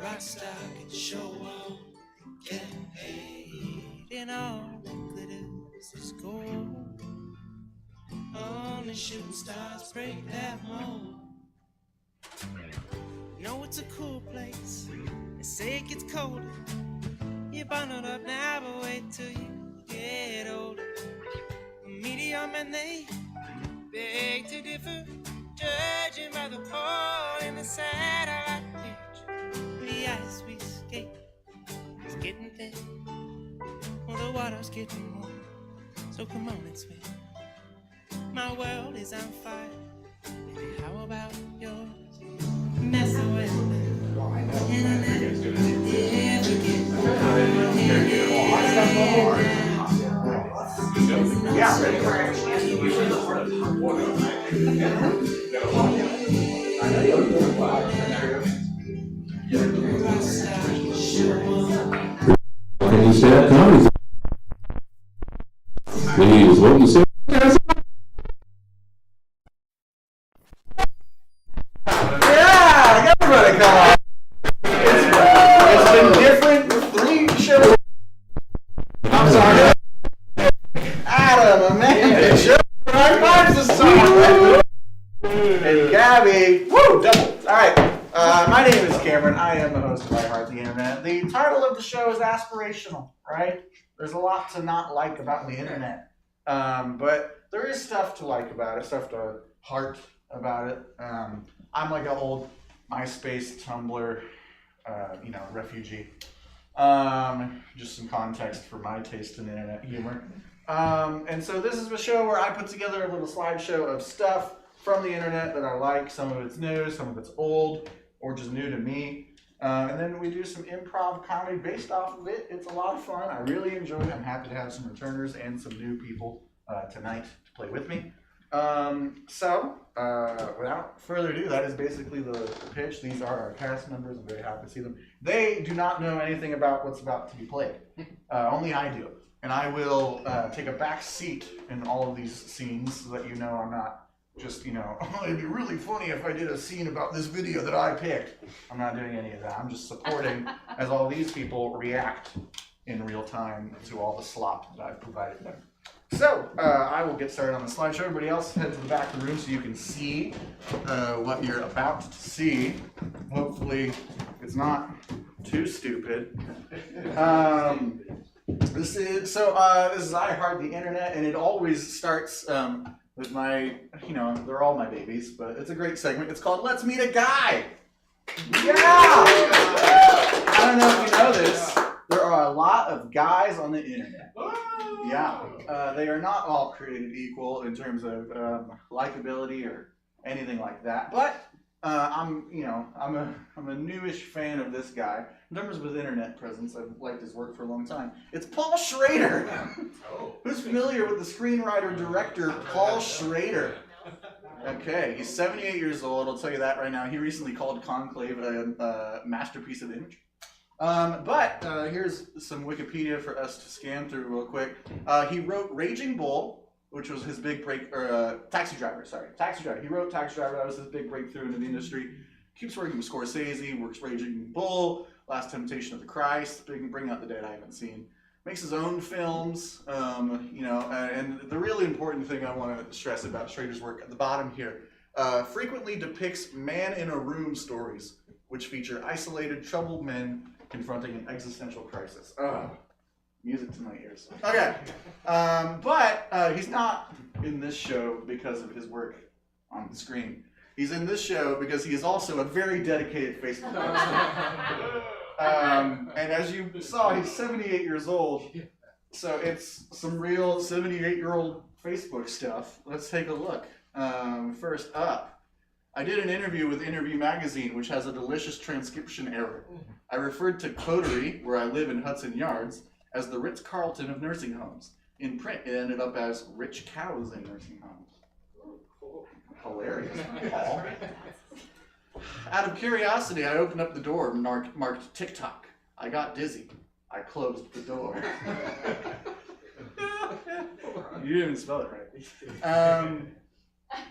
rock star can show up, get paid, and all that glitters is gold. Only shooting stars break that mold. Know it's a cool place. They say it gets colder. You're bundled up now, but wait till you get older. The media men, they beg to differ, judging by the hole in the satellite dish. The ice we skate is getting thin, well, the water's getting warm, so come on and swim. My world is on fire, baby, how about yours? Messing with me, and I never get Can you say that comedy? When he was what you said? Yeah, everybody come on. It's been different for 3 shows. I'm sorry. Adam, Amanda, Joe, my partner's this song. And Gabby, woo, double. All right, my name is Cameron. I am the host of I Heart the Internet. The title of the show is aspirational, right? There's a lot to not like about the internet, but there is stuff to like about it, stuff to heart about it. I'm like an old MySpace, Tumblr, refugee. Just some context for my taste in internet humor. And so this is a show where I put together a little slideshow of stuff from the internet that I like. Some of it's new, some of it's old, or just new to me. And then we do some improv comedy based off of it. It's a lot of fun. I really enjoy it. I'm happy to have some returners and some new people tonight to play with me. Without further ado, that is basically the pitch. These are our cast members. I'm very happy to see them. They do not know anything about what's about to be played. Only I do. And I will take a back seat in all of these scenes so that you know I'm not just, oh, it'd be really funny if I did a scene about this video that I picked. I'm not doing any of that. I'm just supporting as all these people react in real time to all the slop that I've provided them. So, I will get started on the slideshow. Everybody else head to the back of the room so you can see what you're about to see. Hopefully, it's not too stupid. This is I Heart the Internet, and it always starts with my, they're all my babies, but it's a great segment. It's called Let's Meet a Guy. Yeah! I don't know if you know this. There are a lot of guys on the internet. Yeah, they are not all created equal in terms of likability or anything like that. But I'm a newish fan of this guy. In terms of his internet presence, I've liked his work for a long time. It's Paul Schrader. Who's familiar with the screenwriter-director Paul Schrader? Okay, he's 78 years old. I'll tell you that right now. He recently called Conclave a masterpiece of imagery. But here's some Wikipedia for us to scan through real quick. He wrote Raging Bull, which was his big break, or Taxi Driver, sorry. Taxi Driver. He wrote Taxi Driver. That was his big breakthrough into the industry. Keeps working with Scorsese, works Raging Bull, Last Temptation of the Christ, Bring Out the Dead I haven't seen. Makes his own films, and the really important thing I want to stress about Schrader's work at the bottom here, frequently depicts man-in-a-room stories, which feature isolated, troubled men confronting an existential crisis. Music to my ears. Okay, but he's not in this show because of his work on the screen. He's in this show because he is also a very dedicated Facebook poster. And as you saw, he's 78 years old, so it's some real 78-year-old Facebook stuff. Let's take a look. First up, I did an interview with Interview Magazine, which has a delicious transcription error. I referred to Coterie, where I live in Hudson Yards, as the Ritz-Carlton of nursing homes. In print, it ended up as Rich Cows in Nursing Homes. Hilarious, Paul. Out of curiosity, I opened up the door marked TikTok. I got dizzy. I closed the door. You didn't even spell it right.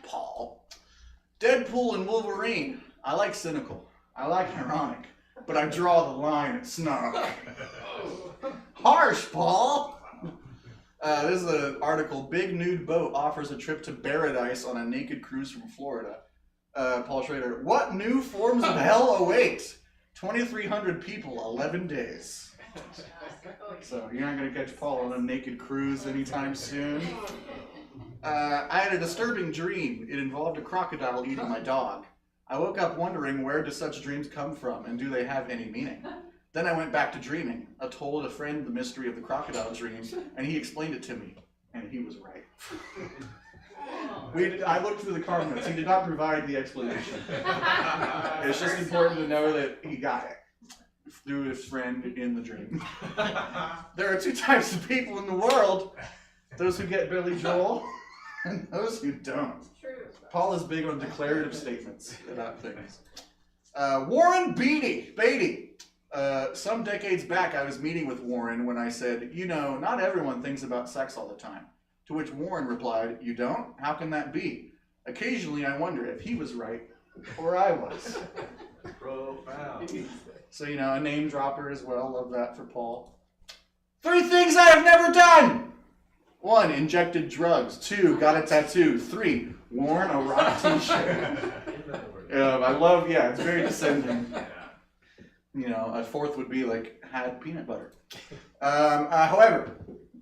Paul. Deadpool and Wolverine. I like cynical. I like ironic. but I draw the line at snark. Harsh, Paul. This is an article. Big nude boat offers a trip to paradise on a naked cruise from Florida. Paul Schrader. What new forms of hell await? 2,300 people, 11 days. So you're not going to catch Paul on a naked cruise anytime soon. I had a disturbing dream. It involved a crocodile eating my dog. I woke up wondering, where do such dreams come from, and do they have any meaning? Then I went back to dreaming. I told a friend the mystery of the crocodile dream, and he explained it to me, and he was right. I looked through the car notes. He did not provide the explanation. It's just important to know that he got it through his friend in the dream. There are two types of people in the world: those who get Billy Joel and those who don't. Paul is big on declarative statements about things. Warren Beatty. Some decades back, I was meeting with Warren when I said, you know, not everyone thinks about sex all the time. To which Warren replied, you don't? How can that be? Occasionally, I wonder if he was right or I was. Profound. So, you know, a name dropper as well. Love that for Paul. 3 things I have never done. 1, injected drugs. 2, got a tattoo. 3, worn a rock t-shirt. I love, it's very descending. You know, a 4th would be like, had peanut butter. However,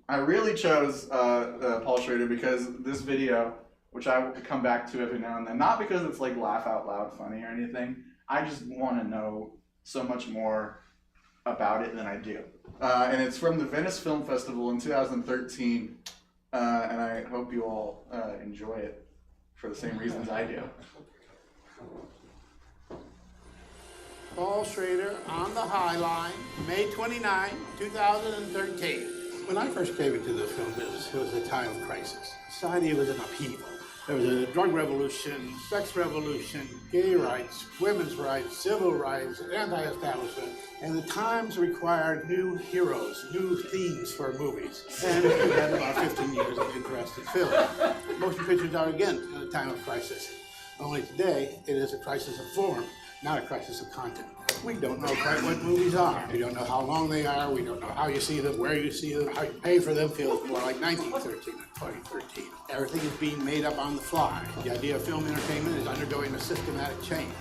I really chose Paul Schrader because this video, which I will come back to every now and then, not because it's like laugh out loud funny or anything, I just want to know so much more about it than I do. And it's from the Venice Film Festival in 2013, and I hope you all enjoy it for the same reasons I do. Paul Schrader on the High Line, May 29, 2013. When I first came into the film business, it was a time of crisis. Society was in upheaval. There was a drug revolution, sex revolution, gay rights, women's rights, civil rights, anti-establishment, and the times required new heroes, new themes for movies. And we had about 15 years of interest in film. Motion pictures are again in a time of crisis. Only today, it is a crisis of form, not a crisis of content. We don't know quite what movies are. We don't know how long they are. We don't know how you see them, where you see them, how you pay for them. Feels more like 1913 than 2013. Everything is being made up on the fly. The idea of film entertainment is undergoing a systematic change.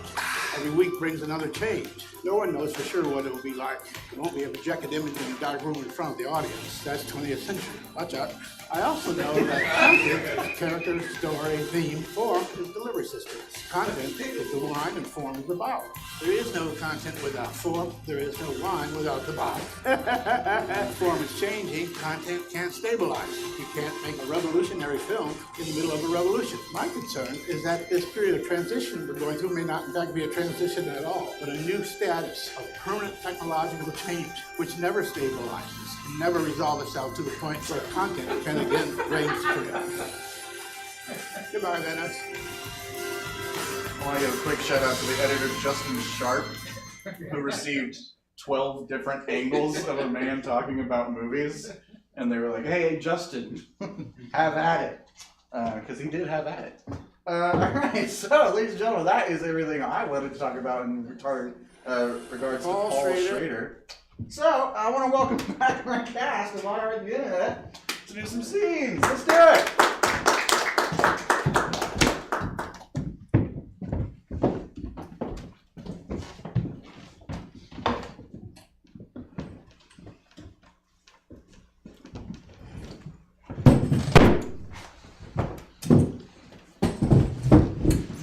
Every week brings another change. No one knows for sure what it will be like. It won't be a projected image in a dark room in front of the audience. That's 20th century. Watch out. I also know that content, character, story, theme, form is delivery systems. Content is the wine and form is the bottle. There is no content without form. There is no wine without the bottle. Form is changing. Content can't stabilize. You can't make a revolutionary film in the middle of a revolution. My concern is that this period of transition we're going through may not in fact be a transition at all, but a new status of permanent technological change, which never stabilizes and never resolves itself to the point where content can again reign supreme. Goodbye, Venice. I want to give a quick shout out to the editor, Justin Sharp, who received 12 different angles of a man talking about movies. And they were like, hey, Justin, have at it. Because he did have at it. All right, so, ladies and gentlemen, that is everything I wanted to talk about in regards to Paul Schrader. So, I want to welcome back my cast of Alright the Internet to do some scenes. Let's do it!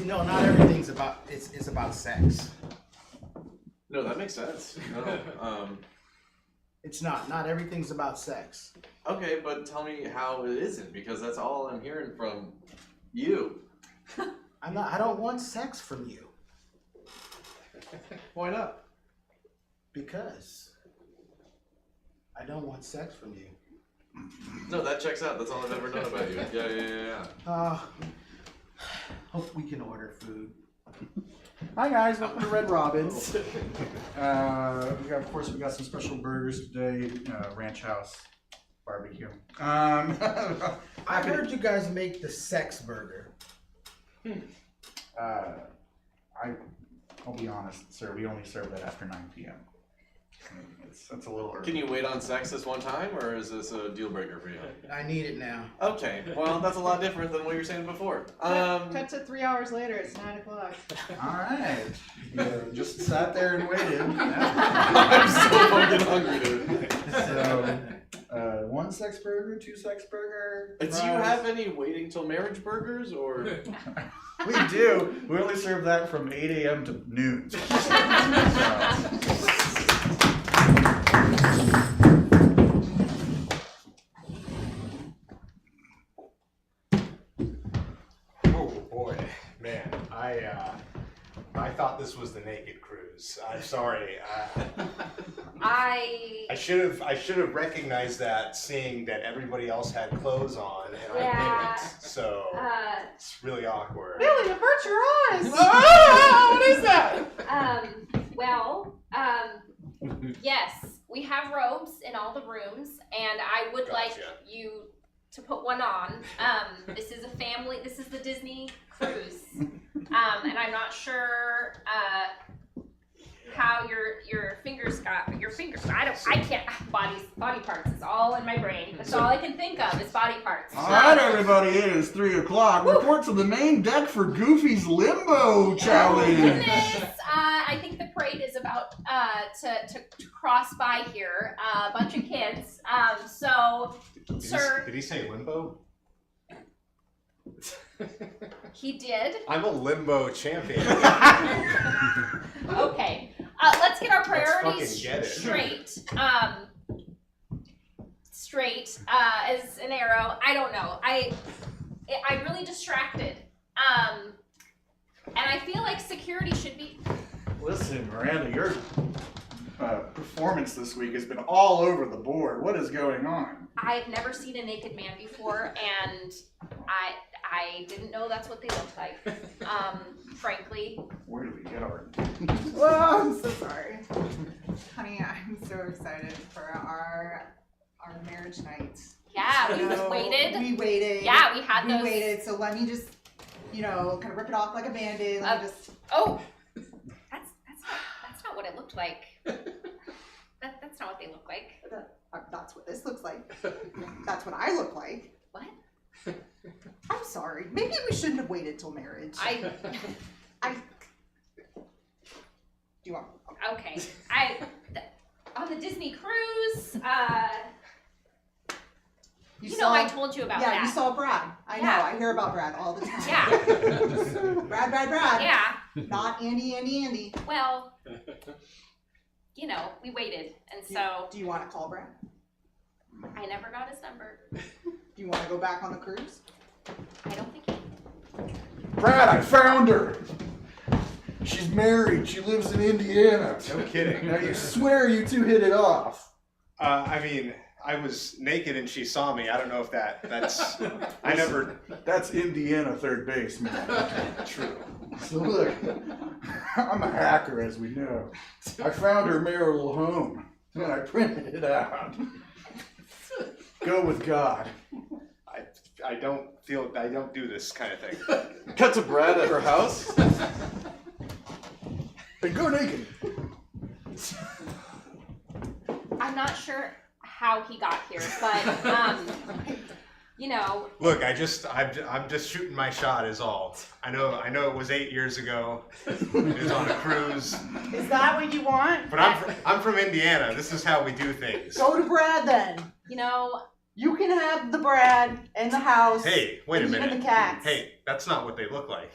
No, not everything's about it's about sex. No, that makes sense. No, It's not everything's about sex. okay, but tell me how it isn't, because that's all I'm hearing from you. I don't want sex from you Why not? because I don't want sex from you. No, that checks out. That's all I've ever known about you. Yeah. Hope we can order food. Hi guys, welcome to Red Robin's. Of course, we got some special burgers today. Ranch House barbecue. I heard you guys make the sex burger. I I'll be honest, sir. We only serve that after 9 p.m. That's a little early. Can you wait on sex this one time, or is this a deal breaker for you? I need it now. Okay, well, that's a lot different than what you were saying before. Cut to 3 hours later, it's 9 o'clock. All right. You just sat there and waited. I'm so fucking hungry, dude. So, 1 sex burger, 2 sex burger. Do you have any waiting till marriage burgers, or? We do. We only serve that from 8 a.m. to noon. So. Oh boy, man, I thought this was the naked cruise. I'm sorry. I should have recognized that, seeing that everybody else had clothes on and I didn't. So it's really awkward. Billy, avert your eyes! What is that? Yes, we have robes in all the rooms, and I would like you to put one on. This is a family, this is the Disney cruise. And I'm not sure how your fingers got, I can't, body parts is all in my brain. That's all I can think of is body parts. All right, everybody, it is 3 o'clock. Report to the main deck for Goofy's Limbo Challenge. Goodness, I think the parade is about to cross by here. A bunch of kids. Did he say limbo? He did. I'm a limbo champion. Okay. Let's get our priorities straight. Straight as an arrow. I don't know. I'm really distracted. And I feel like security should be. Listen, Miranda, your performance this week has been all over the board. What is going on? I've never seen a naked man before, and I didn't know that's what they looked like. Frankly. Where do we get our? Whoa, I'm so sorry. Honey, I'm so excited for our marriage night. Yeah, we just waited. We waited. Yeah, we had those. We waited, so let me just, kind of rip it off like a Band-Aid. Oh! That's not what it looked like. That's not what they look like. That's what this looks like. That's what I look like. What? I'm sorry. Maybe we shouldn't have waited till marriage. Do you want? Okay. On the Disney cruise, I told you about that. Yeah, you saw Brad. I know. I hear about Brad all the time. Yeah. Brad. Yeah. Not Andy. Well, we waited, and so. Do you want to call Brad? I never got his number. Do you want to go back on the cruise? I don't think he. Brad, I found her. She's married. She lives in Indiana. No kidding. Now you swear you two hit it off. I mean, I was naked and she saw me. I don't know if that's. I never. That's Indiana third base, man. True. So look, I'm a hacker, as we know. I found her marital home, and I printed it out. Go with God. I don't do this kind of thing. Cut to Brad at her house. And go naked. I'm not sure how he got here, but Look, I'm just shooting my shot is all. I know it was 8 years ago. It was on a cruise. Is that what you want? But I'm from Indiana. This is how we do things. Go to Brad then. You can have the Brad and the house. Hey, wait a minute. And the cats. Hey, that's not what they look like.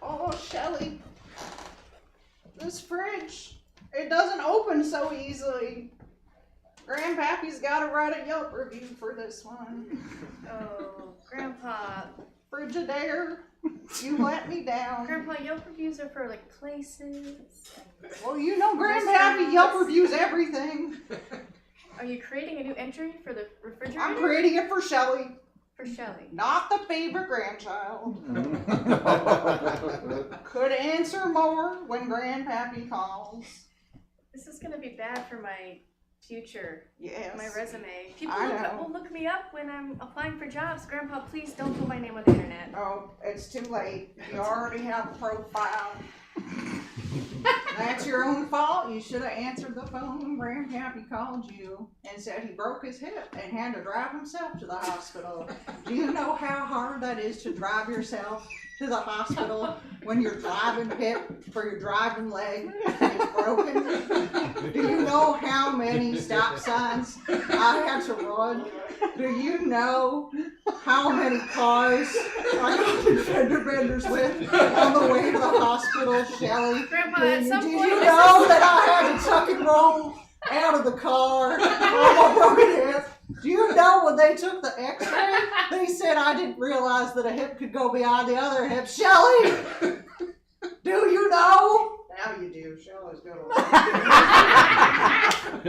Oh, Shelly. This fridge, it doesn't open so easily. Grandpappy's got to write a Yelp review for this one. Oh, Grandpa. Frigidaire, you let me down. Grandpa, Yelp reviews are for like places. Well, Grandpappy Yelp reviews everything. Are you creating a new entry for the refrigerator? I'm creating it for Shelly. For Shelly. Not the favorite grandchild. Could answer more when Grandpappy calls. This is gonna be bad for my future. Yes. My resume. People I will look me up when I'm applying for jobs. Grandpa, please don't put my name on the internet. Oh, it's too late. You already have a profile. That's your own fault. You should have answered the phone when Grandpappy called you and said he broke his hip and had to drive himself to the hospital. Do you know how hard that is to drive yourself to the hospital when your driving hip for your driving leg is broken? Do you know how many stop signs I had to run? Do you know how many cars I got in fender benders with on the way to the hospital, Shelly? Grandpa, at some Did point, you know that I had to tuck and roll out of the car on my broken hip? Do you know when they took the x-ray, they said I didn't realize that a hip could go beyond the other hip? Shelly! Do you know? Now you do. Shelly's good.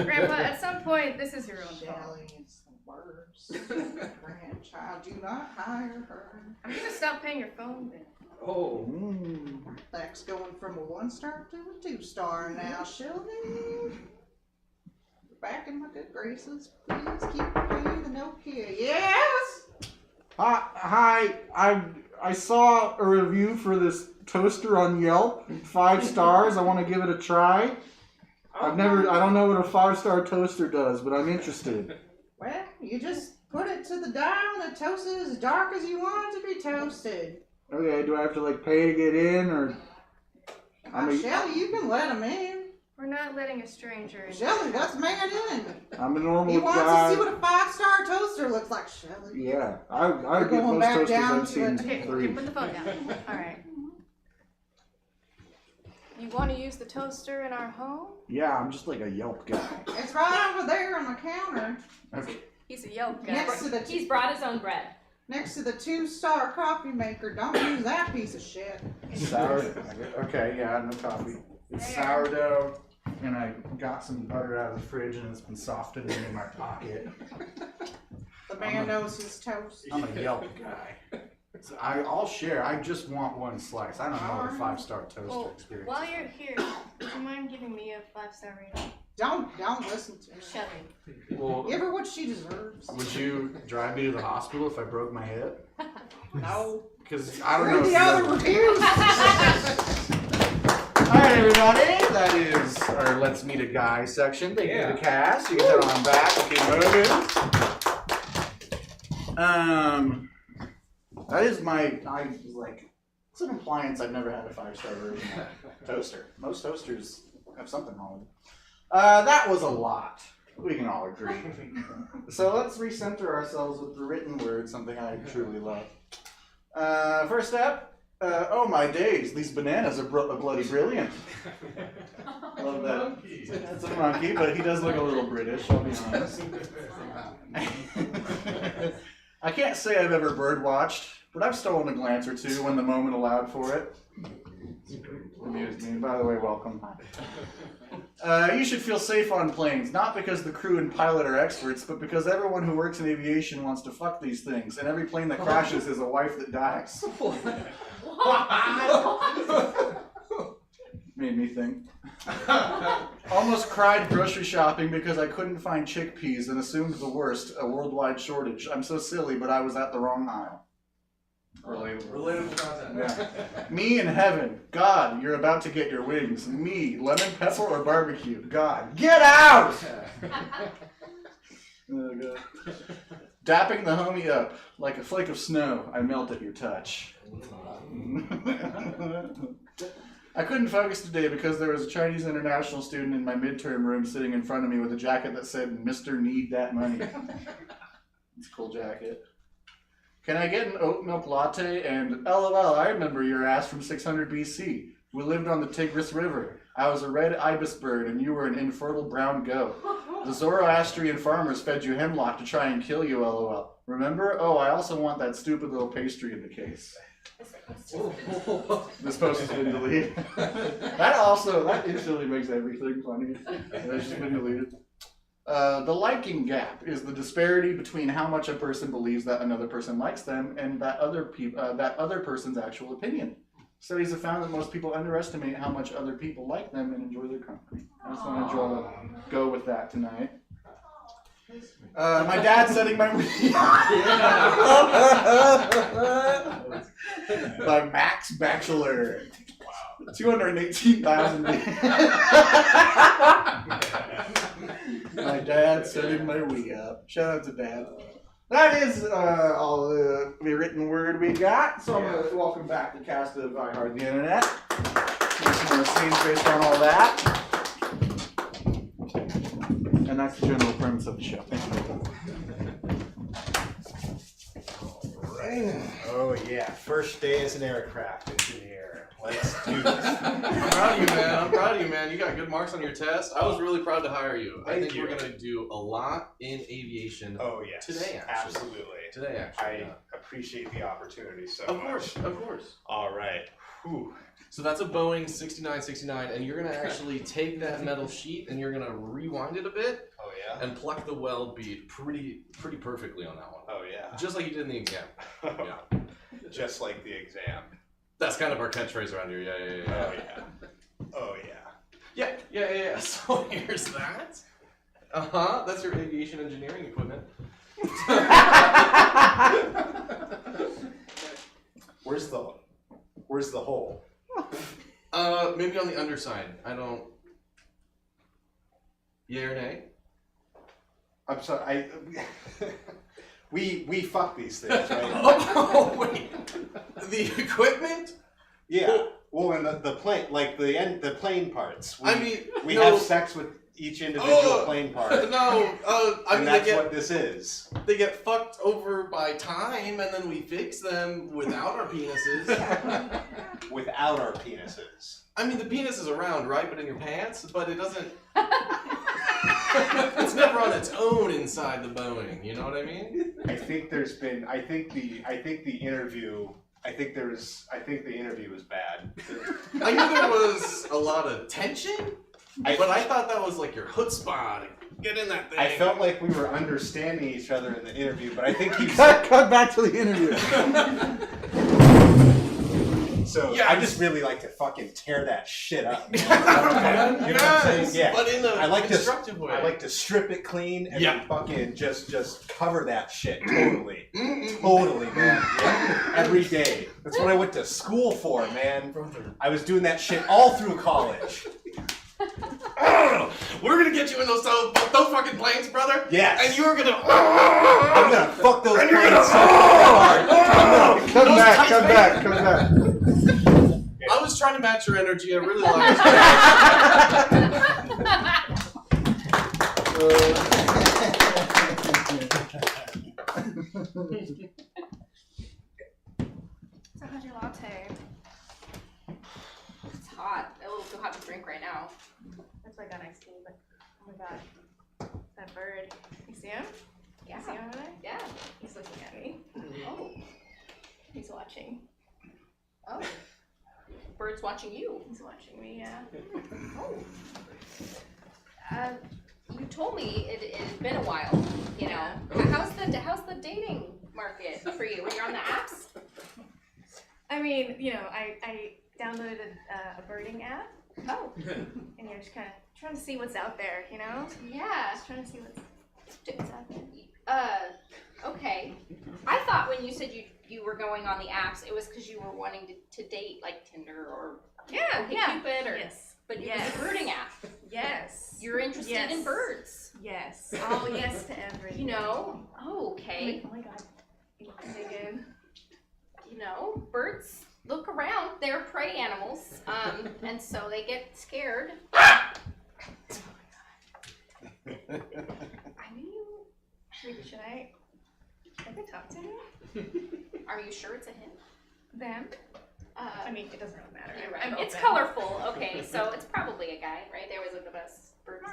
Grandpa, at some point, this is your own fault. Shelly is the worst. Grandchild, do not hire her. I'm gonna stop paying your phone bill. Oh. That's going from a 1-star to a 2-star now, Shelly. Back in my good graces. Please keep paying the Nokia. Yes! Hi. I saw a review for this toaster on Yelp. 5 stars. I want to give it a try. I don't know what a 5-star toaster does, but I'm interested. Well, you just put it to the dial and it toasts it as dark as you want it to be toasted. Okay, do I have to pay to get in, or? Shelly, you can let him in. We're not letting a stranger in. Shelly, let's man in. I'm a normal guy. He wants to see what a 5-star toaster looks like, Shelly. Yeah, I get going most back toasters down I've to seen. it. Okay, 3. put the phone down. Alright. You want to use the toaster in our home? Yeah, I'm just like a Yelp guy. It's right over there on the counter. Okay. He's a Yelp guy. Next to the He's brought his own bread. Next to the 2-star coffee maker. Don't use that piece of shit. Sourdough. Okay, yeah, no coffee. It's sourdough, and I got some butter out of the fridge, and it's been softened in my pocket. The man knows his toast. I'm a Yelp guy. So I'll share. I just want 1 slice. I don't know what a 5-star toaster Well, experience. while you're here, would you mind giving me a 5-star rating? Don't listen to her. Shelly. Well, Give her what she deserves. would you drive me to the hospital if I broke my hip? No. Because I don't know. Read if the other reviews. Alright, everybody, that is our Let's Meet a Guy section. Thank you to the cast. You can head on back and keep moving. That is it's an appliance I've never had a 5-star version of. Toaster. Most toasters have something wrong with them. That was a lot. We can all agree. So let's recenter ourselves with the written word, something I truly love. First up, oh my days, these bananas are bloody brilliant. I love that. It's a monkey, but he does look a little British, I'll be honest. I can't say I've ever bird watched, but I've stolen a glance or two when the moment allowed for it. Amused me. By the way, welcome. You should feel safe on planes, not because the crew and pilot are experts, but because everyone who works in aviation wants to fuck these things, and every plane that crashes is a wife that dies. Made me think. Almost cried grocery shopping because I couldn't find chickpeas and assumed the worst, a worldwide shortage. I'm so silly, but I was at the wrong aisle. Relatable content. Yeah. Me in heaven. God, you're about to get your wings. Me, lemon pepper or barbecue. God, get out! Oh, God. Dapping the homie up. Like a flake of snow, I melt at your touch. I couldn't focus today because there was a Chinese international student in my midterm room sitting in front of me with a jacket that said, Mr. Need That Money. It's a cool jacket. Can I get an oat milk latte? And LOL, I remember your ass from 600 BC. We lived on the Tigris River. I was a red ibis bird and you were an infertile brown goat. The Zoroastrian farmers fed you hemlock to try and kill you, LOL. Remember? Oh, I also want that stupid little pastry in the case. This post has been deleted. That instantly makes everything funny. It's just been deleted. The liking gap is the disparity between how much a person believes that another person likes them and that other person's actual opinion. Studies have found that most people underestimate how much other people like them and enjoy their company. I just wanted to go with that tonight. My dad's setting my by Max Bachelor. Wow. 218,000. My dad's setting my Wii up. Shout out to Dad. That is all the written word we got. So I'm going to welcome back the cast of I Heart the Internet. Get some more scenes based on all that. And that's the general premise of the show. Thank you. Oh yeah, first day as an aircraft engineer. Let's do this. I'm proud of you, man. I'm proud of you, man. You got good marks on your test. I was really proud to hire you. I think we're gonna do a lot in aviation. Oh yes, today actually. Absolutely. Today actually. I appreciate the opportunity so much. Of course. All right. Whew. So that's a Boeing 6969, and you're gonna actually take that metal sheet and you're gonna rewind it a bit. Oh yeah. And pluck the weld bead pretty perfectly on that one. Oh yeah. Just like you did in the exam. Yeah. Just like the exam. That's kind of our catchphrase around here. Yeah. Oh yeah. Oh yeah. Yeah. So here's that. That's your aviation engineering equipment. Where's the hole? Maybe on the underside. I don't. Yay or nay? I'm sorry. We fuck these things, right? Oh wait. The equipment? Yeah. Well, and the plane, like the plane parts. We no. have sex with each individual plane part. No, and that's what this is. They get fucked over by time, and then we fix them without our penises. Without our penises. I mean, the penis is around, right? But in your pants, but it doesn't. It's never on its own inside the Boeing. You know what I mean? I think the interview was bad. I knew there was a lot of tension, but I thought that was like your chutzpah to get in that thing. I felt like we were understanding each other in the interview, but I think he cut back to the interview. So yes. I just really like to fucking tear that shit up. You know what I'm saying? Yeah. But in a constructive way. I like to strip it clean and fucking just cover that shit totally. Mm-hmm. Totally, man. Yeah. Every day. That's what I went to school for, man. I was doing that shit all through college. We're gonna get you in those fucking planes, brother. Yes. And you're gonna. I'm gonna fuck those planes so hard. Come back. I was trying to match your energy. I really like So how's your latte? It's hot. A little too hot to drink right now. That's what I got next to me, but oh my god. That bird. You see him? Yeah. You see him over there? Yeah. He's looking at me. Oh. He's watching. Oh. Bird's watching you. He's watching me, yeah. Oh. You told me it has been a while, you know. How's the dating market for you when you're on the apps? I mean, you know, I downloaded a birding app. Oh. And you're just kind of trying to see what's out there, you know? Yeah. Just trying to see what's out there. Okay. I thought when you said you were going on the apps, it was because you were wanting to date like Tinder or Cupid or but it was a birding app. Yes. You're interested in birds. Yes. Oh yes to everything. You know? Oh, okay. Oh my god. You look dig in. You know, birds look around. They're prey animals. And so they get scared. I knew. Should I can talk to him? Are you sure it's a him? Them? I mean, it doesn't really matter. You're right. It's colorful. Okay, so it's probably a guy, right? They always look the best. Birds.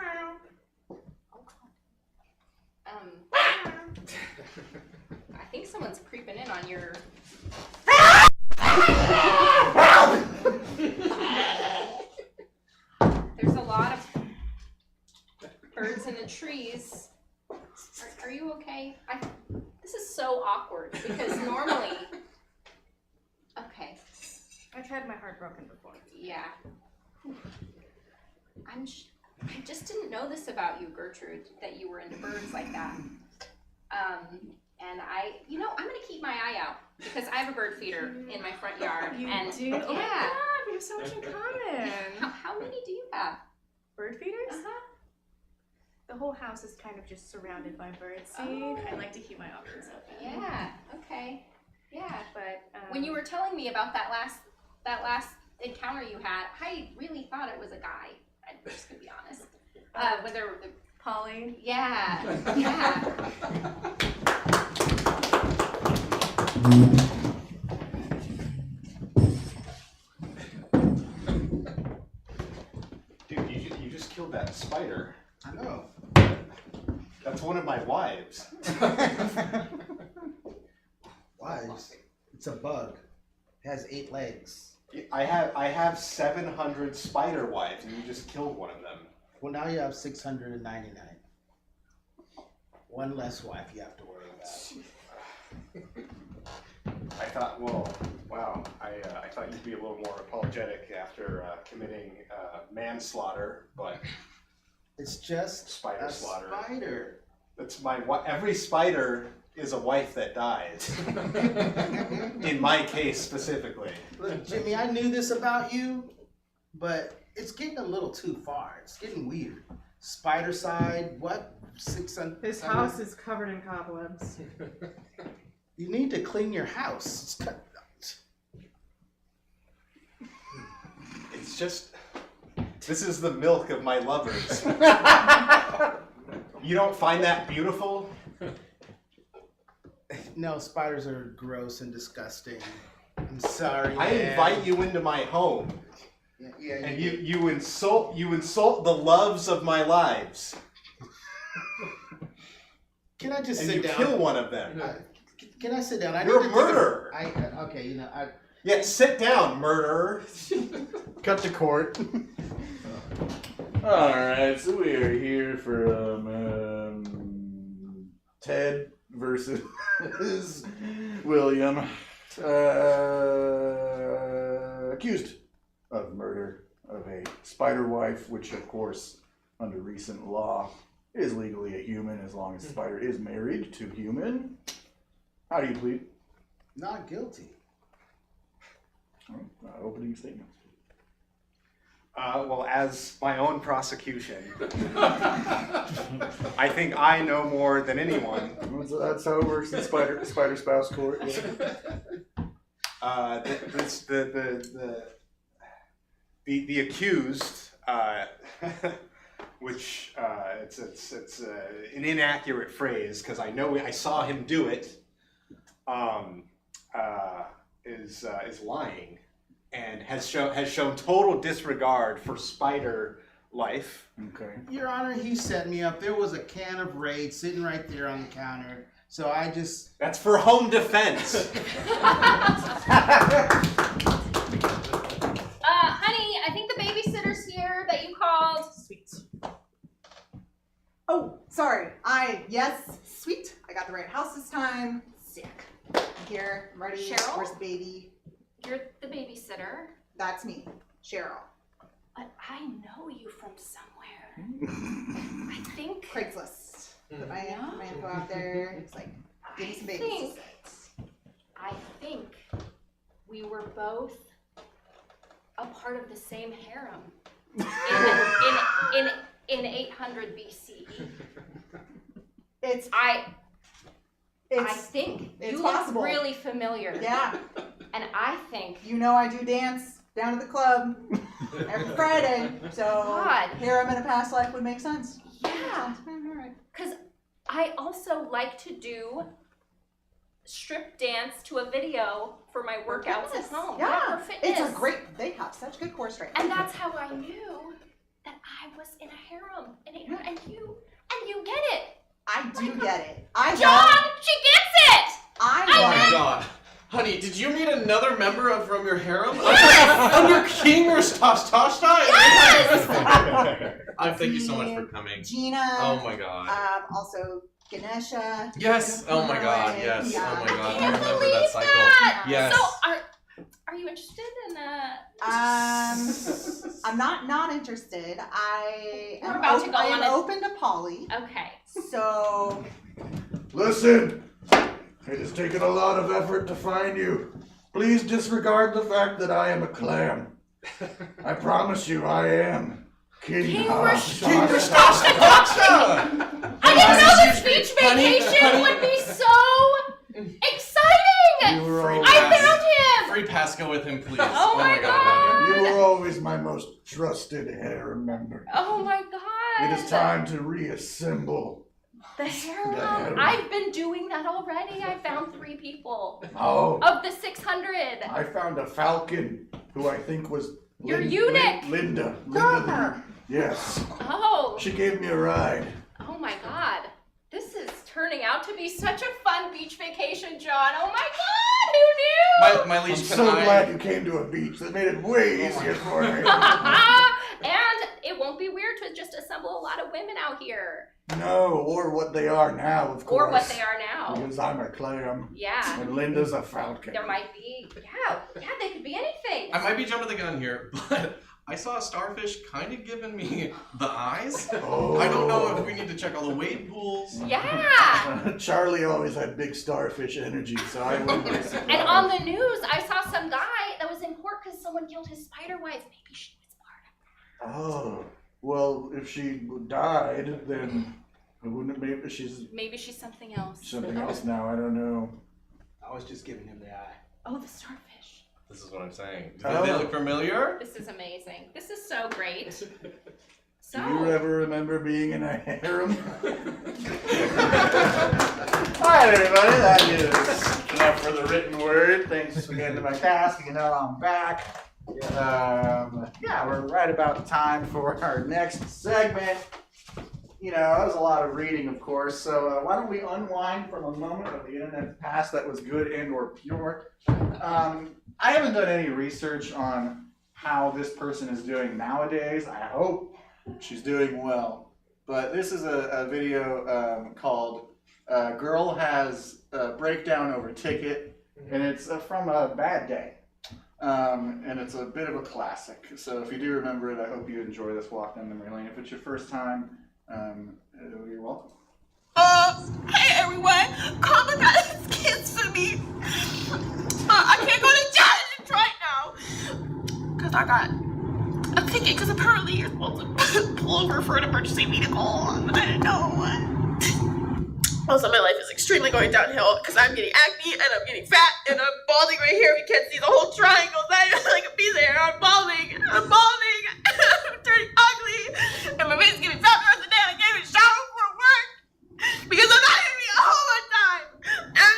I think someone's creeping in on your. There's a lot of birds in the trees. Are you okay? This is so awkward because normally. Okay. I've had my heart broken before. Yeah. I just didn't know this about you, Gertrude, that you were into birds like that. And I'm gonna keep my eye out because I have a bird feeder in my front yard. You and do? Oh my yeah. God, we have so much in common. How many do you have? Bird feeders? Uh-huh. The whole house is kind of just surrounded by bird seed. Oh. I like to keep my options open. Yeah. Okay. Yeah. But When you were telling me about that last encounter you had, I really thought it was a guy. I'm just gonna be honest. Whether the Polly. Yeah. Yeah. Dude, you just killed that spider. I know. That's one of my wives. Wives. It's a bug. It has 8 legs. I have 700 spider wives, and you just killed one of them. Well, now you have 699. One less wife you have to worry about. I thought, wow. I thought you'd be a little more apologetic after committing manslaughter, but it's just spider slaughter. Spider. That's every spider is a wife that dies. In my case specifically. Look, Jimmy, I knew this about you, but it's getting a little too far. It's getting weird. Spider side, what? 600. His house is covered in cobwebs. You need to clean your house. It's just, this is the milk of my lovers. You don't find that beautiful? No, spiders are gross and disgusting. I'm sorry. I man. invite you into my home. Yeah, and you insult the loves of my lives. Can I just and sit you down? Kill one of them. Can I sit down? You're a murderer. Okay, Yeah, sit down, murderer. Cut to court. Alright, so we are here for Ted versus William. Accused of murder of a spider wife, which of course, under recent law, is legally a human as long as the spider is married to human. How do you plead? Not guilty. Opening statements. Well, as my own prosecution, I think I know more than anyone. That's how it works in spider spouse court. Yeah. The accused, which it's an inaccurate phrase because I saw him do it, is lying. And has shown total disregard for spider life. Okay. Your Honor, he set me up. There was a can of Raid sitting right there on the counter. So I just... That's for home defense. Honey, I think the babysitter's here that you called. Sweet. Oh, sorry. Yes, sweet. I got the right house this time. Sick. I'm here. I'm ready. Cheryl? Where's the baby? You're the babysitter. That's me, Cheryl. But I know you from somewhere. I think Craigslist. Put my info out there. It's like, give me some babies. I think we were both a part of the same harem in 800 BCE. I think it's you possible. look really familiar. Yeah. And I think I do dance down to the club every Friday. So God. harem in a past life would make sense. Yeah. Because I also like to do strip dance to a video for my workouts at home. Yeah, for fitness. it's a great. They have such good core strength. And that's how I knew that I was in a harem, and you get it. I do get it. John, she gets it. Oh my God. Honey, did you meet another member from your harem? Yes! Under King or Toshta? Yes! Thank you so much for coming. Gina. Oh my God. Also Ganesha. Yes. Oh my God. Yes. Yeah. Oh my God. I can't remember believe that cycle. that. Yes. So Are you interested in I'm not interested. I We're about to go I on am a- open to poly. Okay. So Listen, it has taken a lot of effort to find you. Please disregard the fact that I am a clam. I promise you I am King Rashtasha. I didn't know this beach vacation would be so exciting! You were I found him! Free pass, go with him, please. Oh my God. You were always my most trusted harem member. Oh my God. It is time to reassemble. The harem. I've been doing that already. I found 3 people. Oh. Of the 600. I found a falcon who I think was Your eunuch. Linda. Yes. Oh. She gave me a ride. Oh my God. This is turning out to be such a fun beach vacation, John. Oh my God. Who knew? My I'm liege, so glad you came to a beach. That made it way easier for me. And it won't be weird to just assemble a lot of women out here. No, or what they are now, of course. Or what they are now. Because I'm a clam. Yeah. And Linda's a falcon. There might be, yeah, they could be anything. I might be jumping the gun here, but I saw a starfish kind of giving me the eyes. Oh. I don't know if we need to check all the wade pools. Yeah. Charlie always had big starfish energy, so I wouldn't be surprised. And on the news, I saw some guy that was in court because someone killed his spider wife. Maybe she was part of that. Oh, well, if she died, then it wouldn't be. Maybe she's something else. Something else now. I don't know. I was just giving him the eye. Oh, the starfish. This is what I'm saying. Do they look familiar? This is amazing. This is so great. So. Do you ever remember being in a harem? Alright, everybody, that is enough for the written word. Thanks again to my task. You know, I'm back. Yeah, we're right about time for our next segment. You know, that was a lot of reading, of course, so why don't we unwind from a moment of the internet's past that was good and or pure. I haven't done any research on how this person is doing nowadays. I hope she's doing well. But this is a video called Girl Has a Breakdown Over Ticket, and it's from a bad day. And it's a bit of a classic. So if you do remember it, I hope you enjoy this walk down memory lane. If it's your first time, you're welcome. Hey everyone, Carla got his kids for me. I can't go to challenge right now because I got a ticket because apparently you're supposed to pull over for an emergency vehicle. I didn't know. Also, my life is extremely going downhill because I'm getting acne and I'm getting fat and I'm balding right here. If you can't see the whole triangle, that is like a piece of hair. I'm balding. I'm turning ugly. And my face is getting fat the rest of the day. I can't even shower for work because I'm not going to be at home on time. And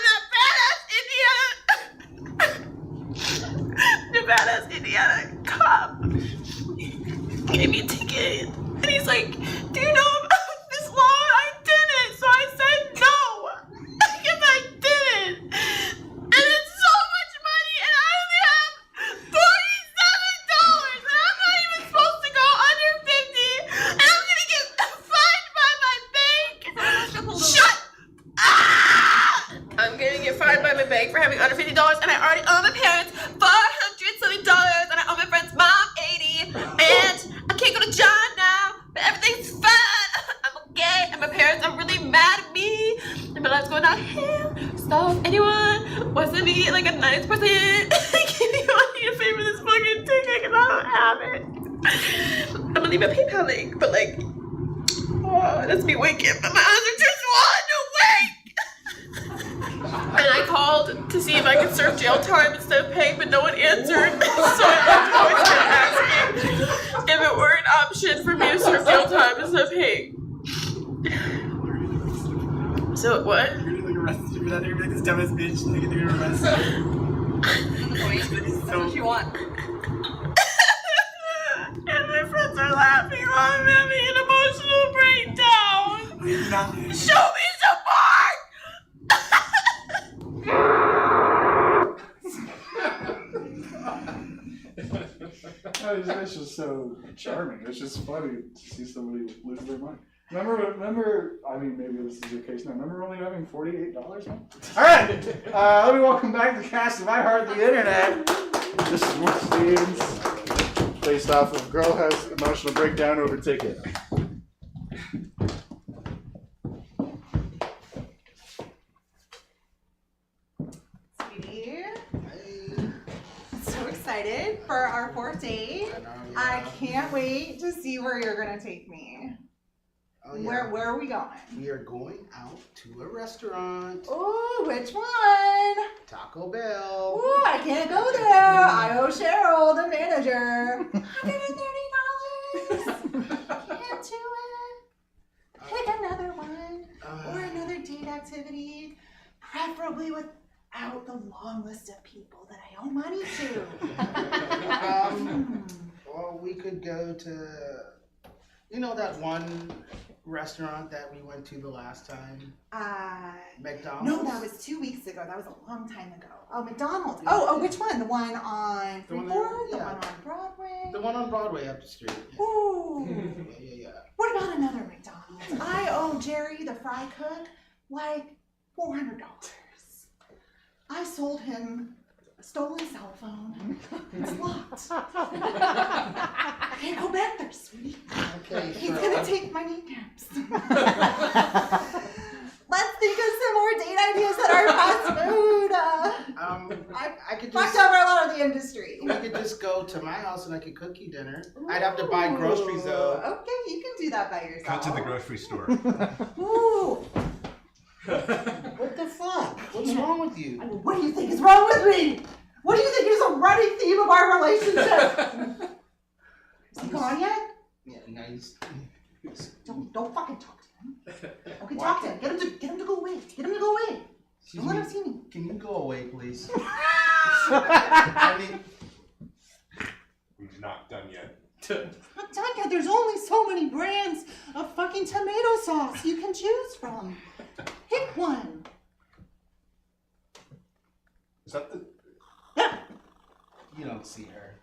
the badass Indiana cop gave me a ticket. And he's like, do you know about this law? I didn't. So I said no. Because I didn't. And it's so much money. And I only have $47. And I'm not even supposed to go under 50. And I'm going to get fined by my bank. Shut I'm going to get fined by my bank for having under $50. And I already owe my parents $400 and I owe my friend's mom $80. And I can't go to John now. But everything's fine. I'm okay. And my parents are really mad at me. And my life's going downhill. So if anyone wants to be like a nice person, give me money to pay for this fucking ticket because I don't have it. I'm gonna leave a PayPal link, but like, oh, that's me winking, but my eyes are too swollen to wink. And I called to see if I could serve jail time instead of paying, but no one answered. So I was asking if it were an option for me to serve jail time instead of paying. So what? You're gonna get arrested for that. You're gonna be like this dumbest bitch. Like, you're gonna get arrested. So what you want? And my friends are laughing while I'm having an emotional breakdown. Show me support! That's just so charming. It's just funny to see somebody lose their mind. Remember, I mean, maybe this is your case now. Remember only having $48 now? All right, let me welcome back the cast of I Heart the Internet. This is more scenes based off of girl has emotional breakdown over ticket. Sweetie, so excited for our 4th date. I can't wait to see where you're gonna take me. Oh, yeah. Where are we going? We are going out to a restaurant. Ooh, which one? Taco Bell. Ooh, I can't go there. I owe Cheryl, the manager, $130. Can't do it. Pick another one or another date activity, preferably without the long list of people that I owe money to. Well, we could go to, that one restaurant that we went to the last time? McDonald's? No, that was 2 weeks ago. That was a long time ago. Oh, McDonald's. Oh, which one? The one on Freeport? The one on Broadway? The one on Broadway up the street. Ooh. Yeah. What about another McDonald's? I owe Jerry, the fry cook, like $400. I sold him a stolen cell phone. It's locked. I can't go back there, sweetie. Okay, He's gonna take my kneecaps. Let's think of some more date ideas that are fast food. I could fucked just over a lot of the industry. We could just go to my house and I could cook you dinner. I'd have to buy groceries though. Okay, you can do that by yourself. Cut to the grocery store. Ooh. What the fuck? What's wrong with you? What do you think is wrong with me? What do you think is a running theme of our relationship? Is he gone yet? Yeah, nice. Don't fucking talk to him. Okay, talk to him. Get him to go away. Get him to go away. Don't let him see me. Can you go away, please? We've not done yet. Not done yet. There's only so many brands of fucking tomato sauce you can choose from. Pick one. Is that the... You don't see her.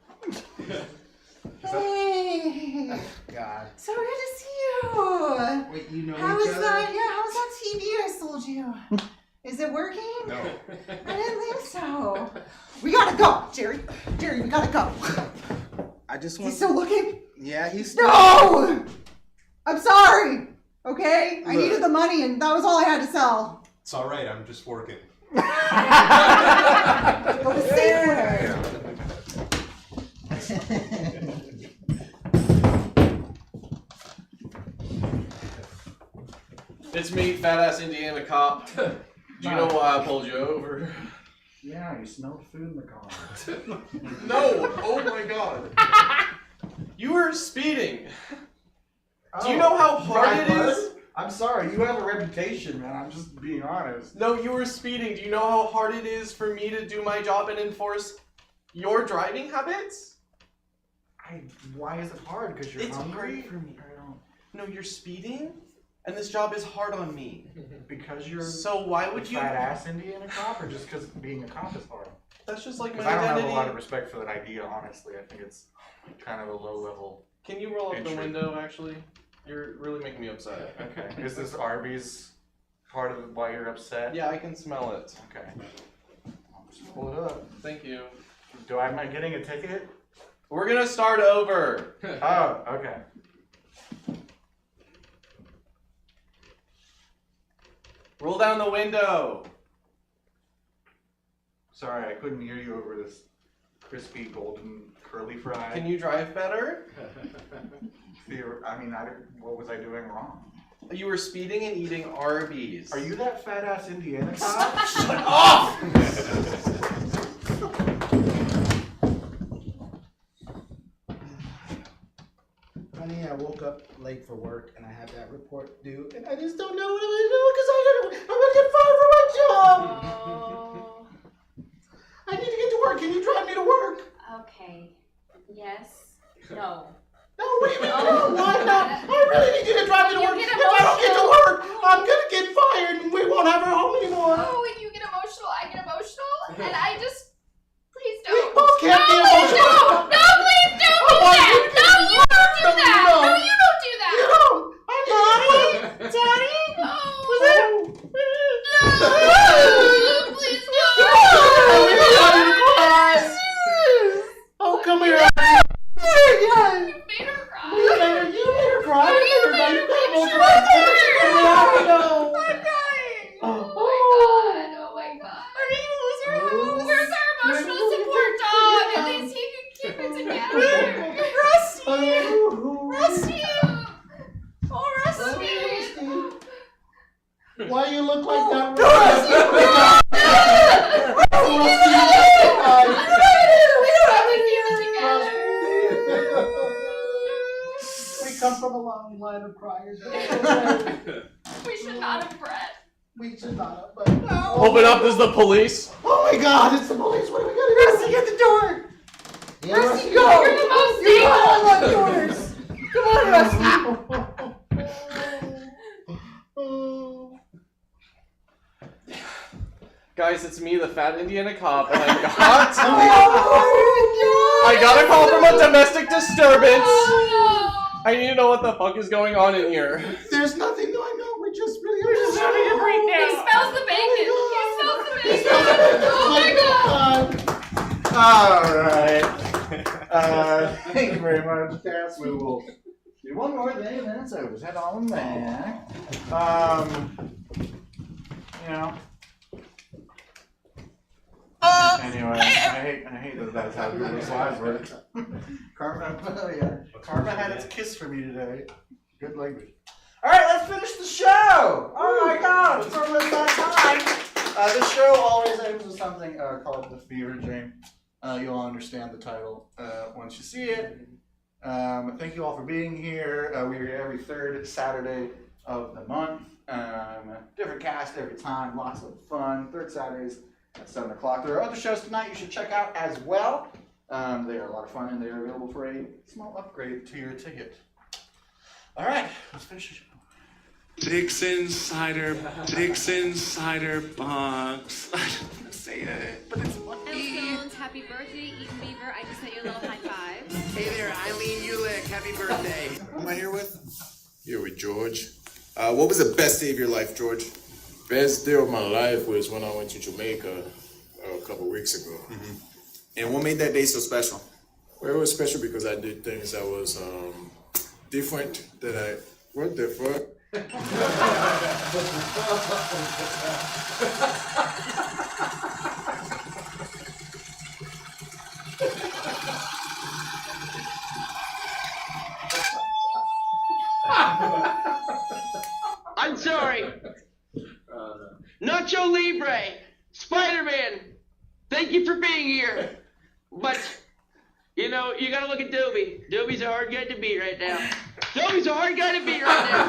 Hey. God. So good to see you. Wait, you know How each was other? that? Yeah, how was that TV I sold you? Is it working? No. I didn't think so. We gotta go, Jerry. Jerry, we gotta go. I just Is he want. still looking? Yeah, he's still. No! I'm sorry. Okay? I Look. needed the money and that was all I had to sell. It's all right. I'm just working. Go to Safeway. It's me, fat ass Indiana cop. Do you know why I pulled you over? Yeah, you smelled food in the car. No! Oh my god. You were speeding. Do you know how hard it is? I'm sorry, you have a reputation, man. I'm just being honest. No, you were speeding. Do you know how hard it is for me to do my job and enforce your driving habits? Why is it hard? Because you're It's hungry? hard for me. No, you're speeding, and this job is hard on me. Because you're So why would a you? fat ass Indiana cop, or just because being a cop is hard? That's just like my Because I don't identity. have a lot of respect for that idea, honestly. I think it's kind of a low level. Can you roll up the entry. window, actually? You're really making me upset. Okay. Is this Arby's part of why you're upset? Yeah, I can smell it. Okay. I'll just pull it up. Thank you. Am I getting a ticket? We're gonna start over. Oh, okay. Roll down the window. Sorry, I couldn't hear you over this crispy golden curly fry. Can you drive better? What was I doing wrong? You were speeding and eating Arby's. Are you that fat ass Indiana cop? Shut up! Honey, I woke up late for work and I have that report due, and I just don't know what I'm gonna do because I'm gonna get fired from my job. I need to get to work. Can you drive me to work? Okay. Yes. No. No, what do you mean? No, why not? I really need you to drive me to You work. get If I don't get to emotional. work, I'm gonna get fired and we won't have her home anymore. Oh, when you get emotional, I get emotional, and I just please We don't. both can't be No, please emotional. don't. No, please don't do Oh, that. you No, you don't do that. No, No, you don't do that. You don't. I Daddy? Daddy? No. No. No, please don't. I'm gonna cry. Why you look like that? We come from a long line of criers. We should not have bred. We should not have, but Open up, this is the police. oh my God, it's the police. What are we gonna do? Rusty, get the door. Yeah, Rusty, go! You're the most You're stable. the one yours. Come on, Rusty. Guys, it's me, the fat Indiana cop, and I got a call from a domestic disturbance. I need to know what the fuck is going on in here. There's nothing going on. We're just having a breakdown. He smells the bacon. He smells the bacon. Oh my God. Alright. Thank you very much, Cass. We will do one more thing and then it's over. Just head on back. You know. Anyway, I hate that that's how Google's lives work. Karma had its kiss for me today. Good language. Alright, let's finish the show! Oh my God, it's almost that time! The show always ends with something called the Fever Dream. You'll understand the title once you see it. Thank you all for being here. We are here every third Saturday of the month. Different cast every time, lots of fun. Third Saturdays at 7 o'clock. There are other shows tonight you should check out as well. They are a lot of fun and they are available for a small upgrade to your ticket. Alright, let's finish the show. Dixon cider box. I don't want to say it, but it's funny. Happy birthday, Eaton Beaver. I just sent you a little high five. Hey there, Eileen Ulick. Happy birthday. Who am I here with? Here with George. What was the best day of your life, George? Best day of my life was when I went to Jamaica a couple weeks ago. Mm-hmm. And what made that day so special? Well, it was special because I did things that was different that I... What the fuck? I'm sorry. Nacho Libre, Spider-Man, thank you for being here. But, you know, you gotta look at Dobie. Dobie's a hard guy to beat right now. Dobie's a hard guy to beat right now.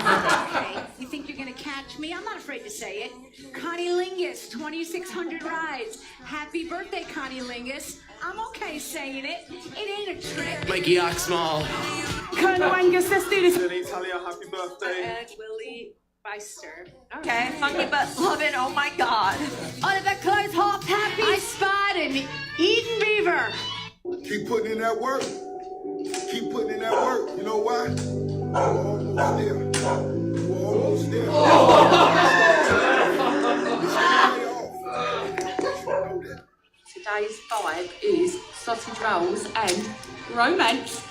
Okay, you think you're gonna catch me? I'm not afraid to say it. Connie Lingus, 2,600 rides. Happy birthday, Connie Lingus. I'm okay saying it. It ain't a trick. Mikey Oxmall. Colonel Angus, let's do this. Talia, happy birthday. Willie Beister. Okay, funky but loving, oh my God. Oliver Close Hop, happy. I spotted an Eden Beaver. Keep putting in that work. Keep putting in that work. You know why? We're almost there. We're almost there. Today's vibe is sausage rolls and romance.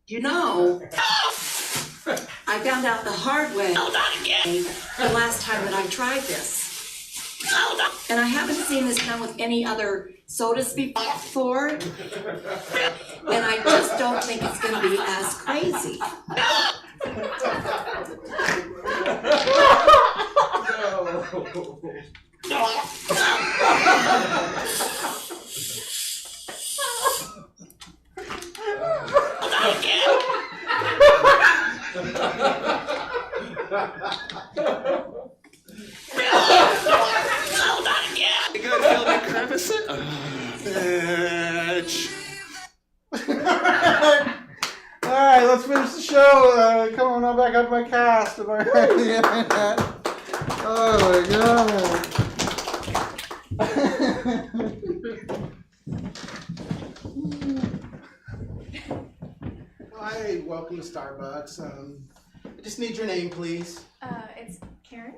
You know, I found out the hard way the last time that I tried this. And I haven't seen this done with any other sodas before. And I just don't think it's going to be as crazy. You gonna feel the crevice? Alright, let's finish the show. Come on back up my cast. Am I right on the internet? Oh my God. Hi, welcome to Starbucks. I just need your name, please. It's Karen.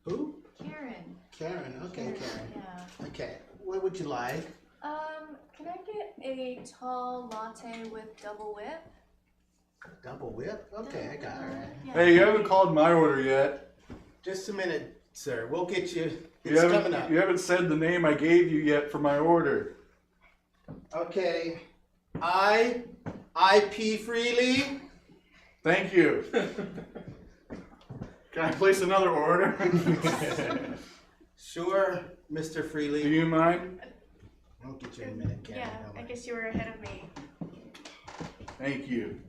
Who? Karen. Karen. Okay, Karen. Yeah. Okay. What would you like? Can I get a tall latte with double whip? Double whip? Okay, I got it. Yeah. Hey, you haven't called my order yet. Just a minute, sir. We'll get you. You It's coming up. haven't said the name I gave you yet for my order. Okay. I pee freely. Thank you. Can I place another order? Sure, Mr. Freely. Do you mind? I'll get you in a minute, Karen. Yeah, I guess you were ahead of me. Thank you.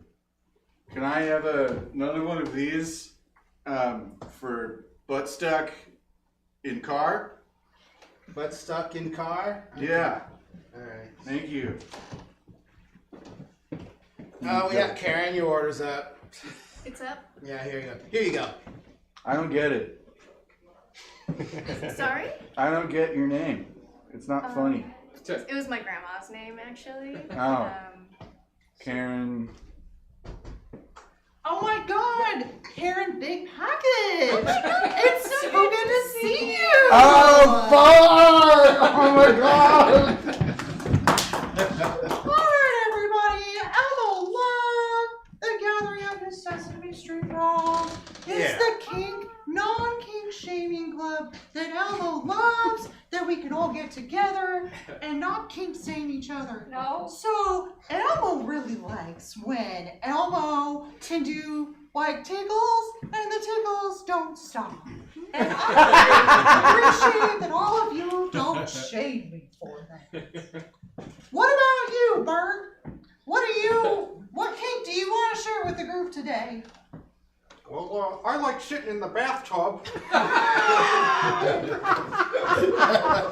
Can I have another one of these for butt stuck in car? Butt stuck in car? Yeah. All right. Thank you. Oh, we got Karen. Your order's up. It's up. Yeah, here you go. Here you go. I don't get it. Sorry? I don't get your name. It's not funny. It was my grandma's name, actually. Oh. Karen. Oh my God, Karen Big Pocket! Oh my God, it's so good to see you! Oh, fuck! Oh my God! Alright, everybody, Elmo Love, the gathering of the Sesame Street Ball. It's the kink, non-kink shaming club that Elmo loves, that we can all get together and not kink shame each other. No. So, Elmo really likes when Elmo can do like tickles and the tickles don't stop. And I appreciate that all of you don't shame me for that. What about you, Bert? What kink do you want to share with the group today? Well, I like sitting in the bathtub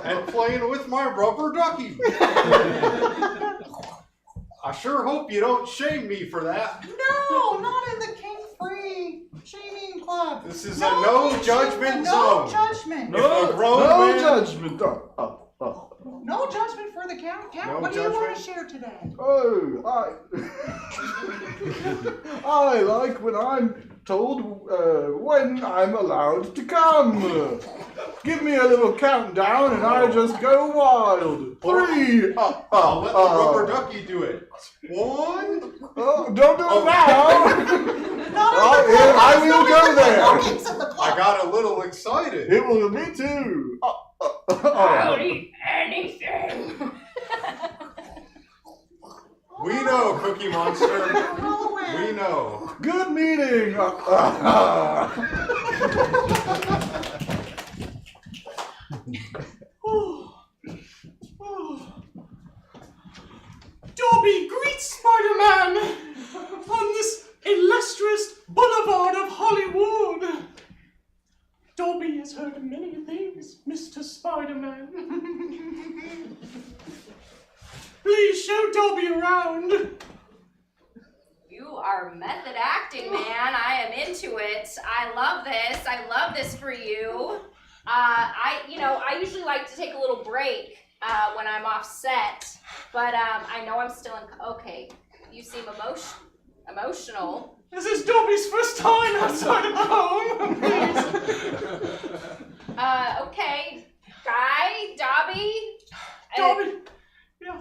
and playing with my rubber ducky. I sure hope you don't shame me for that. No, not in the kink-free shaming club. This is a no judgment No zone. judgment. No judgment. No judgment for the count. No What do you want judgment? to share today? Oh, I like when I'm told when I'm allowed to come. Give me a little countdown and I just go wild. 3. I'll let the rubber ducky do it. 1. Oh, don't do it now. I will go there. I got a little excited. It will be too. I'll eat anything. We know, Cookie Monster. We know. Good meeting. Dobby greets Spider-Man on this illustrious boulevard of Hollywood. Dobby has heard many things, Mr. Spider-Man. Please show Dobby around. You are method acting, man. I am into it. I love this. I love this for you. I usually like to take a little break when I'm off set, but I know I'm still in. Okay, you seem emotional. This is Dobby's first time outside of home. Okay, Guy, Dobby. Dobby.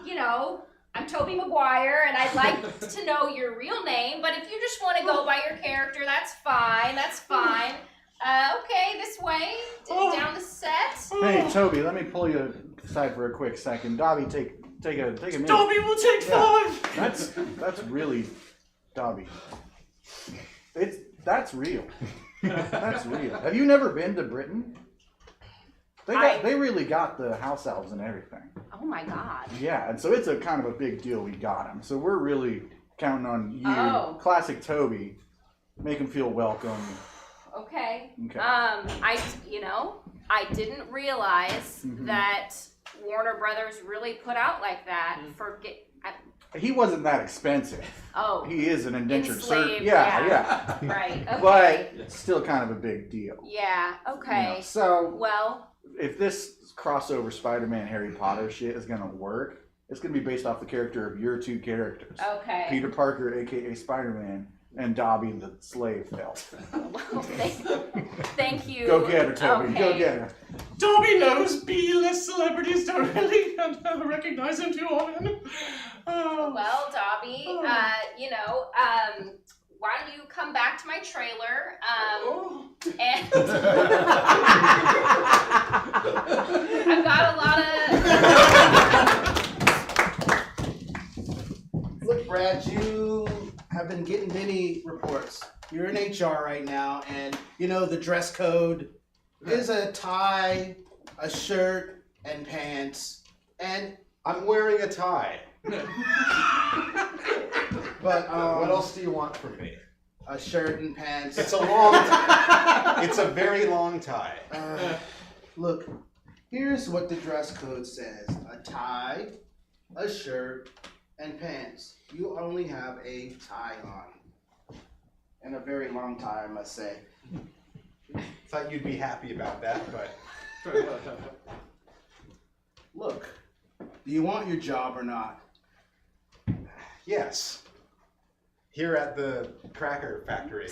You know, I'm Tobey Maguire, and I'd like to know your real name, but if you just want to go by your character, that's fine. That's fine. Okay, this way, down the set. Hey, Toby, let me pull you aside for a quick second. Dobby, take a minute. Dobby will take 5. That's really Dobby. That's real. That's real. Have you never been to Britain? They really got the house elves and everything. Oh my God. Yeah, and so it's a kind of a big deal we got them. So we're really counting on you, classic Toby, make him feel welcome. Okay. I didn't realize that Warner Brothers really put out like that. He wasn't that expensive. Oh. He is an indentured servant. Enslaved, Yeah. Right. Okay. But it's still kind of a big deal. Yeah. Okay. You know, so well, if this crossover Spider-Man Harry Potter shit is gonna work, it's gonna be based off the character of your two characters. Okay. Peter Parker, aka Spider-Man, and Dobby the slave elf. Well, thank you. Go get her, Toby. Okay. Go get her. Dobby knows B-list celebrities don't really recognize him too often. Well, Dobby, why don't you come back to my trailer? And I've got a lot of. Look, Brad, you have been getting many reports you're in HR right now, and you know the dress code is a tie, a shirt, and pants. And I'm wearing a tie. But what else do you want from me? A shirt and pants. It's a long tie. It's a very long tie. Look, here's what the dress code says. A tie, a shirt, and pants. You only have a tie on. And a very long tie, I must say. Thought you'd be happy about that, but... Look, do you want your job or not? Yes. Here at the cracker factory.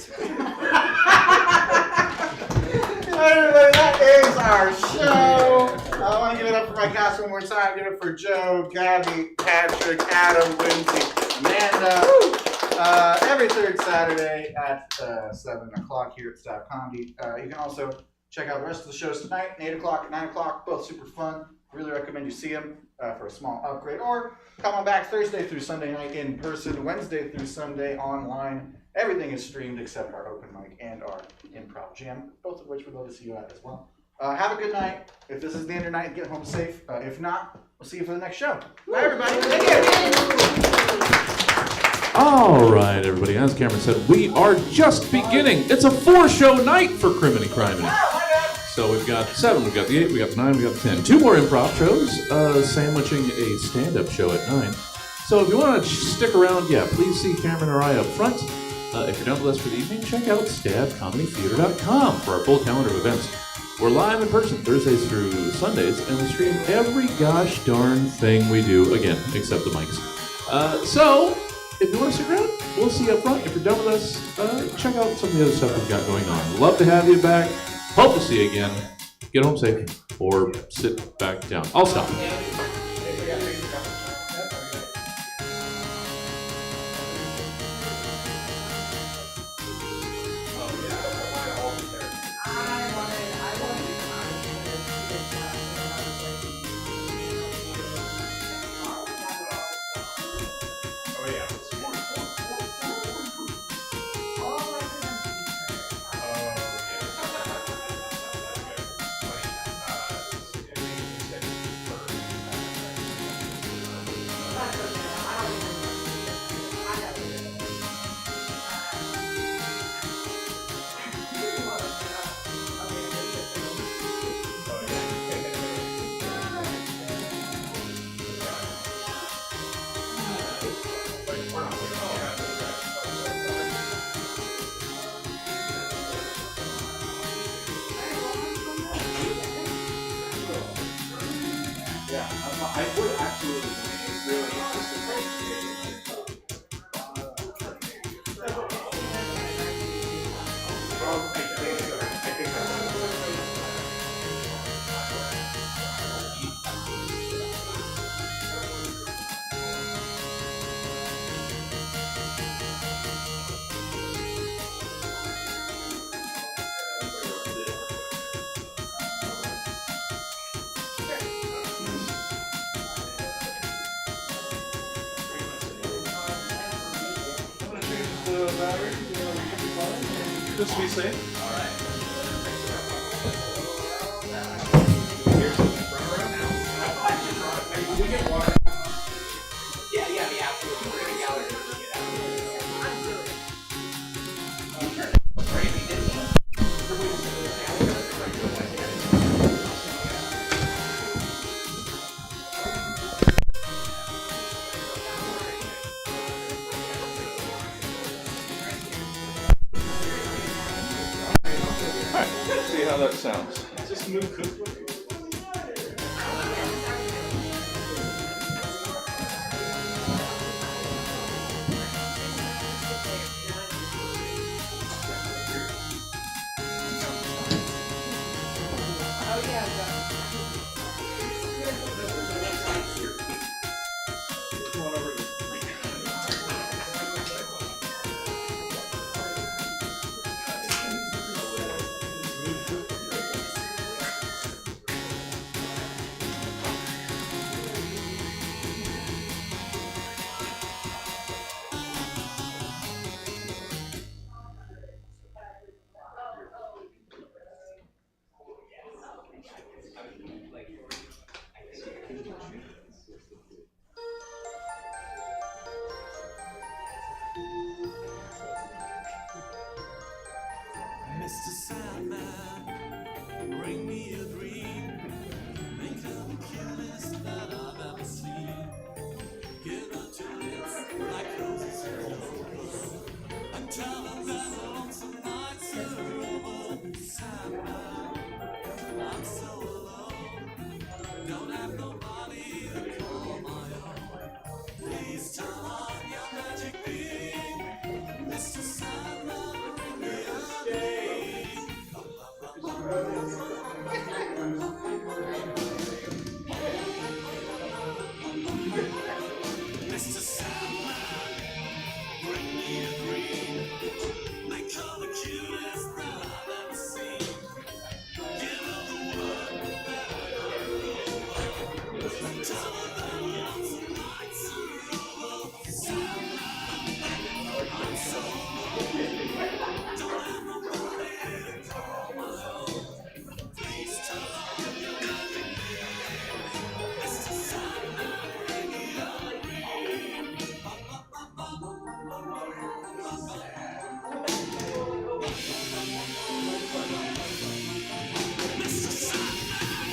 Everybody, that is our show. I want to give it up for my cast one more time. Give it for Joe, Gabby, Patrick, Adam, Lindsay, Amanda. Every third Saturday at 7 o'clock here at Staff Comedy. You can also check out the rest of the shows tonight, 8 o'clock and 9 o'clock. Both super fun. Really recommend you see them for a small upgrade. Or come on back Thursday through Sunday night in person, Wednesday through Sunday online. Everything is streamed except our open mic and our improv jam, both of which we'd love to see you at as well. Have a good night. If this is the end of the night, get home safe. If not, we'll see you for the next show. Bye, everybody. Thank you. All right, everybody. As Cameron said, we are just beginning. It's a 4-show night for Criminy Criminy. So we've got 7, we've got the 8, we've got the 9, we've got the 10. 2 more improv shows, sandwiching a stand-up show at 9. So if you want to stick around, yeah, please see Cameron or I up front. If you're done with us for the evening, check out staffcomedytheater.com for our full calendar of events. We're live in person Thursdays through Sundays, and we stream every gosh darn thing we do, again, except the mics. So, if you want to stick around, we'll see you up front. If you're done with us, check out some of the other stuff we've got going on. Love to have you back. Hope to see you again. Get home safe or sit back down. I'll stop. I would absolutely. It's really interesting. Just to be safe. All right. See how that sounds. Just move quickly. Mr. Sandman, bring me a dream. Make them the cutest that I've ever seen. Give her tulips like roses in clover, and tell her that lonesome nights are over. Sandman, I'm so alone, don't have nobody to call my own. Please turn on your magic beam, Mr. Sandman, bring me a dream. Mr. Sandman, bring me a dream. Make her the cutest that I've ever seen. Give her the word that I know. Tell her that lonesome nights are over. Sandman, I'm so alone. Don't have nobody to call my own. Please turn on your magic beam. Mr. Sandman, bring me a dream. Mr. Sandman,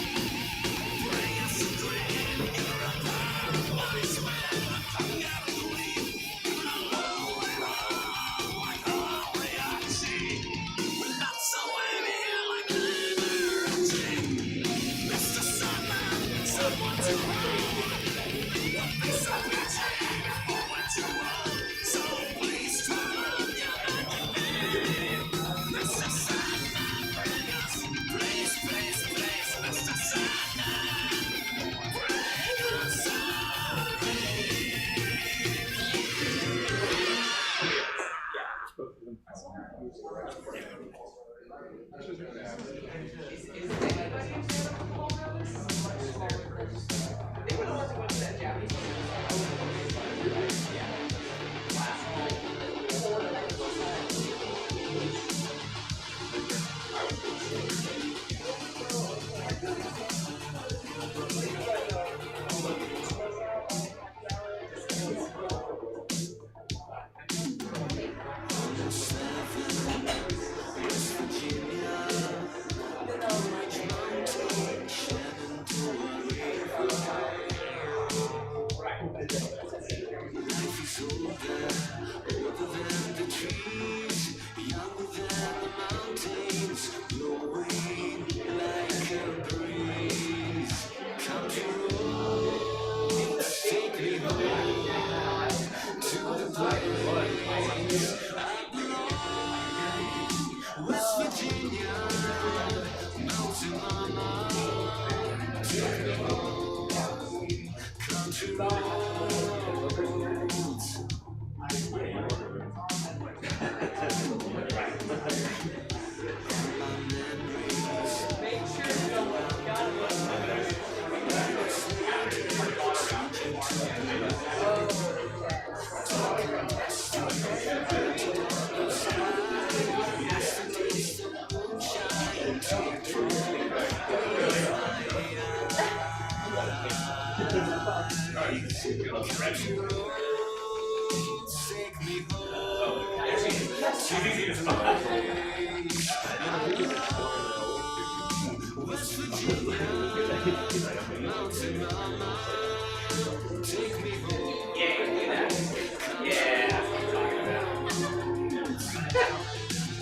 bring us a dream. You're a paradise man. I can't believe you're not lonely, like only I see. We're not so heavy like liberty. Mr. Sandman, someone to hold. What makes a pity what you want? So please turn on your magic beam. Mr. Sandman, bring us, please, please, please, Mr. Sandman, bring us a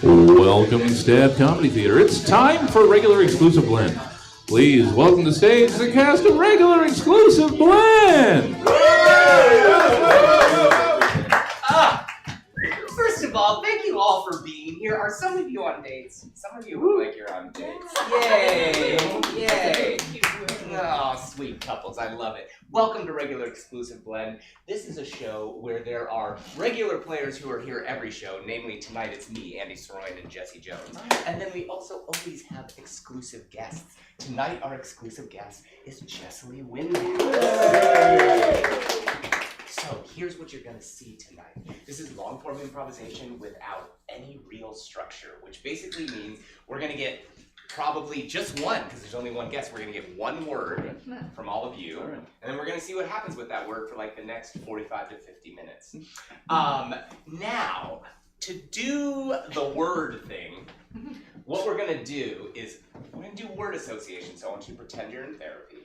Welcome to Stab Comedy Theater. It's time for Regular Exclusive Blend. Please welcome to stage the cast of Regular Exclusive Blend. First of all, thank you all for being here. Are some of you on dates? Some of you look like you're on dates. Yay! Yay! Oh, sweet couples. I love it. Welcome to Regular Exclusive Blend. This is a show where there are regular players who are here every show. Namely, tonight it's me, Andy Soroyan, and Jesse Jones. And then we also always have exclusive guests. Tonight, our exclusive guest is Jessie Windhouse. So here's what you're gonna see tonight. This is long-form improvisation without any real structure, which basically means we're gonna get probably just one, because there's only one guest. We're gonna get one word from all of you, and then we're gonna see what happens with that word for like the next 45 to 50 minutes. Now, to do the word thing, gonna do is we're gonna do word association. So I want you to pretend you're in therapy,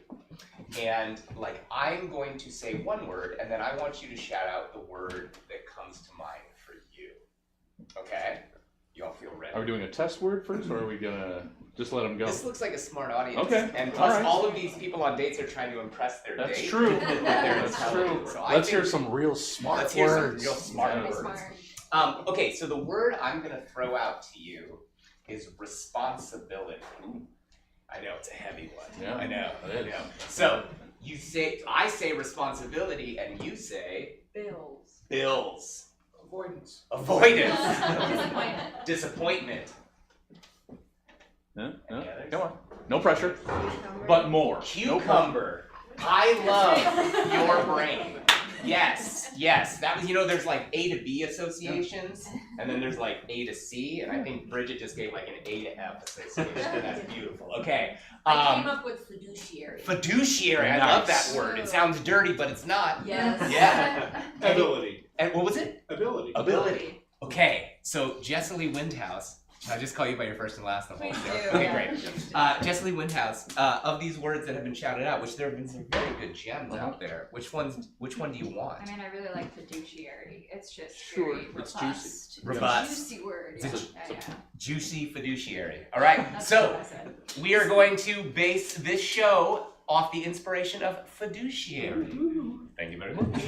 and like I'm going to say one word, and then I want you to shout out the word that comes to mind for you. Okay? You all feel ready? Are we doing a test word first, or are we gonna just let them go? This looks like a smart audience. Okay. And plus, All right. all of these people on dates are trying to impress their That's date. true. with their That's intelligence. true. So I Let's think- hear some real smart Let's hear some words. real smart Yeah. words. Okay, so the word I'm gonna throw out to you is responsibility. I know it's a heavy one. Yeah, I know. it I is. know. So I say responsibility, and you say Bills. bills. Avoidance. Avoidance. Disappointment. Disappointment. Yeah, come on. No pressure, but more. Cucumber. I love your brain. Yes, yes. That was, there's like A to B associations, and then there's like A to C, and I think Bridget just gave like an A to F association. That's beautiful. Okay. I came up with fiduciary. Fiduciary. I love that word. It sounds dirty, but it's not. Yes. Yeah. Ability. And what was it? Ability. Ability. Okay. So Jessely Windhouse. Should I just call you by your first and last? Please do. Okay, Yeah. great. Jessely Windhouse. Of these words that have been shouted out, which there have been some very good gems out there. Which one do you want? I mean, I really like fiduciary. It's just Sure, very it's robust. juicy. Robust. Juicy word. It's a- Yeah, yeah. Juicy fiduciary. All right. That's So what I said. we are going to base this show off the inspiration of fiduciary. Thank you very much.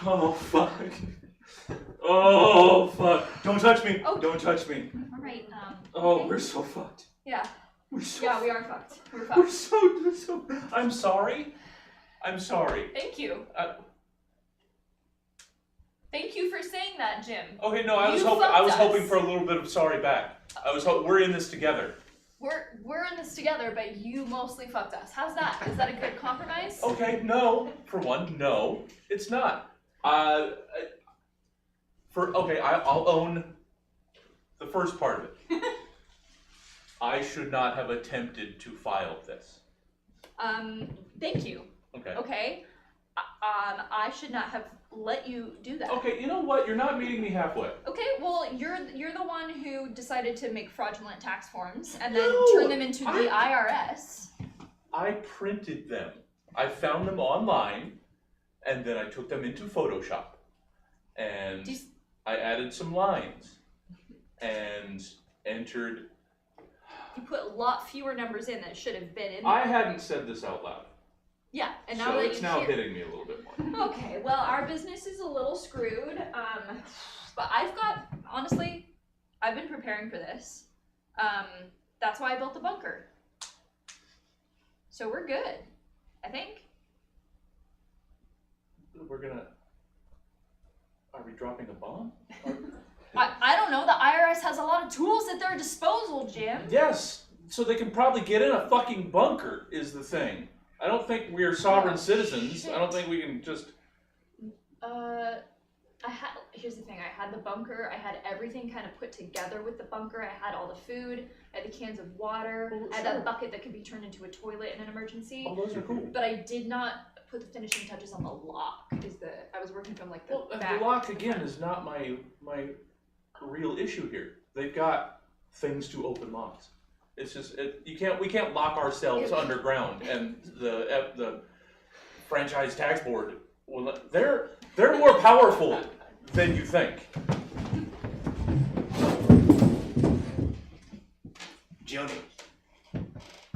Oh fuck. Oh fuck. Don't touch me. Oh. Don't touch me. All right. Oh, okay. we're so fucked. Yeah. We're so Yeah, we are fucked. We're fucked. We're so I'm sorry. I'm sorry. Thank you. Thank you for saying that, Jim. Okay, no, I was You hoping fucked us. for a little bit of sorry back. We're in this together. We're in this together, but you mostly fucked us. How's that? Is that a good compromise? Okay, no. For one, no, it's not. I'll own the first part of it. I should not have attempted to file this. Thank you. Okay. Okay. I should not have let you do that. Okay, you know what? You're not meeting me halfway. Okay, well, you're the one who decided to make fraudulent tax forms and then No, turn them into the IRS. I printed them. I found them online, and then I took them into Photoshop, and I added some lines, and entered. You put a lot fewer numbers in that should have been in. I hadn't said this out loud, Yeah, and now so that it's you now hear- hitting me a little bit more. Okay, well, our business is a little screwed, but honestly, I've been preparing for this. That's why I built the bunker. So we're good, I think. Are we dropping a bomb? I don't know, the IRS has a lot of tools at their disposal, Jim. Yes, so they can probably get in a fucking bunker, is the thing. I don't think we are sovereign citizens. I don't think we can just. Here's the thing, I had the bunker, I had everything kind of put together with the bunker, I had all the food, I had the cans of water, I had that bucket that could be turned into a toilet in an emergency. Oh, those are cool. But I did not put the finishing touches on the lock, I was working from like the back. The lock again is not my real issue here. They've got things to open locks. It's just we can't lock ourselves underground, and the franchise tax board they're more powerful than you think. Joni,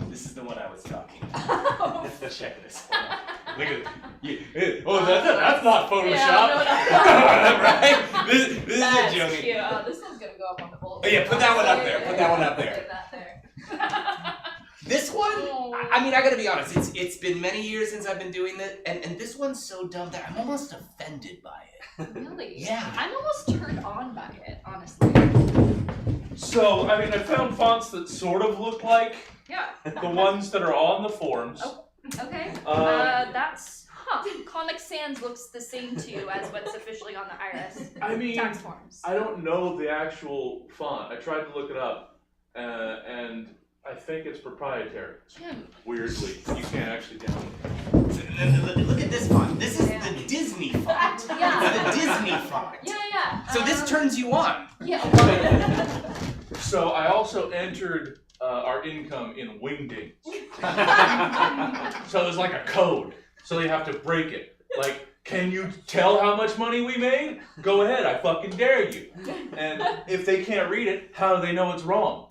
this is the one I was talking about. Check this out. Look at it. Oh, that's not Photoshop. Yeah, no. Right? This is it, Joni. Cute. This one's gonna go up on the bulletin. Oh, yeah, put that one up there. Put that one up there. Put that there. This one, I mean, I gotta be honest, it's been many years since I've been doing this, and this one's so dumb that I'm almost offended by it. Really? Yeah. I'm almost turned on by it, honestly. So, I mean, I found fonts that sort of look like Yeah. the ones that are on the forms. Okay. Um, Comic Sans looks the same to you as what's officially on the IRS I mean, tax forms. I don't know the actual font. I tried to look it up, and I think it's proprietary. Jim. Weirdly, you can't actually download it. Look at this font. This is the Disney font. Yeah. It's the Disney font. Yeah, yeah. So this turns you on. Yeah. So I also entered our income in wingdings. So there's like a code. So you have to break it. Like, can you tell how much money we made? Go ahead, I fucking dare you. And if they can't read it, how do they know it's wrong?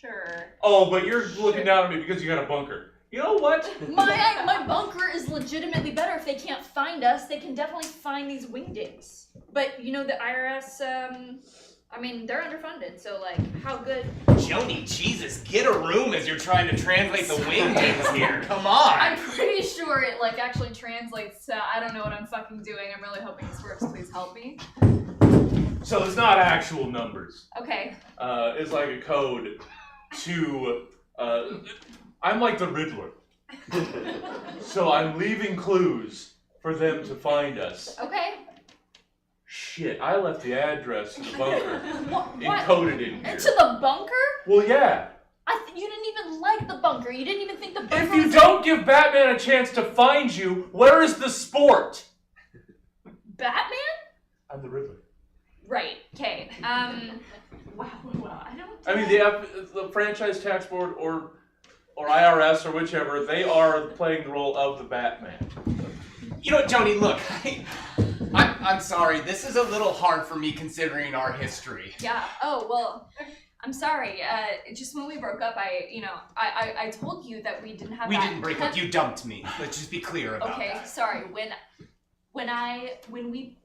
Sure. Oh, but you're looking down at me because you got a bunker. You know what? My bunker is legitimately better. If they can't find us, they can definitely find these wingdings. But you know the IRS, I mean, they're underfunded, so like, how good? Joni, Jesus, get a room as you're trying to translate the wingdings here. Come on. I'm pretty sure it like actually translates to, I don't know what I'm fucking doing. I'm really hoping this works. Please help me. So it's not actual numbers. Okay. It's like a code to, I'm like the Riddler. So I'm leaving clues for them to find us. Okay. Shit, I left the address to the bunker What? encoded in here. To the bunker? Well, yeah. You didn't even like the bunker. You didn't even think the bunker If you don't give Batman a chance to find you, where is the sport? Batman? I'm the Riddler. Right. Okay. Wow. I don't. I mean, the franchise tax board or IRS or whichever, they are playing the role of the Batman. You know what, Joni, look, I'm sorry. This is a little hard for me considering our history. Yeah. Oh well. I'm sorry. Just when we broke up, I told you that we didn't have. We that didn't break up. You dumped me. Let's just be clear about okay. that. Sorry. When we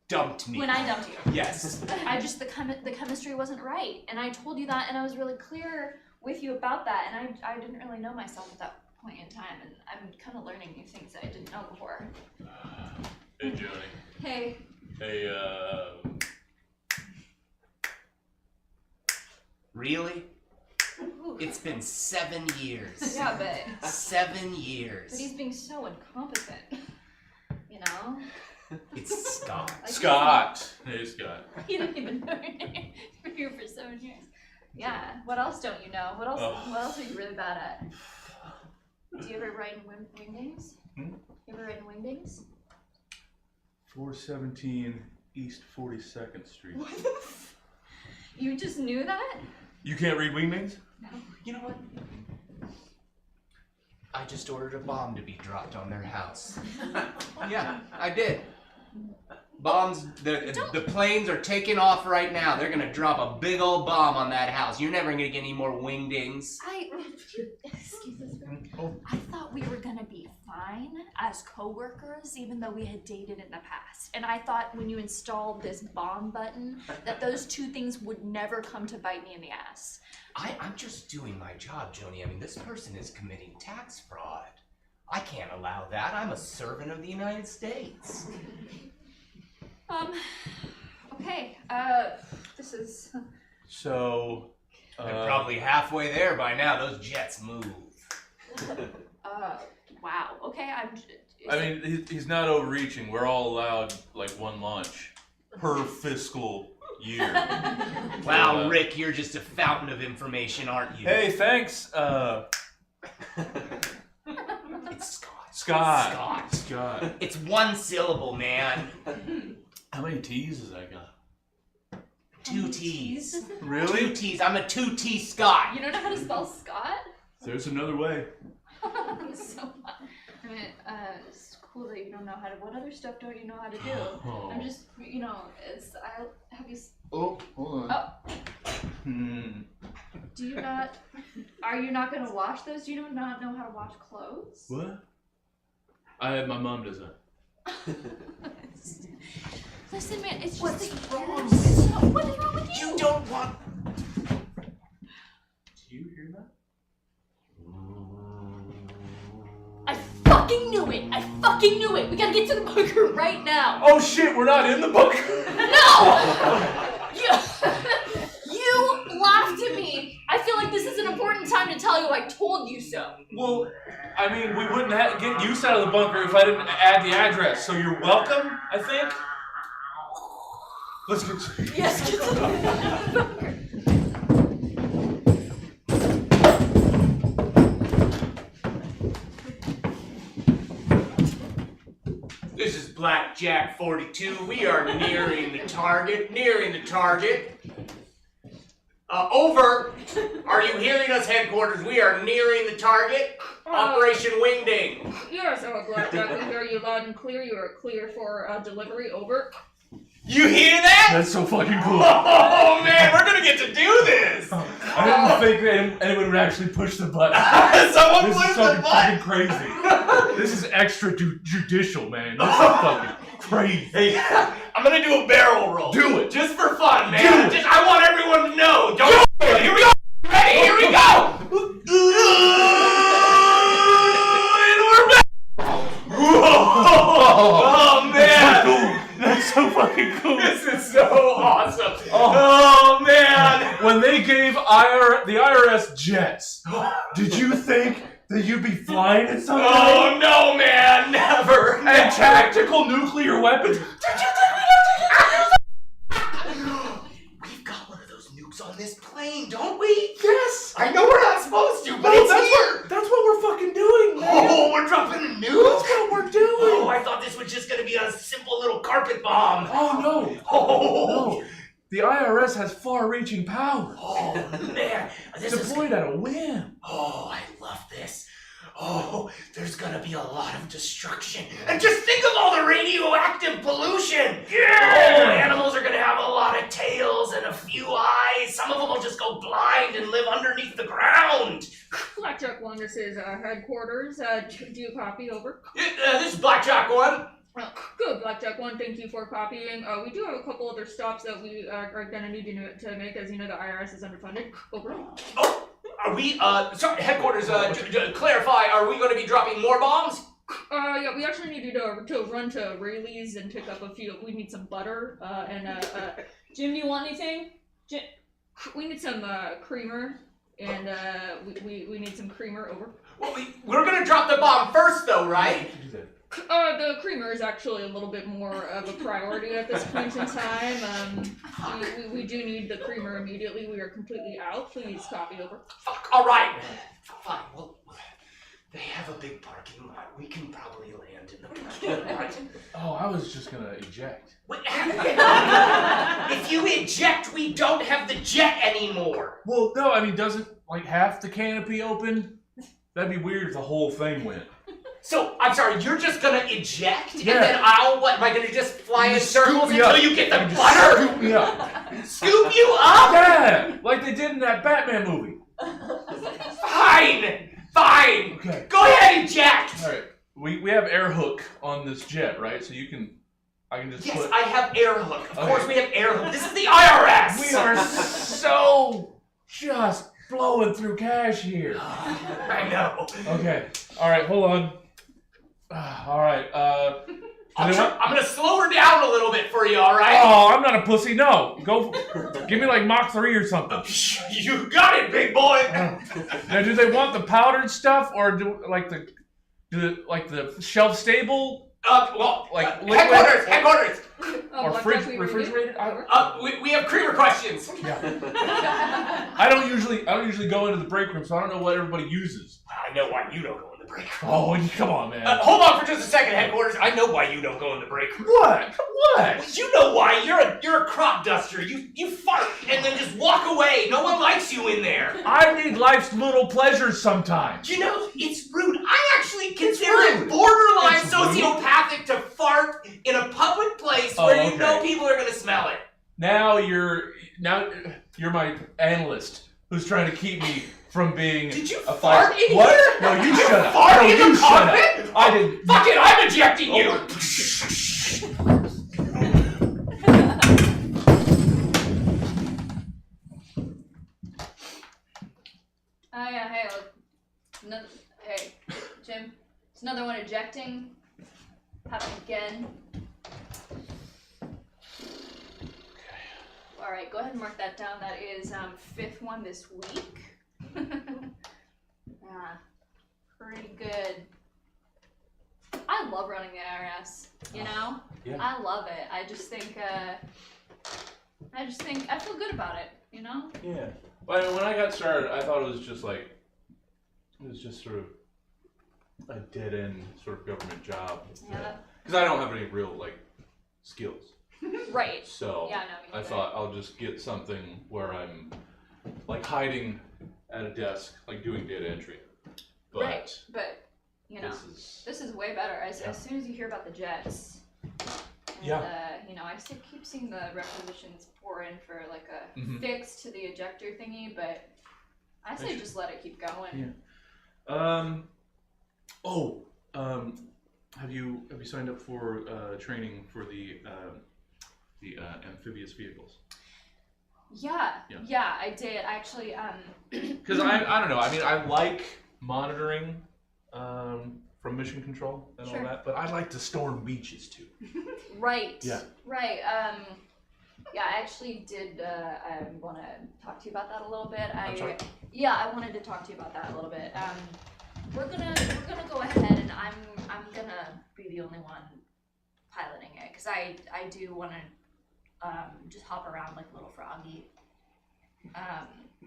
dumped me. When I dumped you. Yes. The chemistry wasn't right, and I told you that, and I was really clear with you about that, and I didn't really know myself at that point in time, and I'm kind of learning new things that I didn't know before. Hey, Joni. Hey. Hey, Really? It's been 7 years. Yeah, but 7 years. But he's being so incompetent. You know? It's Scott. Scott. Hey, Scott. He didn't even know your name. You've been here for 7 years. Yeah. What else don't you know? What else are you really bad at? Do you ever ride in wingdings? You ever ride in wingdings? 417 East 42nd Street. You just knew that? You can't read wingdings? No. You know what? I just ordered a bomb to be dropped on their house. Yeah, I did. Bombs, the planes are taking off right now. They're gonna drop a big old bomb on that house. You're never gonna get any more wingdings. Excuse us. I thought we were gonna be fine as co-workers, even though we had dated in the past. And I thought when you installed this bomb button, that those two things would never come to bite me in the ass. I'm just doing my job, Joni. I mean, this person is committing tax fraud. I can't allow that. I'm a servant of the United States. Okay, this is... So, they're probably halfway there by now. Those jets move. Wow, okay, I mean, he's not overreaching. We're all allowed, like, one launch per fiscal year. Wow, Rick, you're just a fountain of information, aren't you? Hey, thanks, It's Scott. Scott. It's one syllable, man. How many T's has that got? 2 T's. Really? 2 T's. I'm a 2T Scott. You don't know how to spell Scott? There's another way. So much. I mean, it's cool that you don't know how to. What other stuff don't you know how to do? Oh. I'm just, you know, have you. Oh, hold on. Oh. Do you not? Are you not going to wash those? Do you not know how to wash clothes? What? My mom does that. Listen, man, it's just What's wrong? What is wrong with you? You don't want. Do you hear that? I fucking knew it! I fucking knew it! We gotta get to the bunker right now! Oh shit, we're not in the bunker! No! You laughed at me! I feel like this is an important time to tell you I told you so. Well, I mean, we wouldn't get use out of the bunker if I didn't add the address, so you're welcome, I think? Let's get to Yes, get to the bunker. This is Blackjack 42. We are nearing the target. Over. Are you hearing us, headquarters? We are nearing the target. Operation Wingding. Yes, Blackjack, we hear you loud and clear. You are clear for delivery. Over. You hear that? That's so fucking cool. Oh man, we're gonna get to do this. I didn't think anyone would actually push the button. Someone This pushed is the fucking button. crazy. This is extra-judicial, man. This is fucking crazy. Hey, I'm gonna do a barrel roll. Do it. Just for fun, man. Do it. I want everyone to know. Don't. Here we go. Ready? Here we go. And we're back. Oh man. That's so fucking cool. This is so awesome. Oh man. When they gave the IRS jets, did you think that you'd be flying in something? Oh no, man. Never. And tactical nuclear weapons? We've got one of those nukes on this plane, don't we? Yes. I know we're not supposed to, but No, it's here. that's what we're fucking doing, man. Oh, we're dropping a nuke? That's what we're doing. Oh, I thought this was just gonna be a simple little carpet bomb. Oh, no. Oh. No. The IRS has far-reaching powers. Oh, man. This is Deployed at a whim. Oh, I love this. Oh, there's gonna be a lot of destruction. And just think of all the radioactive pollution. Yeah! Oh, animals are gonna have a lot of tails and a few eyes. Some of them will just go blind and live underneath the ground. Blackjack 1, this is headquarters. Do you copy? Over. This is Blackjack 1. Good, Blackjack 1, thank you for copying. We do have a couple other stops that we are gonna need to make. As you know, the IRS is underfunded. Over. Oh, are we, sorry, headquarters, clarify, are we gonna be dropping more bombs? Yeah, we actually need you to run to Rayleigh's and pick up a few. We need some butter, Jim, do you want anything? Jim, we need some, creamer, and, we need some creamer. Over. Well, we're gonna drop the bomb first, though, right? The creamer is actually a little bit more of a priority at this point in time. We do need the creamer immediately. We are completely out. Please copy. Over. Fuck, alright. Fine, well, they have a big parking lot. We can probably land in the parking lot. Oh, I was just gonna eject. If you eject, we don't have the jet anymore. Well, no, I mean, doesn't, like, half the canopy open? That'd be weird if the whole thing went. So, I'm sorry, you're just gonna eject? Yeah. And then am I gonna just fly in Scoop circles me until up. you get the Just butter? Scoop me up. Scoop you up? Yeah, like they did in that Batman movie. Fine! Okay. Go ahead, eject! Alright, we have air hook on this jet, right? So I can just Yes, put... I have air hook. Of Okay. course we have air hook. This is the IRS! We are so just blowing through cash here. I know. Okay, alright, hold on. Alright, I'm gonna slow her down a little bit for you, alright? Oh, I'm not a pussy, no. Give me like Mach 3 or something. You got it, big boy! Now, do they want the powdered stuff or do the shelf stable? Headquarters! Or refrigerated? We have creamer questions. Yeah. I don't usually go into the break room, so I don't know what everybody uses. I know why you don't go in the break room. Oh, come on, man. Hold on for just a second, headquarters. I know why you don't go in the break room. What? You know why? You're a crop duster. You fart and then just walk away. No one likes you in there. I need life's little pleasures sometimes. You know, it's rude. I actually consider it borderline sociopathic to fart in a public place where you know people are gonna smell it. Now you're my analyst who's trying to keep me from being a fart in what? here? No, you Did you shut up. fart No, in you the shut up. carpet? I didn't. Fuck it, I'm ejecting you. Hey, look. Hey, Jim. It's another one ejecting. Happened again. Alright, go ahead and mark that down. That is 5th one this week. Pretty good. I love running the IRS, you know? Yeah. I love it. I think I feel good about it, you know? Yeah. But when I got started, I thought it was just sort of a dead end sort of government job. Yeah. because I don't have any real like skills. Right. So Yeah, no, me I neither. thought I'll just get something where I'm like hiding at a desk, like doing data entry. But Right, but you know, this this is way better. As soon as you hear about the jets, and, you know, I keep seeing the requisitions pour in for like a Mhm. fix to the ejector thingy, but I say just let it keep going. Yeah. Have you signed up for training for the amphibious vehicles? Yeah, Yeah. yeah, I did. I actually, Because I don't know. I mean, I like monitoring from mission control and Sure. all that, but I like to storm beaches too. Right. Yeah. Right. Yeah, I actually did. I want to talk to you about that a little bit. I'm sorry? Yeah, I wanted to talk to you about that a little bit. We're gonna go ahead, and I'm gonna be the only one piloting it because I do want to just hop around like a little froggy.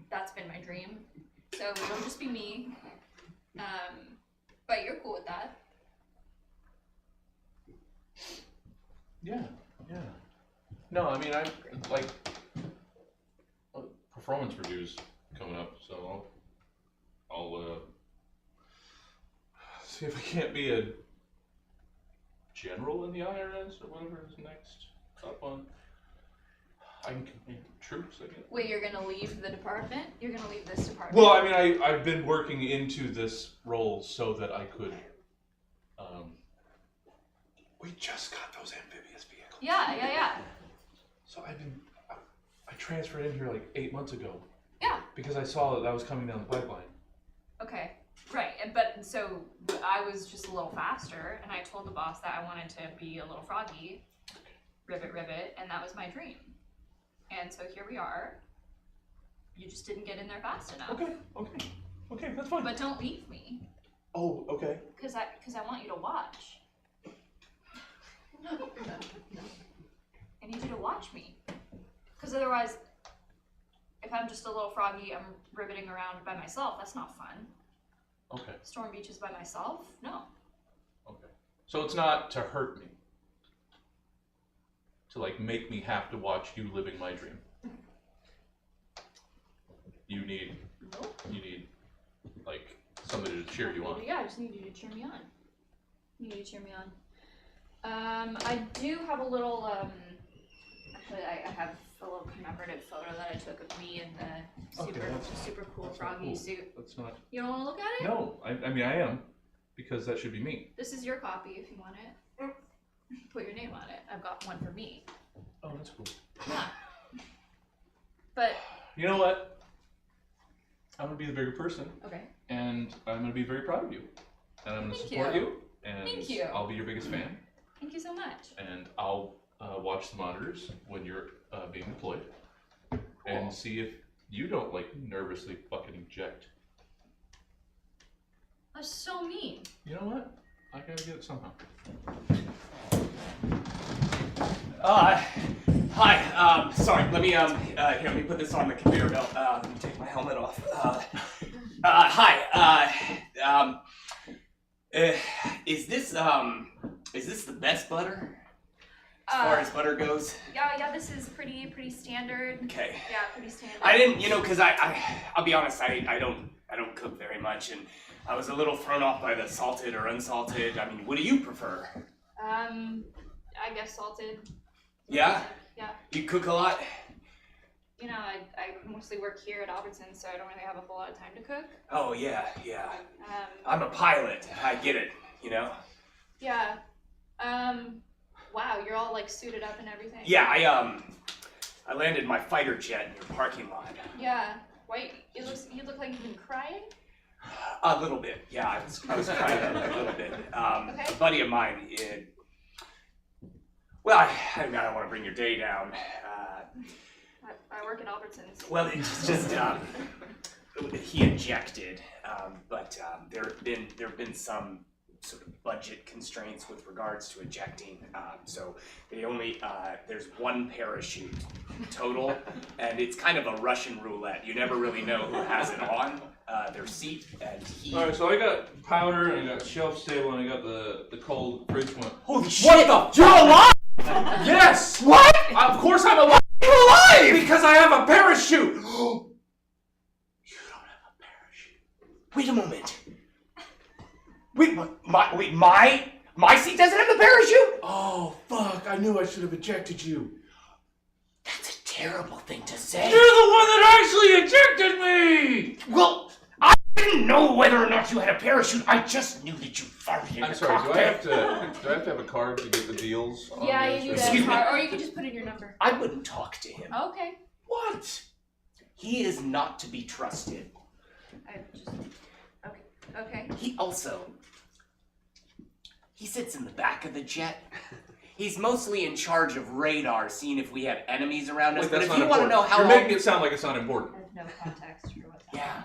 That's been my dream. So it'll just be me. But you're cool with that. Yeah. Yeah. No, I mean I like performance reviews coming up, so I'll see if I can't be a general in the IRS or whatever is next up on. I can command troops, I guess. Wait, you're gonna leave the department? You're gonna leave this department? Well, I mean, I've been working into this role so that I could. We just got those amphibious vehicles. Yeah. So I transferred in here like 8 months ago. Yeah. Because I saw that was coming down the pipeline. Okay, right. But so I was just a little faster, and I told the boss that I wanted to be a little froggy, ribbit, and that was my dream. And so here we are. You just didn't get in there fast enough. Okay, that's fine. But don't leave me, Oh, okay. cause I want you to watch. I need you to watch me, cause otherwise, if I'm just a little froggy, I'm ribbiting around by myself. That's not fun. Okay. Storm beaches by myself? No. Okay. So it's not to hurt me. To like make me have to watch you living my dream. You need like somebody to cheer you on. Yeah, I just need you to cheer me on. You need to cheer me on. I do have a little, actually I have a little commemorative photo that I took of me in the super cool froggy suit. That's not. You don't want to look at it? No, I mean I am, because that should be me. This is your copy if you want it. Put your name on it. I've got one for me. Oh, that's cool. Yeah. But. You know what? I'm gonna be the bigger person. Okay. And I'm gonna be very proud of you. And I'm gonna Thank support you. you. And Thank you. I'll be your biggest fan. Thank you so much. And I'll watch the monitors when you're being deployed. And see if you don't like nervously fucking eject. That's so mean. You know what? I gotta get it somehow. Hi. Sorry. Let me here. Let me put this on the conveyor belt. Let me take my helmet off. Hi. Is this the best butter? As far as butter goes? Yeah, this is pretty standard. Okay. Yeah, pretty standard. I didn't, cause I'll be honest, I don't cook very much, and I was a little thrown off by the salted or unsalted. I mean, what do you prefer? I guess salted. Yeah? Yeah. You cook a lot? You know, I mostly work here at Albertsons, so I don't really have a whole lot of time to cook. Oh, yeah. I'm a pilot. I get it, Yeah. Wow, you're all like suited up and everything. Yeah, I landed my fighter jet in your parking lot. Yeah. Wait, you look like you've been crying? A little bit, yeah. I was crying a little bit. Okay. A buddy of mine, well, I don't want to bring your day down. I work at Albertsons. Well, it's just he ejected, but there have been some sort of budget constraints with regards to ejecting. So they only there's one parachute total, and it's kind of a Russian roulette. You never really know who has it on. their seat, and he. All right, so I got powder, and I got shelf stable, and I got the cold fridge one. Holy shit! What the? You're alive! Yes! What? Of course I'm alive! You're alive! Because I have a parachute! Wait a moment. Wait, my seat doesn't have a parachute? Oh, fuck, I knew I should have ejected you. That's a terrible thing to say. You're the one that actually ejected me! Well, I didn't know whether or not you had a parachute. I just knew that you farted in I'm the sorry, do I cockpit. have to have a card to get the deals? On Yeah, this? you need a card, or you could just put in your number. I wouldn't talk to him. Okay. What? He is not to be trusted. Okay. He sits in the back of the jet. He's mostly in charge of radar, seeing if we have enemies around us. Wait, but that's if not you want to important. know how You're long... making it sound like it's not important. I have no context for what's Yeah.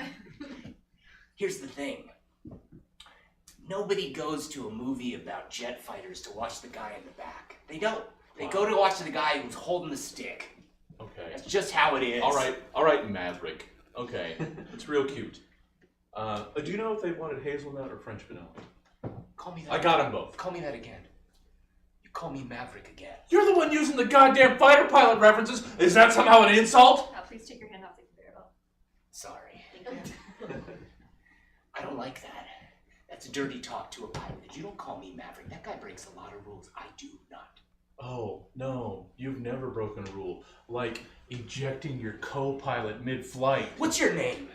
Here's the thing. Nobody goes to a movie about jet fighters to watch the guy in the back. They don't. They go to watch the guy who's holding the stick. Okay. That's just how it is. All right, Maverick. Okay, it's real cute. Do you know if they wanted hazelnut or French vanilla? Call me that. I got them both. Call me that again. You call me Maverick again. You're the one using the goddamn fighter pilot references. Is that somehow an insult? Please take your hand off the conveyor belt. Sorry. I don't like that. That's dirty talk to a pilot. You don't call me Maverick. That guy breaks a lot of rules. I do not. Oh, no. You've never broken a rule. Like ejecting your co-pilot mid-flight. What's your name?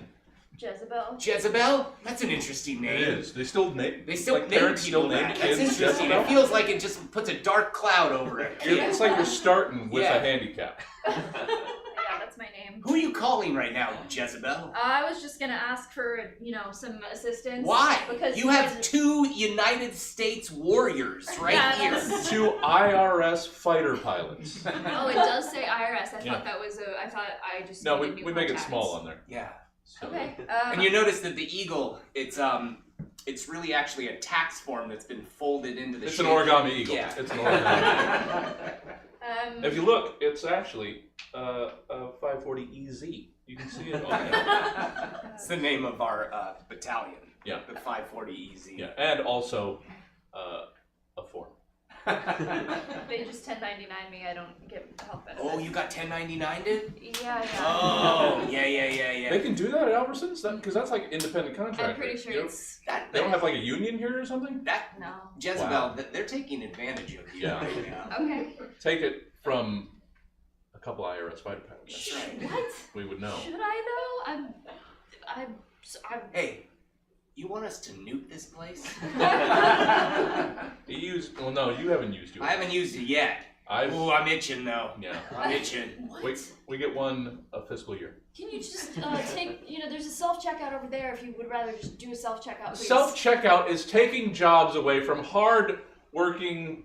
Jezebel. Jezebel? That's an interesting name. It is. They still name. They still like name parents people still name that. kids That's interesting. Jezebel? It feels like it just puts a dark cloud over it. It's like you're starting with Yeah. a handicap. Yeah, that's my name. Who are you calling right now, Jezebel? I was just gonna ask for, some assistance. Why? Because you have two United States warriors right here. that's- Two IRS fighter pilots. Oh, it does say IRS. I Yeah. thought that was I thought I just. No, needed we new make it contacts. small on there. Yeah. So. Okay. And you notice that the eagle, it's really actually a tax form that's been folded into the It's shape. an origami eagle. Yeah. It's an origami. If you look, it's actually a 540 EZ. You can see it on there. It's the name of our battalion. Yeah. The 540 EZ. Yeah, and also a form. They just 1099 me. I don't get health benefits. Oh, you got 1099'd? Yeah. Oh, yeah. They can do that at Albertsons? Because that's like independent contractor. I'm pretty sure You know? it's. They don't have like a union here or something? No. Jezebel, Wow. they're taking advantage of you. Yeah. Right now. Okay. Take it from a couple IRS fighter pilots. That's right. What? We would know. Should I though? I'm. Hey, you want us to nuke this place? Well, no, you haven't used it. I haven't used it yet. Ooh, I'm itching though. Yeah. I'm itching. We get one a fiscal year. Can you just take? There's a self checkout over there. If you would rather just do a self checkout, please. Self checkout is taking jobs away from hard working.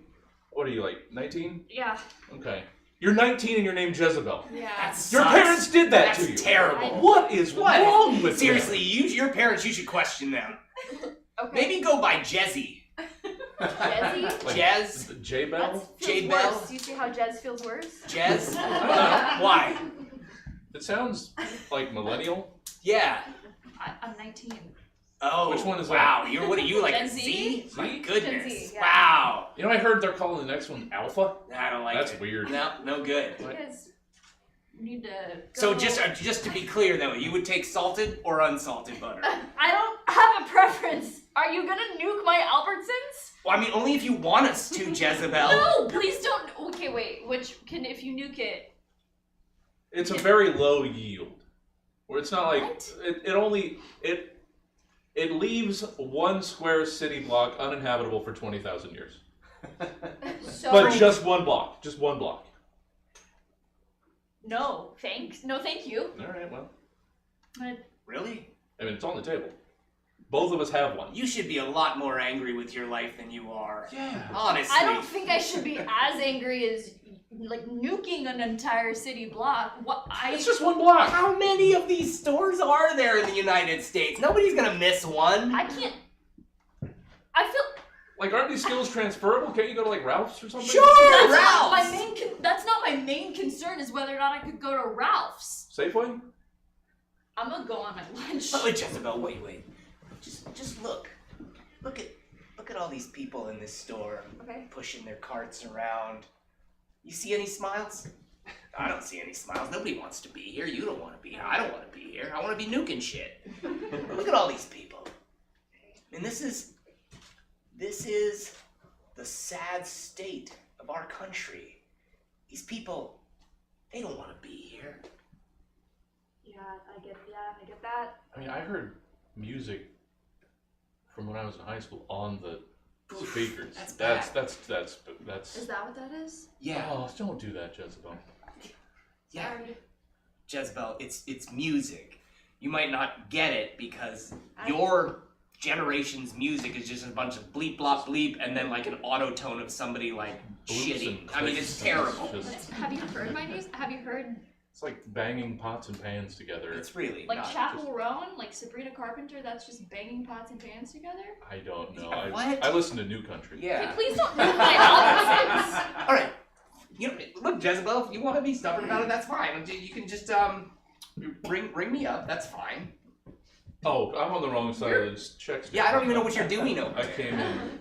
What are you like? 19? Yeah. Okay. You're 19 and you're named Jezebel. Yeah. Your parents did that That's to you. terrible. What is wrong with Seriously, them? your parents, you should question them. Okay. Maybe go by Jezzy. Jezzy? Like Jez? J-Bell? J-Bell? Worse. You see how Jez feels worse? Jez? Why? It sounds like millennial. Yeah. I'm 19. Oh, Which one is wow. that? What are you, like Gen a Z? Z? My Gen goodness. Z, yeah. Wow. You know, I heard they're calling the next one Alpha. I don't like That's it. weird. No good. You guys need to go. So just to be clear though, you would take salted or unsalted butter? I don't have a preference. Are you gonna nuke my Albertsons? Well, I mean, only if you want us to, Jezebel. No, please don't. Okay, wait. If you nuke it? It's a very low yield. Where it's not like it leaves one square city block uninhabitable for 20,000 years. So. But just one block. Just one block. No, thanks. No, thank you. All right, well. Really? I mean, it's on the table. Both of us have one. You should be a lot more angry with your life than you are. Yeah. Honestly. I don't think I should be as angry as nuking an entire city block. It's just one block. How many of these stores are there in the United States? Nobody's gonna miss one. I can't. I feel. Like, aren't these skills transferable? Can't you go to like Ralph's or something? Sure, That's not Ralph's. my main. That's not my main concern. Is whether or not I could go to Ralph's. Safeway? I'm gonna go on my lunch. Oh, Jezebel, wait. Just look. Look at all these people in this store pushing their carts around. You see any smiles? I don't see any smiles. Nobody wants to be here. You don't want to be here. I don't want to be here. I want to be nuking shit. Look at all these people. And this is the sad state of our country. These people, they don't want to be here. Yeah, I get that. I mean, I heard music from when I was in high school on the speakers. That's bad. That's. Is that what that is? Yeah. Oh, don't do that, Jezebel. Yeah. Jezebel, it's music. You might not get it because your generation's music is just a bunch of bleep, blop, bleep, and then like an auto-tone of somebody like shitting. I mean, it's terrible. Have you heard my music? Have you heard? It's like banging pots and pans together. It's really like not Chapel Roan, like Sabrina Carpenter. That's just banging pots and pans together. I don't know. What? I listen to New Country. Yeah. Okay, please don't move my algorithm. All right. You know, look, Jezebel, if you want to be stubborn about it, that's fine. You can just ring me up. That's fine. Oh, I'm on the wrong side of this check. Yeah, I don't even know what you're doing over there. I came in.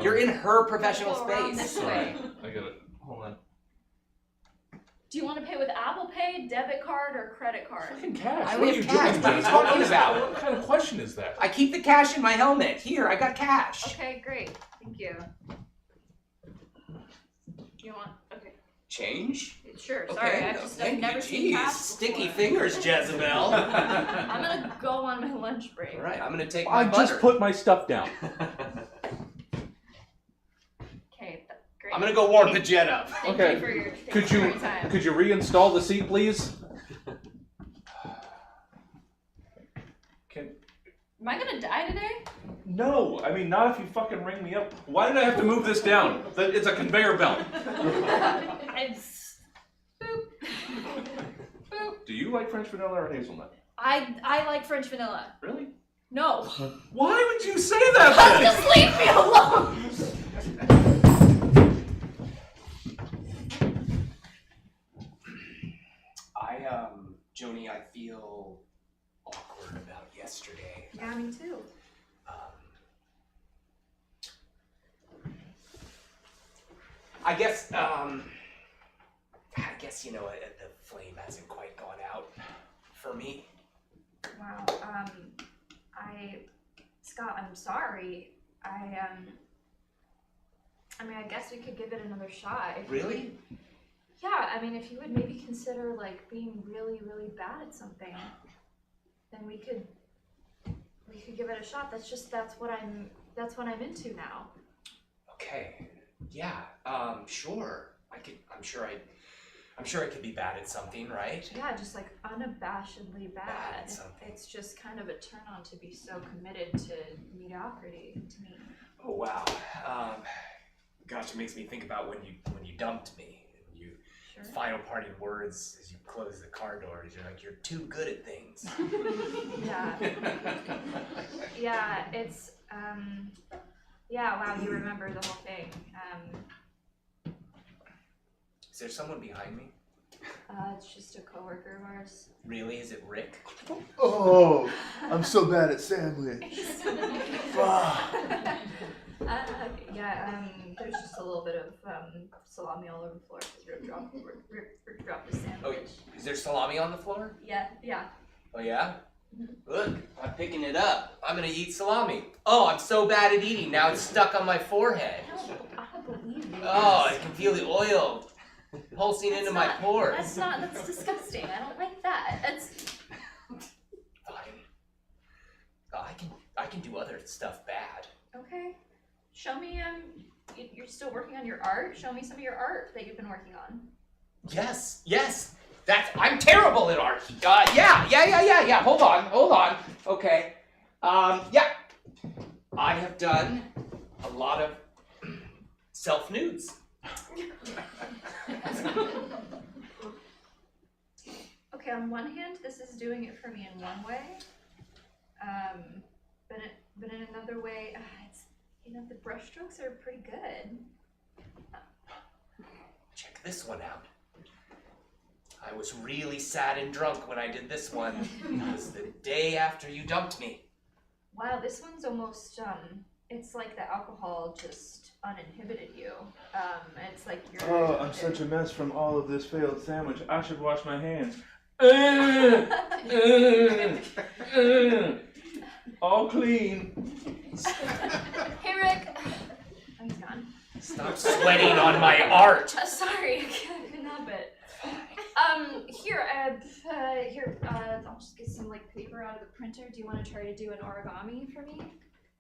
You're in her professional Go around space. this way. I got it. Hold on. Do you want to pay with Apple Pay, debit card, or credit card? Fucking cash. I What are have you cash. doing? What are you talking about? What kind of question is that? I keep the cash in my helmet. Here, I got cash. Okay, great. Thank you. You want? Okay. Change? Sure. Sorry, Okay, I've never seen Jeez, cash sticky before. fingers, Jezebel. I'm gonna go on my lunch break. All right, I'm gonna take my I butter. just put my stuff down. Okay, great. I'm gonna go warm the jet up. Thank you for your time. Could you reinstall the seat, please? Am I gonna die today? No, I mean not if you fucking ring me up. Why did I have to move this down? It's a conveyor belt. Do you like French vanilla or hazelnut? I like French vanilla. Really? No. Why would you say that then? Just leave me alone. Joni, I feel awkward about yesterday. Yeah, me too. I guess you know the flame hasn't quite gone out for me. Wow. Scott, I'm sorry. I mean, I guess we could give it another shot. Really? Yeah, I mean, if you would maybe consider like being really, really bad at something, then we could give it a shot. That's what I'm into now. Okay. Yeah. Sure. I'm sure I could be bad at something, right? Yeah, just like unabashedly bad. at something. It's just kind of a turn on to be so committed to mediocrity to me. Oh wow. Gosh, it makes me think about when you dumped me. Sure. Final parting words as you close the car doors. You're like, you're too good at things. Yeah. Yeah, it's yeah, wow, you remember the whole thing. Is there someone behind me? It's just a coworker of ours. Really? Is it Rick? Oh, I'm so bad at sandwich. Yeah, there's just a little bit of salami all over the floor because Rick dropped his sandwich. Oh, is there salami on the floor? Yeah. Oh yeah? Look, I'm picking it up. I'm gonna eat salami. Oh, I'm so bad at eating. Now it's stuck on my forehead. I don't believe you. Oh, I can feel the oil pulsing into my pores. That's disgusting. I don't like that. That's Fine. I can do other stuff bad. okay. Show me you're still working on your art? Show me some of your art that you've been working on. Yes. I'm terrible at art. Yeah. Hold on. Okay. Yeah. I have done a lot of self-nudes. Okay, on one hand, this is doing it for me in one way. But in another way, it's the brush strokes are pretty good. Check this one out. I was really sad and drunk when I did this one. It was the day after you dumped me. Wow, this one's almost, it's like the alcohol just uninhibited you. It's like you're... Oh, I'm such a mess from all of this failed sandwich. I should wash my hands. All clean. Hey, Rick. Oh, he's gone. Stop sweating on my art. Sorry, I couldn't help it. Here, I'll just get some like paper out of the printer. Do you want to try to do an origami for me?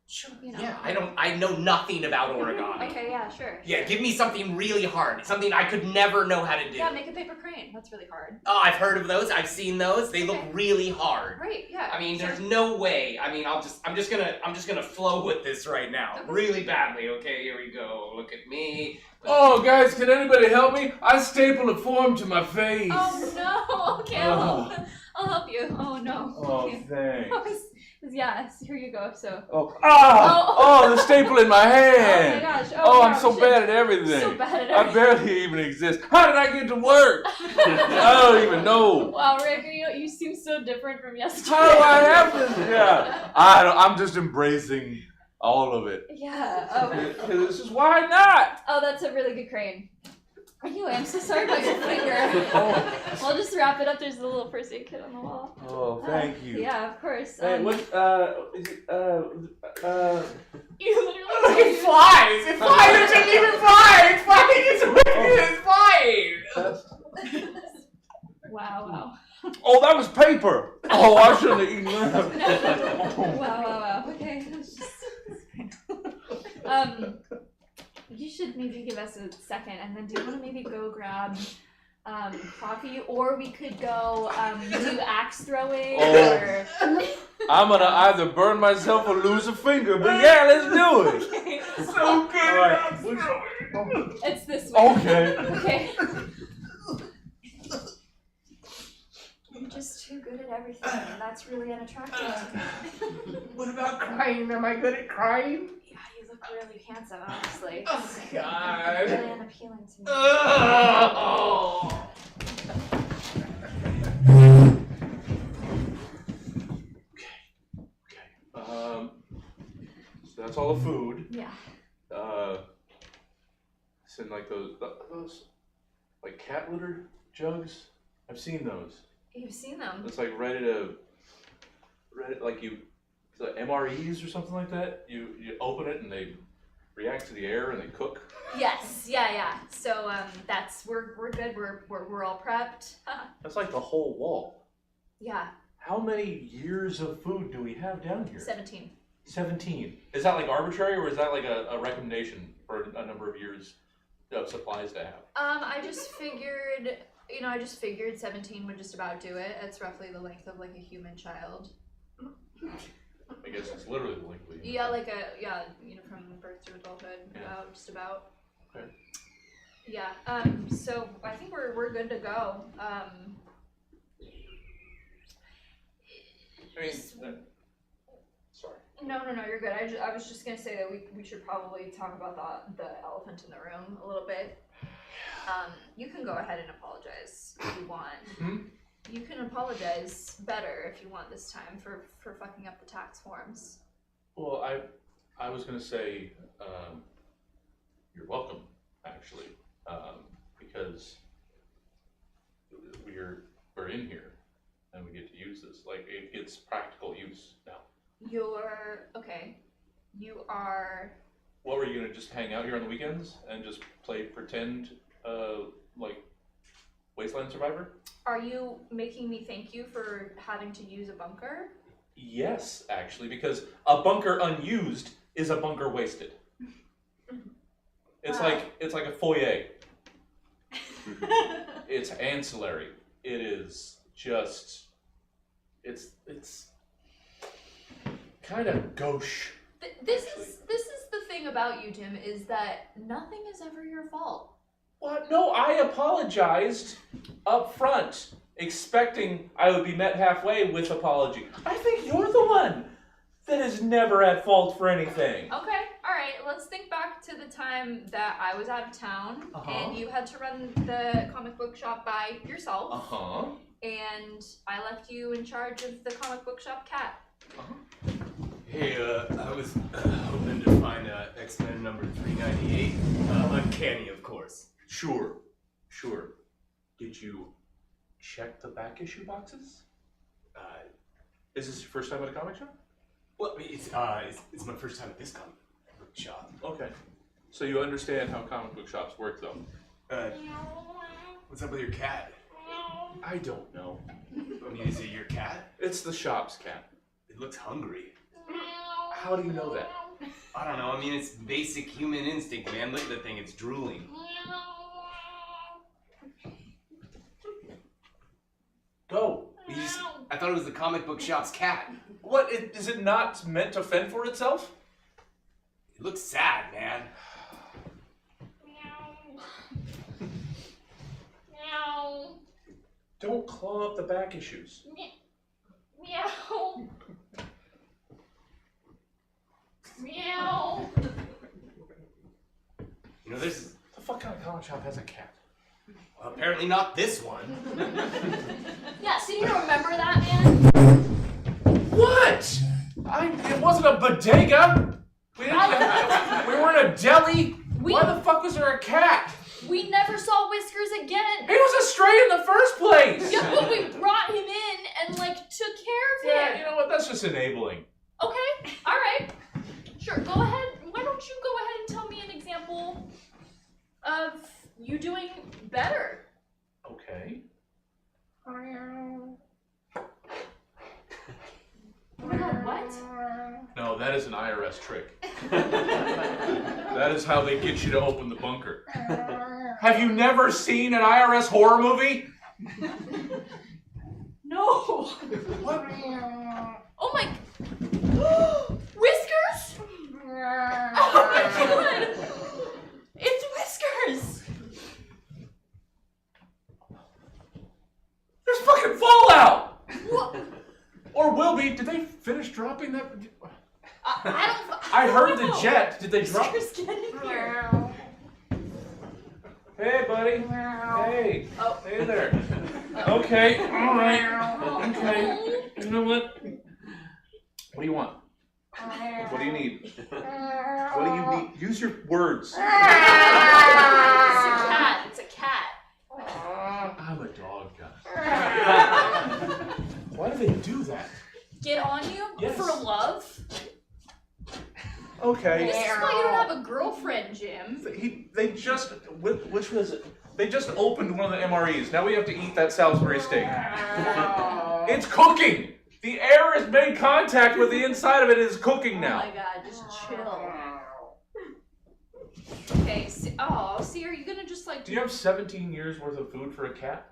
Sure. You know. Yeah, I know nothing about origami. Okay, yeah, sure. Yeah, give me something really hard. Something I could never know how to do. Yeah, make a paper crane. That's really hard. Oh, I've heard of those. I've seen those. They look really hard. Right, yeah. I mean, there's no way. I mean, I'm just gonna flow with this right now. Really badly. Okay, here we go. Look at me. Oh, guys, can anybody help me? I stapled a form to my face. Oh no! Okay, I'll help you. Oh no. Oh, thanks. Yes, here you go. So. Oh, the staple in my hand. Oh my gosh. Oh, yeah, I'm so bad at everything. So bad at I barely even exist. How did I get to work? I don't even know. Wow, Rick, you seem so different from yesterday. How do I have this? Yeah, I'm just embracing all of it. Yeah. This is why not. Oh, that's a really good crane. Anyway, I'm so sorry about your finger. I'll just wrap it up. There's a little first aid kit on the wall. Oh, thank you. Yeah, of course. Hey, what? You literally. Look, it flies! It flies! It shouldn't even fly! It's flying! It's wicked! It's flying! Wow. Oh, that was paper. Oh, I shouldn't have eaten that. Wow. Okay. You should maybe give us a second, and then do you want to maybe go grab coffee, or we could go do axe throwing, or... I'm gonna either burn myself or lose a finger, but yeah, let's do it. Okay. So good at throwing. It's this way. Okay. Okay. You're just too good at everything, and that's really unattractive. What about crying? Am I good at crying? Yeah, you look really handsome, honestly. Oh, God. It's really unappealing to me. Oh. So that's all the food. Yeah. Send like those like cat litter jugs. I've seen those. You've seen them. It's like ready like you, the MREs or something like that. You open it and they react to the air and they cook. Yes, yeah. So we're good. We're all prepped. That's like the whole wall. Yeah. How many years of food do we have down here? 17. 17. Is that like arbitrary, or is that like a recommendation for a number of years of supplies to have? I just figured 17 would just about do it. It's roughly the length of like a human child. I guess it's literally the length of a human child. From birth to adulthood, just about. Okay. Yeah. So I think we're good to go. Sorry. No, you're good. I was just gonna say that we should probably talk about the elephant in the room a little bit. You can go ahead and apologize if you want. You can apologize better if you want this time for fucking up the tax forms. Well, I was gonna say you're welcome, actually, because we're in here and we get to use this. Like, it gets practical use now. You are. What, were you gonna just hang out here on the weekends and just play pretend like Wasteland Survivor? Are you making me thank you for having to use a bunker? Yes, actually, because a bunker unused is a bunker wasted. It's like a foyer. It's ancillary. It is just it's kind of gauche. This is the thing about you, Jim, is that nothing is ever your fault. What? No, I apologized up front, expecting I would be met halfway with apology. I think you're the one that is never at fault for anything. Okay, alright, let's think back to the time that I was out of town Uh-huh. and you had to run the comic book shop by yourself. Uh-huh. And I left you in charge of the comic book shop cat. Hey, I was hoping to find X-Men number 398. Uncanny, of course. Sure. Did you check the back issue boxes? Is this your first time at a comic shop? Well, it's my first time at this comic book shop. Okay. So you understand how comic book shops work, though? What's up with your cat? I don't know. I mean, is it your cat? It's the shop's cat. It looks hungry. How do you know that? I don't know. I mean, it's basic human instinct, man. Look at the thing. It's drooling. Go. I thought it was the comic book shop's cat. What? Is it not meant to fend for itself? It looks sad, man. Don't claw up the back issues. Meow. Meow. You know, there's... The fuck kind of comic shop has a cat? Well, apparently not this one. Yeah, so you remember that, man? What? It wasn't a bodega. We weren't a deli. Why the fuck was there a cat? We never saw Whiskers again. He was a stray in the first place. Yeah, but we brought him in and like took care of him. Yeah, you know what? That's just enabling. Okay, all right. Sure, go ahead. Why don't you go ahead and tell me an example of you doing better? Okay. Oh my god, what? No, that is an IRS trick. That is how they get you to open the bunker. Have you never seen an IRS horror movie? No. What? Oh my. Whiskers? Oh my god. It's Whiskers. There's fucking fallout. What? Or will be. Did they finish dropping that? I heard don't the know. jet. Did they drop? Whiskers, get in here. Hey, buddy. Hey. Oh. Hey there. Okay. All right. Okay. You know what? What do you want? What do you need? What do you need? Use your words. It's a cat. It's a cat. I'm a dog guy. Why do they do that? Get on you Yes. for love. Okay. This is why you don't have a girlfriend, Jim. They just, which was it? They just opened one of the MREs. Now we have to eat that Salisbury steak. It's cooking! The air has made contact with the inside of it. It is cooking now. Oh my god, just chill. Okay, see, are you gonna just like... Do you have 17 years worth of food for a cat?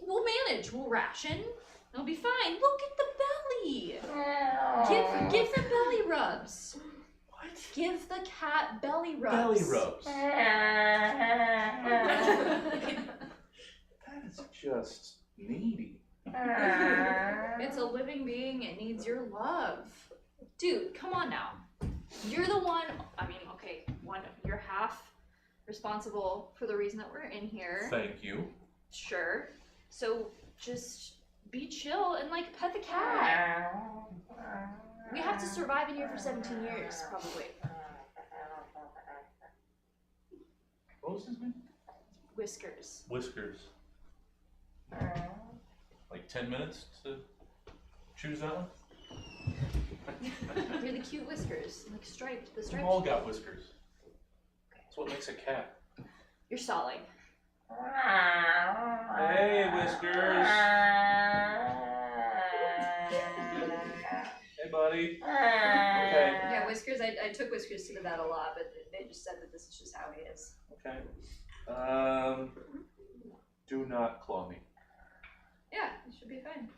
We'll manage. We'll ration. It'll be fine. Look at the belly. Give them belly rubs. What? Give the cat belly rubs. Belly rubs. That is just needy. It's a living being. It needs your love. Dude, come on now. You're the one, you're half responsible for the reason that we're in here. Thank you. Sure. So just be chill and like pet the cat. We have to survive in here for 17 years, probably. What was his name? Whiskers. Whiskers. Like 10 minutes to choose that one? You're the cute Whiskers, like striped. The We've striped. all got whiskers. That's what makes a cat. You're stalling. Hey, Whiskers. Hey, buddy. Okay. Yeah, Whiskers. I took Whiskers to the vet a lot, but they just said that this is just how he is. Okay. Do not claw me. Yeah, it should be fine.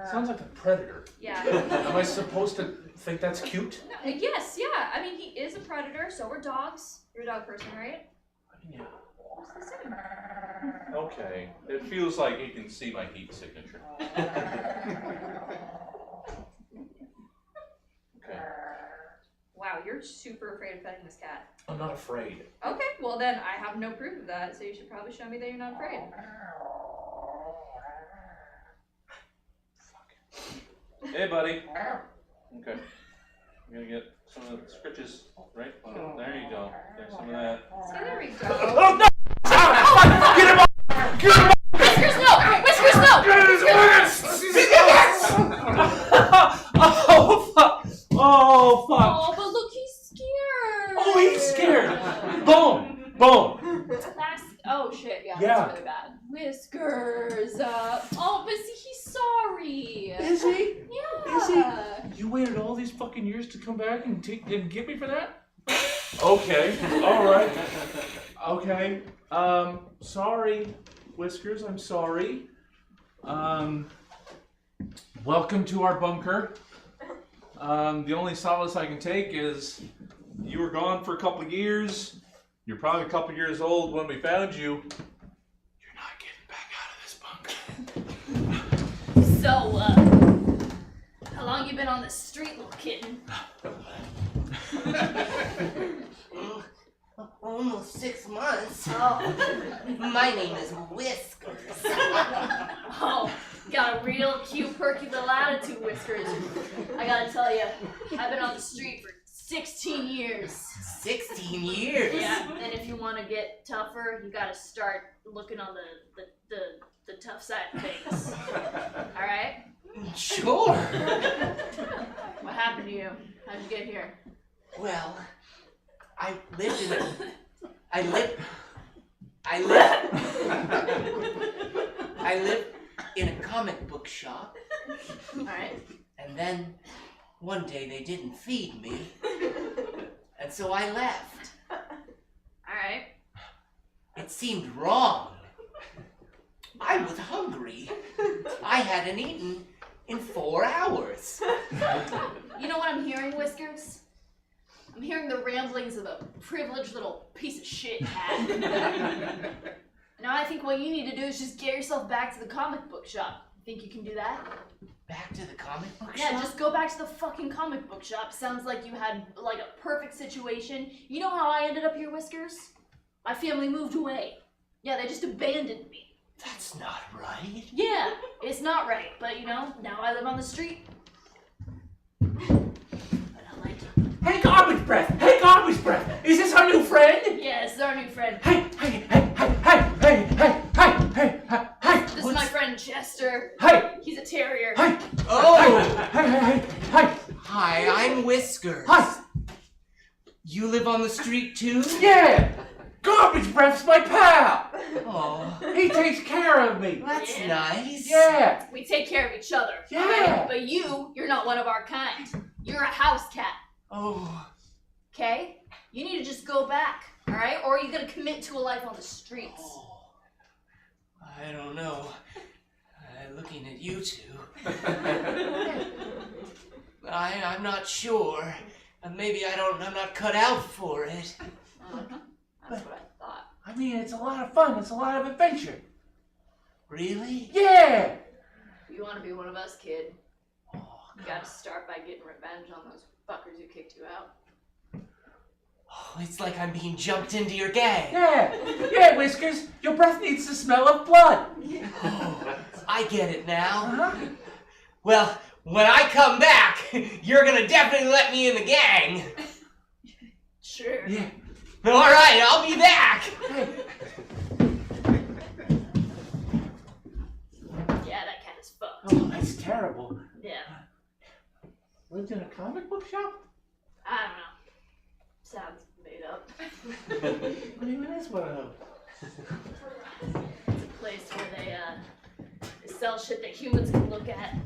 Sounds like a predator. Yeah. Am I supposed to think that's cute? No, yes, yeah. I mean, he is a predator. So are dogs. You're a dog person, right? Yeah. It's the same. Okay. It feels like he can see my heat signature. Okay. Wow, you're super afraid of petting this cat. I'm not afraid. Okay, well then I have no proof of that, so you should probably show me that you're not afraid. Hey, buddy. Okay. I'm gonna get some of the scritches, right? There you go. There's some of that. So there we go. Oh, no! Ah, get him off! Get him off! Whiskers, no! Whiskers, no! Oh, fuck! Oh, fuck! Oh, but look, he's scared. Oh, he's scared! Bone! Bone! That's, oh shit, yeah, Yeah. that's really bad. Whiskers, oh, but see, he's sorry. Is he? Yeah. Is he? You waited all these fucking years to come back and get me for that? Okay, alright. Okay. Sorry, Whiskers, I'm sorry. Welcome to our bunker. The only solace I can take is you were gone for a couple of years. You're probably a couple of years old when we found you. You're not getting back out of this bunker. So, how long you been on the street, little kitten? Almost 6 months. Oh. My name is Whiskers. Oh, got a real cute, perky little attitude, Whiskers. I gotta tell you, I've been on the street for 16 years. 16 years? Yeah, and if you want to get tougher, you gotta start looking on the tough side of things. Alright? Sure. What happened to you? How'd you get here? Well, I lived in a comic book shop. Alright. And then one day they didn't feed me. And so I left. Alright. It seemed wrong. I was hungry. I hadn't eaten in 4 hours. You know what I'm hearing, Whiskers? I'm hearing the ramblings of a privileged little piece of shit cat. Now I think what you need to do is just get yourself back to the comic book shop. Think you can do that? Back to the comic book Yeah, shop? just go back to the fucking comic book shop. Sounds like you had like a perfect situation. You know how I ended up here, Whiskers? My family moved away. Yeah, they just abandoned me. That's not right. Yeah, it's not right, but you know, now I live on the street. Hey, garbage breath! Hey, garbage breath! Is this our new friend? Yeah, this is our new friend. Hey! This is my friend Chester. Hey! He's a terrier. Hey! Oh! Hey! Hi, I'm Whiskers. Hi! You live on the street too? Yeah! Garbage breath's my pal! Oh. He takes care of me. That's nice. Yeah! We take care of each other. Yeah. Alright? But you're not one of our kind. You're a house cat. Oh. Okay? You need to just go back, alright? Or you're gonna commit to a life on the streets. Oh. I don't know. Looking at you two. I'm not sure. Maybe I'm not cut out for it. That's what I thought. I mean, it's a lot of fun. It's a lot of adventure. Really? Yeah! If you want to be one of us, kid, you gotta start by getting revenge on those fuckers who kicked you out. Oh, it's like I'm being jumped into your gang. Yeah, Whiskers. Your breath needs the smell of blood. Oh, I get it now. Well, when I come back, you're gonna definitely let me in the gang. Sure. Yeah. All right, I'll be back. Yeah, that cat is fucked. Oh, that's terrible. Yeah. Lived in a comic book shop? I don't know. Sounds made up. What even is one of those? It's a place where they sell shit that humans can look at.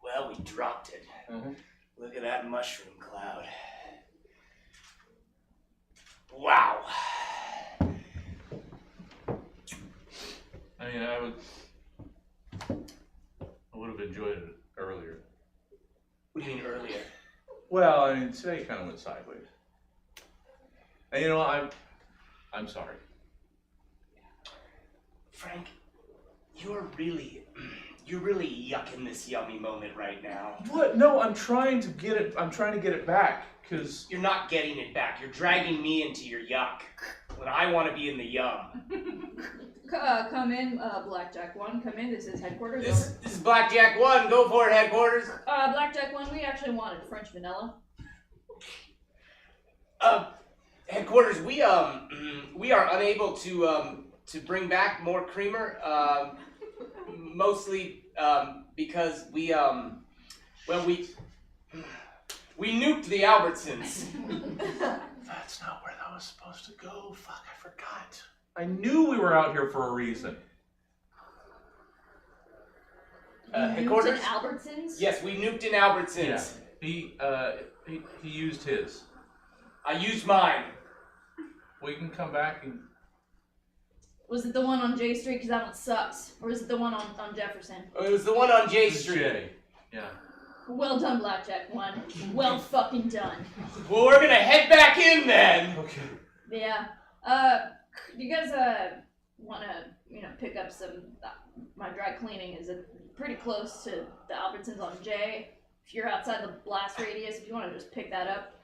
Well, we dropped it. Look at that mushroom cloud. Wow. I mean, I would have enjoyed it earlier. What do you mean earlier? Well, I mean, today kind of went sideways. And you know, I'm sorry. Frank, you're really yucking this yummy moment right now. What? No, I'm trying to get it back, because... You're not getting it back. You're dragging me into your yuck when I want to be in the yum. Come in, Blackjack 1, come in. This is headquarters. This is Blackjack 1. Go for it, headquarters. Blackjack 1, we actually wanted French vanilla. Headquarters, we are unable to bring back more creamer, mostly because we nuked the Albertsons. That's not where that was supposed to go. Fuck, I forgot. I knew we were out here for a reason. Headquarters? Nuked Albertsons? Yes, we nuked in Albertsons. Yeah. He used his. I used mine. We can come back and... Was it the one on J Street? Because that one sucks. Or is it the one on Jefferson? It was the one on J Street. J. Yeah. Well done, Blackjack 1. Well fucking done. Well, we're gonna head back in then. Okay. Yeah. Do you guys want to pick up some? My dry cleaning is pretty close to the Albertsons on J. If you're outside the blast radius, if you want to just pick that up.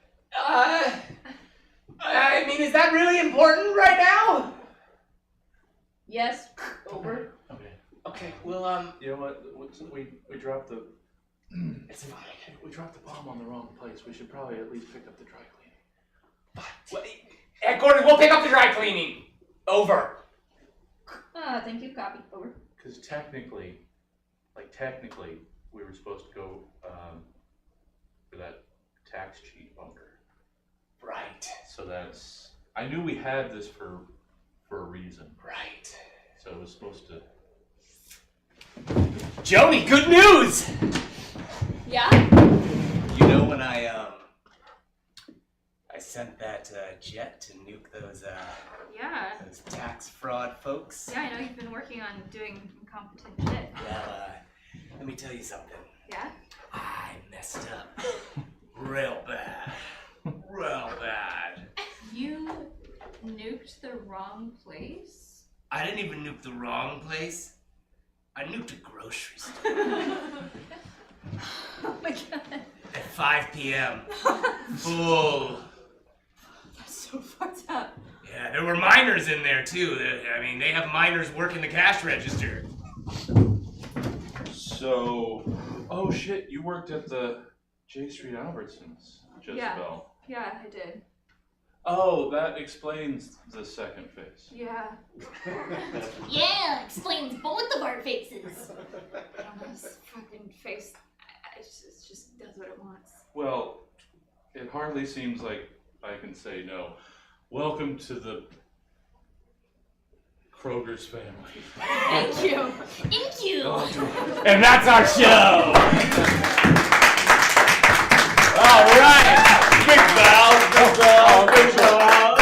I mean, is that really important right now? Yes. Over. Okay. Okay. Well, You know what? We dropped the. It's fine. We dropped the bomb on the wrong place. We should probably at least pick up the dry cleaning. What? Headquarters, we'll pick up the dry cleaning. Over. Thank you. Copy. Over. Because technically, we were supposed to go for that tax cheat bunker. Right. So that's. I knew we had this for a reason. Right. So it was supposed to. Joni, good news! Yeah? You know when I sent that jet to nuke those Yeah. those tax fraud folks? Yeah, I know you've been working on doing incompetent shit. Well, let me tell you something. Yeah? I messed up. Real bad. Real bad. You nuked the wrong place? I didn't even nuke the wrong place. I nuked a grocery store. Oh my god. At 5 p.m. Full. That's so fucked up. Yeah, there were minors in there too. I mean, they have minors working the cash register. So, oh shit, you worked at the J Street Albertsons, Jezebel. Yeah, I did. Oh, that explains the second face. Yeah. Yeah, explains both of our faces. This fucking face, it just does what it wants. Well, it hardly seems like I can say no. Welcome to the Kroger's family. Thank you. Thank you. And that's our show. All right. Big bells, big bells, big bells.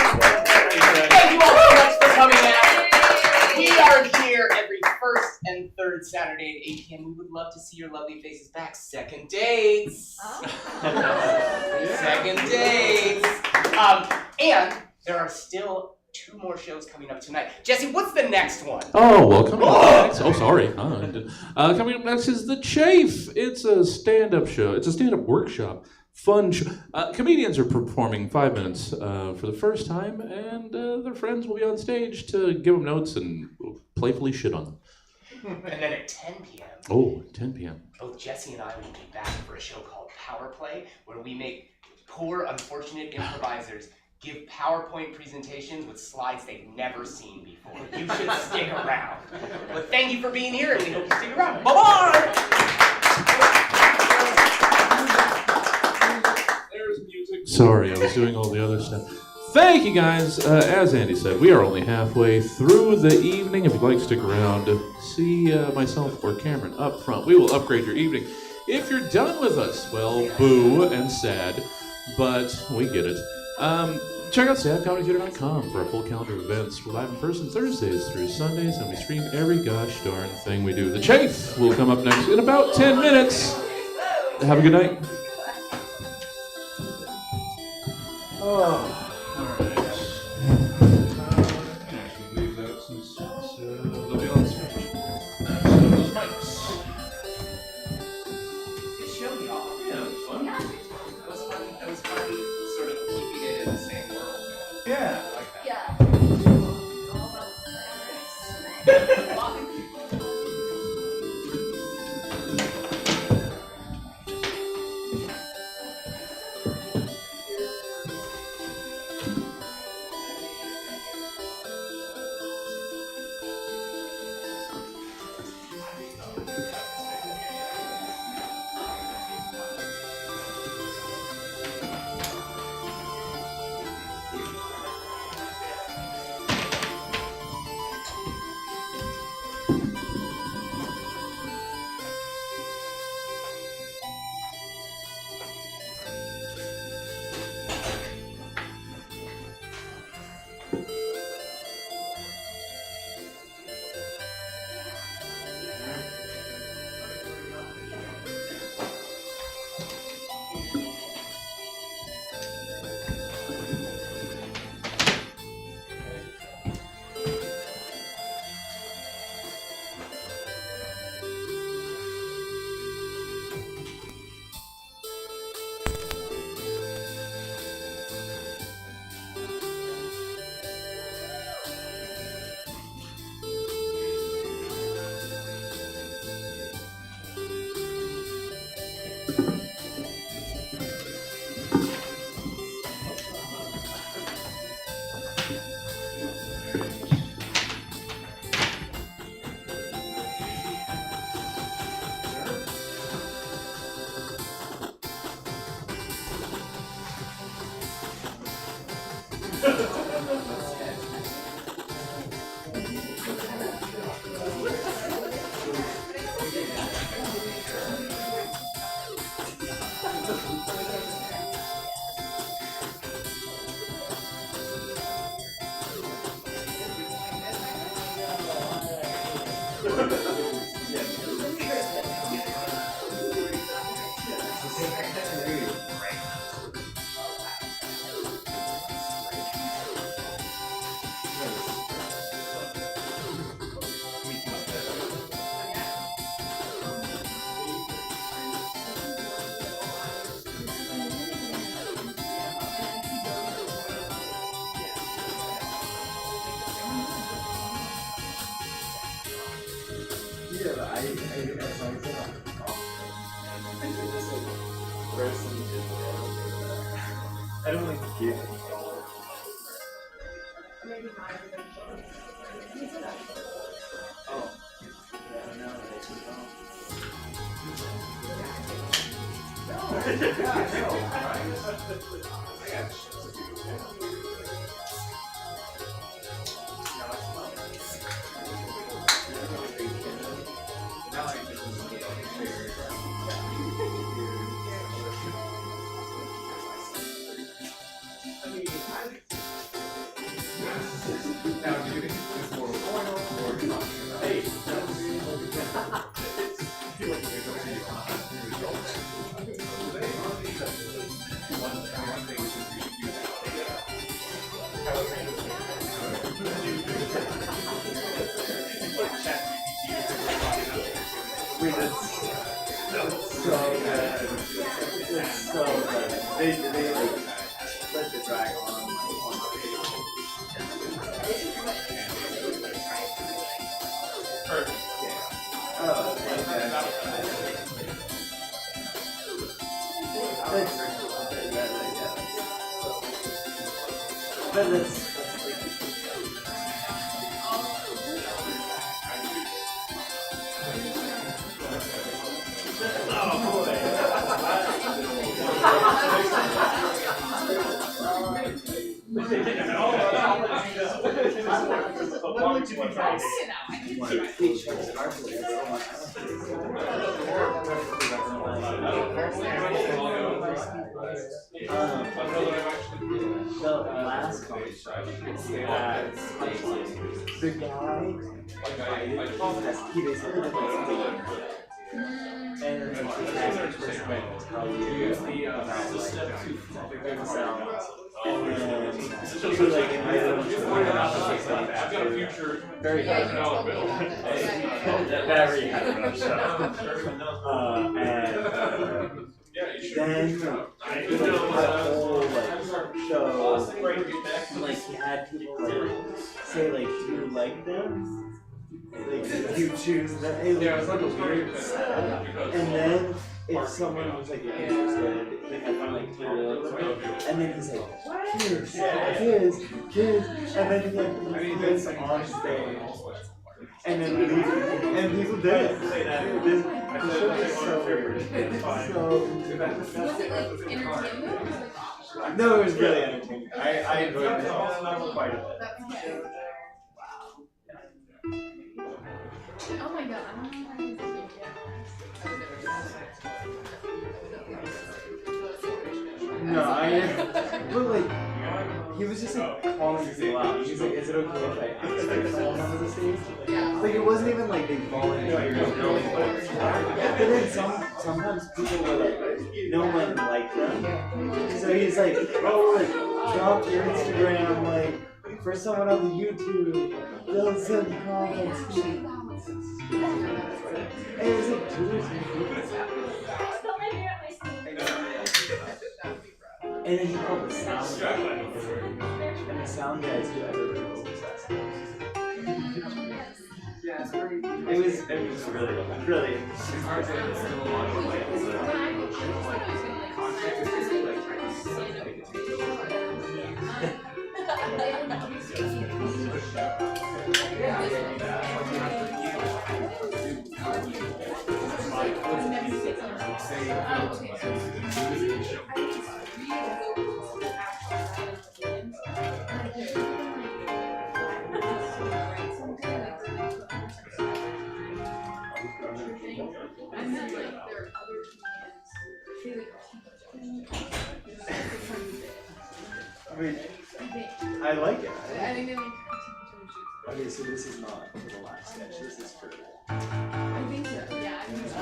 Thank you all so much for coming out. We are here every first and third Saturday at 8 p.m. We would love to see your lovely faces back. Second dates. Second dates. And there are still 2 more shows coming up tonight. Jesse, what's the next one? Oh, well, coming up next. Oh, sorry. Coming up next is the Chafe. It's a stand-up show. It's a stand-up workshop. Fun show. Comedians are performing 5 minutes for the first time, and their friends will be on stage to give them notes and playfully shit on them. And then at 10 p.m. Oh, 10 p.m. Both Jesse and I will be back for a show called PowerPlay, where we make poor, unfortunate improvisers give PowerPoint presentations with slides they've never seen before. You should stick around. But thank you for being here, and we hope you stick around. Bye-bye! There's music. Sorry, I was doing all the other stuff. Thank you, guys. As Andy said, we are only halfway through the evening. If you'd like to stick around to see myself or Cameron up front, we will upgrade your evening. If you're done with us, well, boo and sad, but we get it. Check out sadcomedytheater.com for a full calendar of events. We're live in person Thursdays through Sundays, and we stream every gosh darn thing we do. The Chafe will come up next in about 10 minutes. Have a good night. Alright. Actually leave that since they'll be on the stage. So those mics. It showed me all. Yeah, it was fun. It was fun. It was fun, sort of keeping it in the same world. Yeah. I like that. Yeah. All about the I don't like to get the guy, he basically did and then the average person might tell you about like themselves, and I've got a future. Very $1,000 bill. Very happy show. Then he had a whole show, and he had people say do you like them? You choose them. It was like a weird setup. And then if someone was interested, he had two rules, and then he's like, cheers, and then he puts on stage. And then people did it. The show is so weird. No, it was really entertaining. I enjoyed it quite a bit. Oh my god. No, but he was just calling people out. He's like, is it okay if I ask someone on the stage? It wasn't even they volunteered. But then sometimes people were no one liked them. So he's like, oh, drop your Instagram, for someone on the YouTube, they'll send comments. And it was 2 or 3 people. And then he called the sound guy. And the sound guys do everything. It was really I like it. Okay, so this is not for the last sketch. This is for. I think so. Yeah, I think so.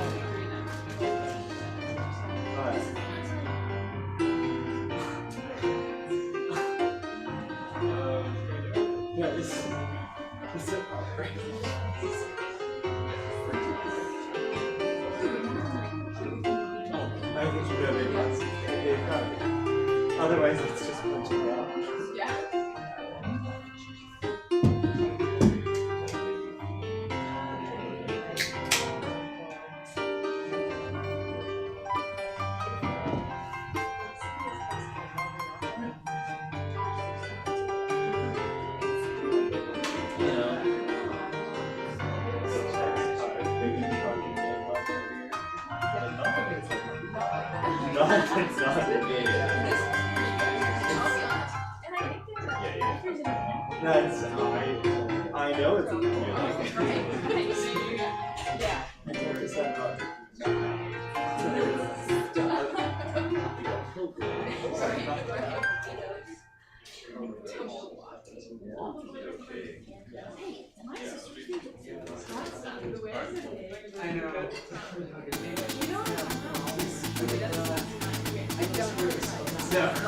Yeah, this is I think you better make otherwise it's just punching out. Yeah. It's not. That's I know it's a Yeah.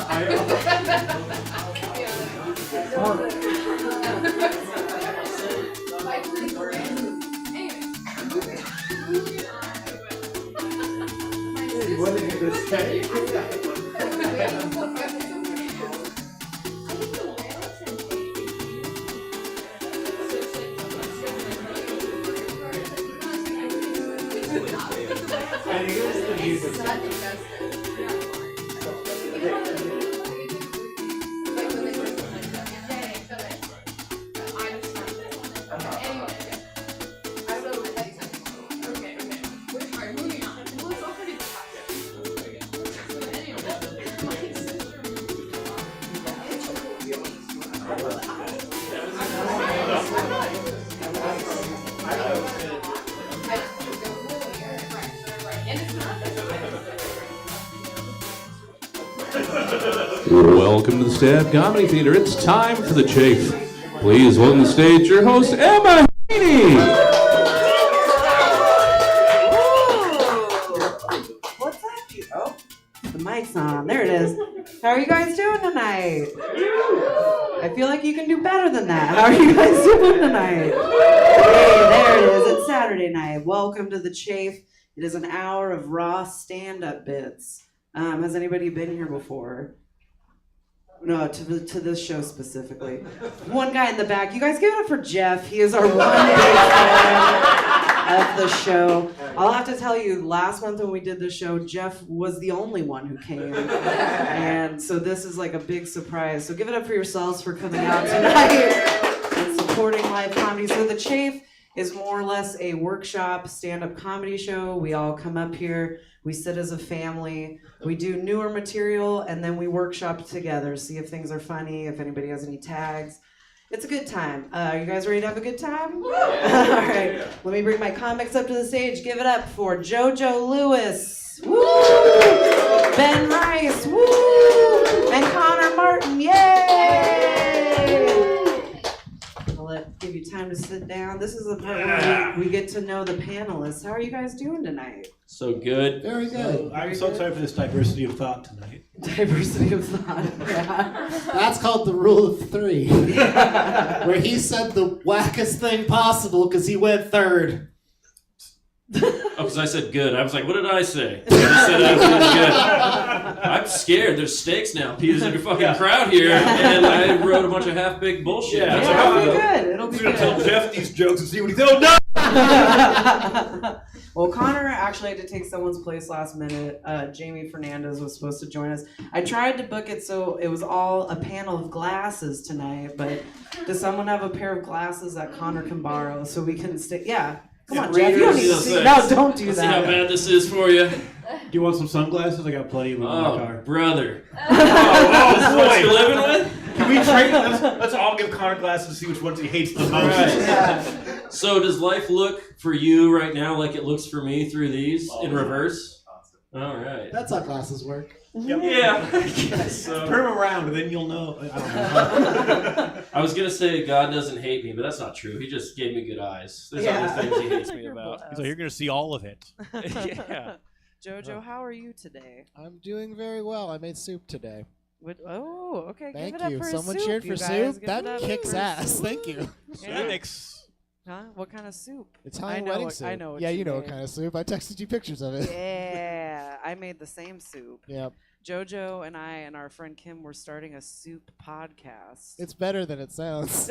I know. What did you just say? I think it was the music. Welcome to the Stab Comedy Theater. It's time for the Chafe. Please welcome to the stage your host, Emma Haney. What's that? Oh, The mic's on. There it is. How are you guys doing tonight? I feel like you can do better than that. How are you guys doing tonight? Hey, there it is. It's Saturday night. Welcome to the Chafe. It is an hour of raw stand-up bits. Has anybody been here before? No, to this show specifically. One guy in the back. You guys give it up for Jeff. He is our one big fan of the show. I'll have to tell you, last month when we did the show, Jeff was the only one who came. And so this is like a big surprise. So give it up for yourselves for coming out tonight and supporting live comedy. So the Chafe is more or less a workshop stand-up comedy show. We all come up here, we sit as a family, we do newer material, and then we workshop together, see if things are funny, if anybody has any tags. It's a good time. You guys ready to have a good time? All right, let me bring my comics up to the stage. Give it up for JoJo Lewis. Woo! Ben Rice. Woo! And Connor Martin. Yay! Give you time to sit down. This is the part where we get to know the panelists. How are you guys doing tonight? So good. Very good. I'm so excited for this diversity of thought tonight. Diversity of thought, yeah. That's called the rule of three. Where he said the wackest thing possible because he went third. Oh, because I said good. I was like, what did I say? I said I was good. I'm scared. There's stakes now. Peter's in your fucking crowd here, and I wrote a bunch of half-baked bullshit. Yeah, it'll be good. It'll be We're gonna good. tell Jeff these jokes and see what he thinks. Oh, no! Well, Connor actually had to take someone's place last minute. Jamie Fernandez was supposed to join us. I tried to book it so it was all a panel of glasses tonight, but does someone have a pair of glasses that Connor can borrow so we can stay? Yeah. Come on, Jeff. You don't need to see. No, don't do Let's that. see how bad this is for you. Do you want some sunglasses? I got plenty of them in my car. Brother. Oh, boy. What you living with? Can we trade? Let's all give Connor glasses to see which ones he hates the most. Right. So does life look for you right now like it looks for me through these in reverse? All right. That's how glasses work. Yep. Yeah, I guess so. Turn them around and then you'll know. I don't know. I was going to say God doesn't hate me, but that's not true. He just gave me good eyes. There's other things he hates me about. So you're going to see all of it. Yeah. Jojo, how are you today? I'm doing very well. I made soup today. Okay. Thank give it up you. for Someone soup, cheered you for guys. soup. Give it That up kicks for ass. soup. Thank you. Yeah. Huh? What kind of soup? Italian I know wedding what- soup. I know what yeah, you you know made. what kind of soup. I texted you pictures of it. Yeah, I made the same soup. Yep. Jojo and I and our friend Kim were starting a soup podcast. It's better than it sounds.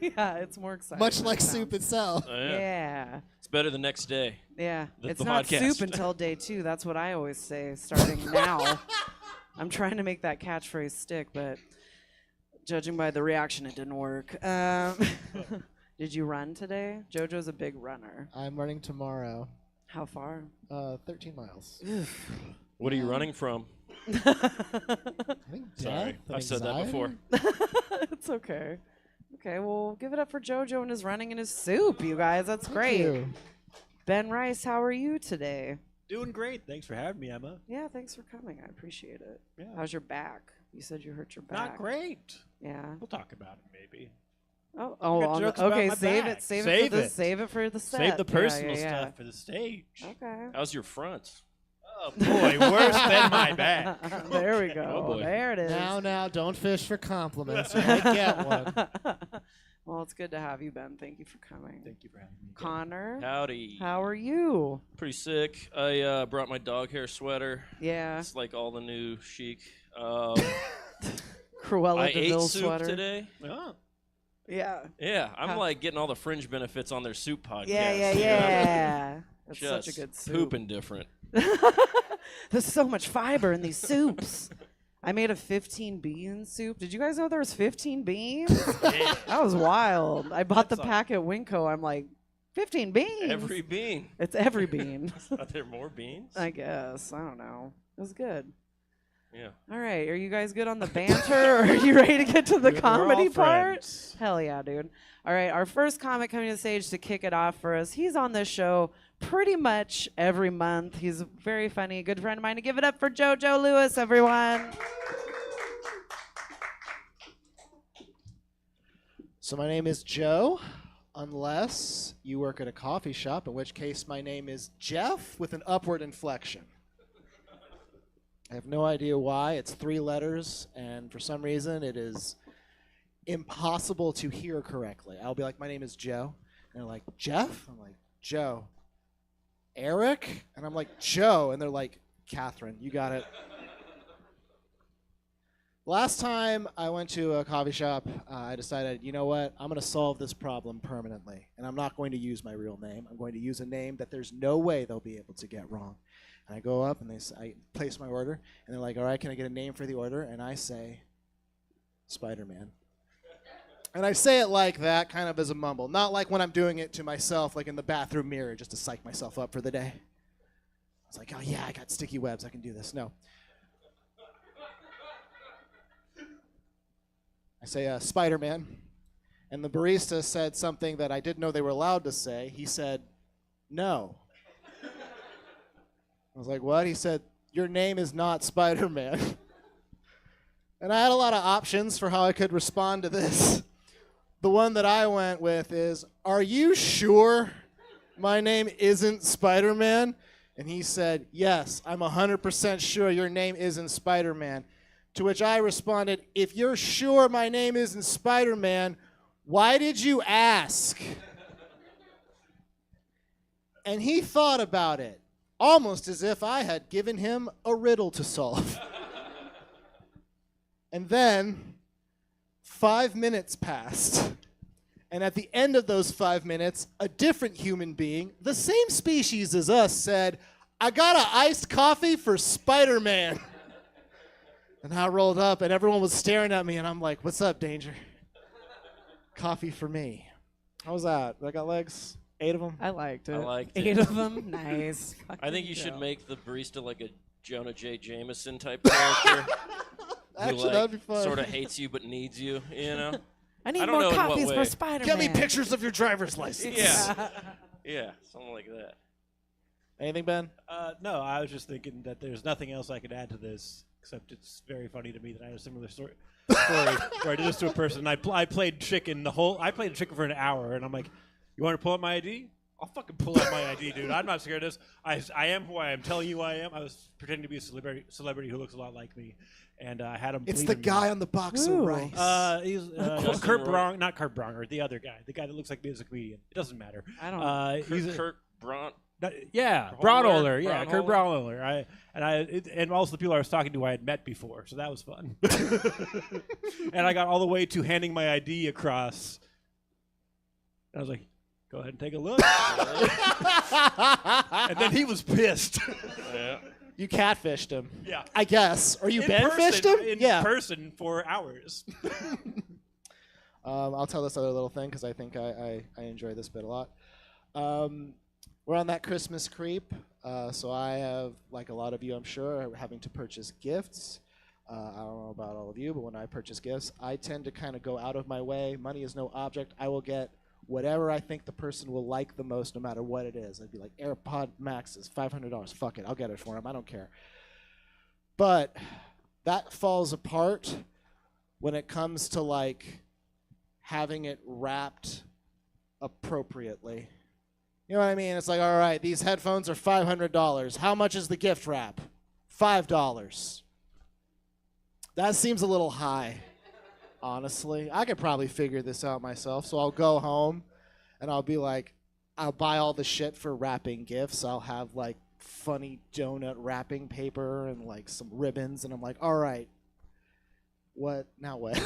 Yeah, it's more exciting. Much than like it soup sounds. itself. Yeah. It's better the next day. Yeah. The It's not podcast. soup until day 2. That's what I always say, starting now. I'm trying to make that catchphrase stick, but judging by the reaction, it didn't work. Did you run today? Jojo's a big runner. I'm running tomorrow. How far? 13 miles. What are you running from? I think Sorry, death, I've said that before. It's okay. Okay, well, give it up for Jojo and his running and his soup, you guys. That's great. you. Ben Rice, how are you today? Doing great. Thanks for having me, Emma. Yeah, thanks for coming. I appreciate it. Yeah. How's your back? You said you hurt your back. Not great. Yeah. We'll talk about it maybe. Oh, got jokes about okay. my Save back. it. Save Save it for the it. save it for the set. Save the personal yeah. stuff for the stage. Okay. How's your front? Oh boy, worse than my back. There we go. Oh, boy. There it is. Now, don't fish for compliments. You might get one. Well, it's good to have you, Ben. Thank you for coming. Thank you for having me. Connor, Howdy. how are you? Pretty sick. I brought my dog hair sweater. Yeah. It's like all the new chic. Cruella I de ate Vil soup sweater. today. Oh. Yeah. Yeah, I'm How- like getting all the fringe benefits on their soup podcast. Yeah. you know? Yeah. That's Just such a good soup. pooping different. There's so much fiber in these soups. I made a 15 bean soup. Did you guys know there was 15 beans? That was wild. I bought the pack at Winco. I'm like, 15 beans? Every bean. It's every bean. Are there more beans? I guess. I don't know. It was good. Yeah. All right. Are you guys good on the banter, or are you ready to get to the We're all comedy part? friends. Hell yeah, dude. All right. Our first comic coming to the stage to kick it off for us. He's on this show pretty much every month. He's very funny, good friend of mine. To give it up for JoJo Lewis, everyone. So my name is Joe, unless you work at a coffee shop, in which case my name is Jeff with an upward inflection. I have no idea why. It's 3 letters, and for some reason it is impossible to hear correctly. I'll be like, my name is Joe. And they're like, Jeff? I'm like, Joe. Eric? And I'm like, Joe. And they're like, Catherine, you got it. Last time I went to a coffee shop, I decided, you know what? I'm going to solve this problem permanently. And I'm not going to use my real name. I'm going to use a name that there's no way they'll be able to get wrong. And I go up and I place my order. And they're like, all right, can I get a name for the order? And I say, Spider-Man. And I say it like that, kind of as a mumble. Not like when I'm doing it to myself, like in the bathroom mirror, just to psych myself up for the day. I was like, oh yeah, I got sticky webs, I can do this. No. I say, Spider-Man. And the barista said something that I didn't know they were allowed to say. He said, no. I was like, what? He said, your name is not Spider-Man. And I had a lot of options for how I could respond to this. The one that I went with is, are you sure my name isn't Spider-Man? And he said, yes, I'm 100% sure your name isn't Spider-Man. To which I responded, if you're sure my name isn't Spider-Man, why did you ask? And he thought about it, almost as if I had given him a riddle to solve. And then 5 minutes passed. And at the end of those 5 minutes, a different human being, the same species as us, said, I got an iced coffee for Spider-Man. And I rolled up, and everyone was staring at me, and I'm like, what's up, Danger? Coffee for me. How was that? I got legs? 8 of them? I liked it. I liked 8 it. of them? Nice. I think you Fucking should Joe. make the barista like a Jonah J. Jameson type character. Actually, who, like, that'd be fun. sort of hates you but needs you, you know? I need don't more know in what coffees for way. Spider-Man. Get me pictures of your driver's license. Yeah. Yeah, something like that. Anything, Ben? No, I was just thinking that there's nothing else I could add to this, except it's very funny to me that I had a similar story where I did this to a person. I played chicken I played chicken for an hour, and I'm like, you want to pull up my ID? I'll fucking pull out my ID, dude. I'm not scared of this. I am who I am telling you I am. I was pretending to be a celebrity who looks a lot like me, and I had him. It's believe the in me. guy on the box of rice. He's Justin Kurt Roy. Brown, not Kurt Bronger, the other guy, the guy that looks like me as a comedian. It doesn't matter. I don't. He's Kurt Braun. Yeah, Braunholer? Braunholer. Yeah, Kurt Braunholer. And also the people I was talking to I had met before, so that was fun. And I got all the way to handing my ID across. And I was like, go ahead and take a look. And then he was pissed. Yeah. You catfished him. Yeah. I guess. Or you In Ben fished person- him? In person for hours. I'll tell this other little thing because I think I enjoy this bit a lot. We're on that Christmas creep, so I have, like a lot of you I'm sure, are having to purchase gifts. I don't know about all of you, but when I purchase gifts, I tend to kind of go out of my way. Money is no object. I will get whatever I think the person will like the most, no matter what it is. I'd be like, AirPod Max is $500. Fuck it, I'll get it for him. I don't care. But that falls apart when it comes to like having it wrapped appropriately. You know what I mean? It's like, all right, these headphones are $500. How much is the gift wrap? $5. That seems a little high, honestly. I could probably figure this out myself. So I'll go home and I'll be like, I'll buy all the shit for wrapping gifts. I'll have like funny donut wrapping paper and like some ribbons. And I'm like, all right, what? Now what?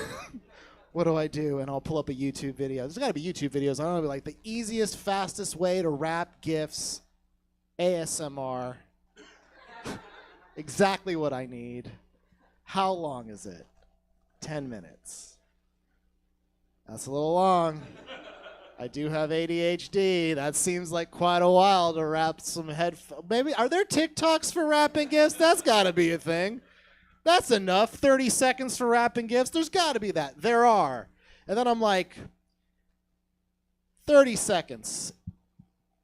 What do I do? And I'll pull up a YouTube video. There's got to be YouTube videos. I don't know, like the easiest, fastest way to wrap gifts, ASMR. Exactly what I need. How long is it? 10 minutes. That's a little long. I do have ADHD. That seems like quite a while to wrap some headphones. Maybe, are there TikToks for wrapping gifts? That's got to be a thing. That's enough. 30 seconds for wrapping gifts. There's got to be that. There are. And then I'm like, 30 seconds.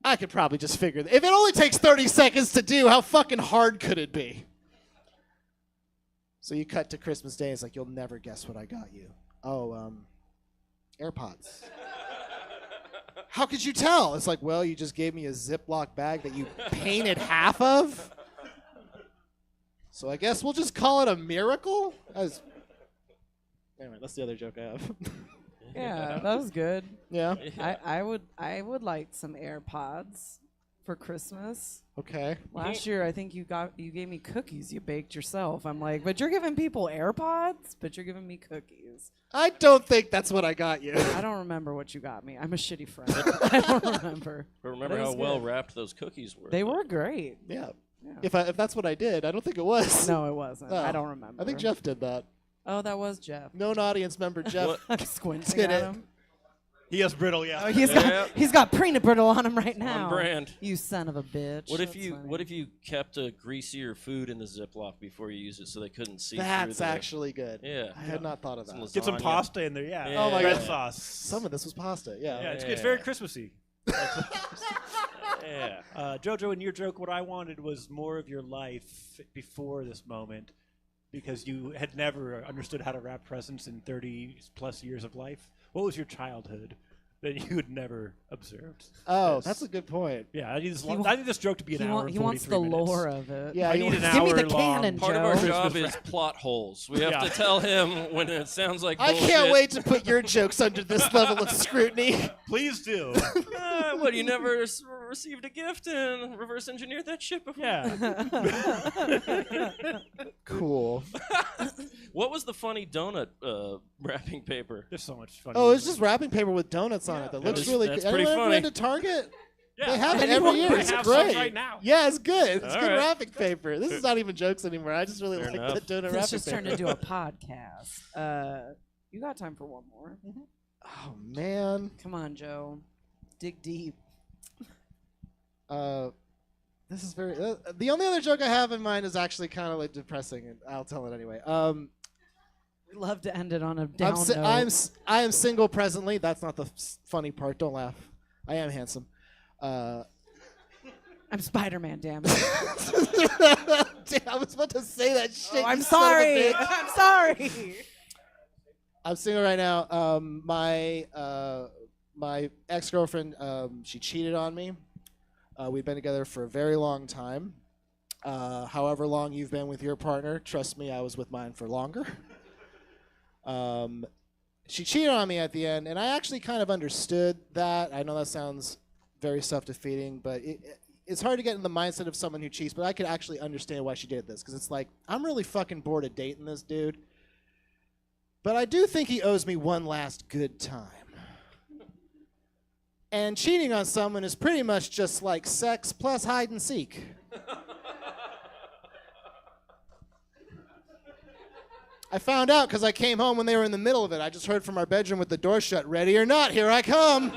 I could probably just figure that. If it only takes 30 seconds to do, how fucking hard could it be? So you cut to Christmas Day. It's like, you'll never guess what I got you. Oh, AirPods. How could you tell? It's like, well, you just gave me a Ziploc bag that you painted half of. So I guess we'll just call it a miracle. Anyway, that's the other joke I have. Yeah, that was good. Yeah. I would like some AirPods for Christmas. Okay. Last year, I think you gave me cookies you baked yourself. I'm like, but you're giving people AirPods, but you're giving me cookies. I don't think that's what I got you. I don't remember what you got me. I'm a shitty friend. I don't remember. But remember But it how was well good. wrapped those cookies were. They were great. Yeah. If that's what I did, I don't think it was. No, it wasn't. I Oh. don't remember. I think Jeff did that. Oh, that was Jeff. Known audience member Jeff I'm squinting did at it. him. He has brittle, yeah. Oh, he's got peanut brittle on him right now. On brand. You son of a bitch. What if That's you funny. What if you kept a greasier food in the Ziploc before you use it so they couldn't see? That's through the, actually good. Yeah, I had not thought of that. Get some lasagna. pasta in there, yeah. Oh my Red god. sauce. Some of this was pasta. Yeah. Yeah, it's very Christmassy. Yeah. Jojo, in your joke, what I wanted was more of your life before this moment, because you had never understood how to wrap presents in 30+ years of life. What was your childhood that you had never observed? Oh, that's a good point. Yeah, I need this, He I need this joke to be an hour and 43 he wants the minutes. lore of it. Yeah, I need an Give me hour the long. canon, Part Joe. of our job Christmas is wrap. plot holes. We have Yeah. to tell him when it sounds like I bullshit. can't wait to put your jokes under this level of scrutiny. Please do. What, you never received a gift and reverse engineered that shit before? Yeah. Cool. What was the funny donut wrapping paper? There's so much fun. Oh, it's just wrapping paper with donuts on it. That looks really that's good. pretty Anyone ever funny. been to Target? Yeah. They have it Anyone every year. might It's have some great. right now. Yeah, it's good. It's All good right. wrapping paper. This is not even jokes anymore. I just really Fair like enough. that donut This wrapping just paper. turned into a podcast. You got time for one more? Oh man. Come on, Joe. Dig deep. This is very. The only other joke I have in mind is actually kind of like depressing, and I'll tell it anyway. We'd love to end it on a down note. I am single presently. That's not the funny part. Don't laugh. I am handsome. I'm Spider-Man, damn it. Damn, I was about to say that shit. Oh, I'm you son of a sorry. bitch. I'm sorry. I'm single right now. My ex-girlfriend, she cheated on me. We've been together for a very long time. However long you've been with your partner, trust me, I was with mine for longer. She cheated on me at the end, and I actually kind of understood that. I know that sounds very self-defeating, but it's hard to get in the mindset of someone who cheats, but I could actually understand why she did this, because it's like, I'm really fucking bored of dating this dude, but I do think he owes me one last good time. And cheating on someone is pretty much just like sex plus hide and seek. I found out because I came home when they were in the middle of it. I just heard from our bedroom with the door shut, ready or not, here I come.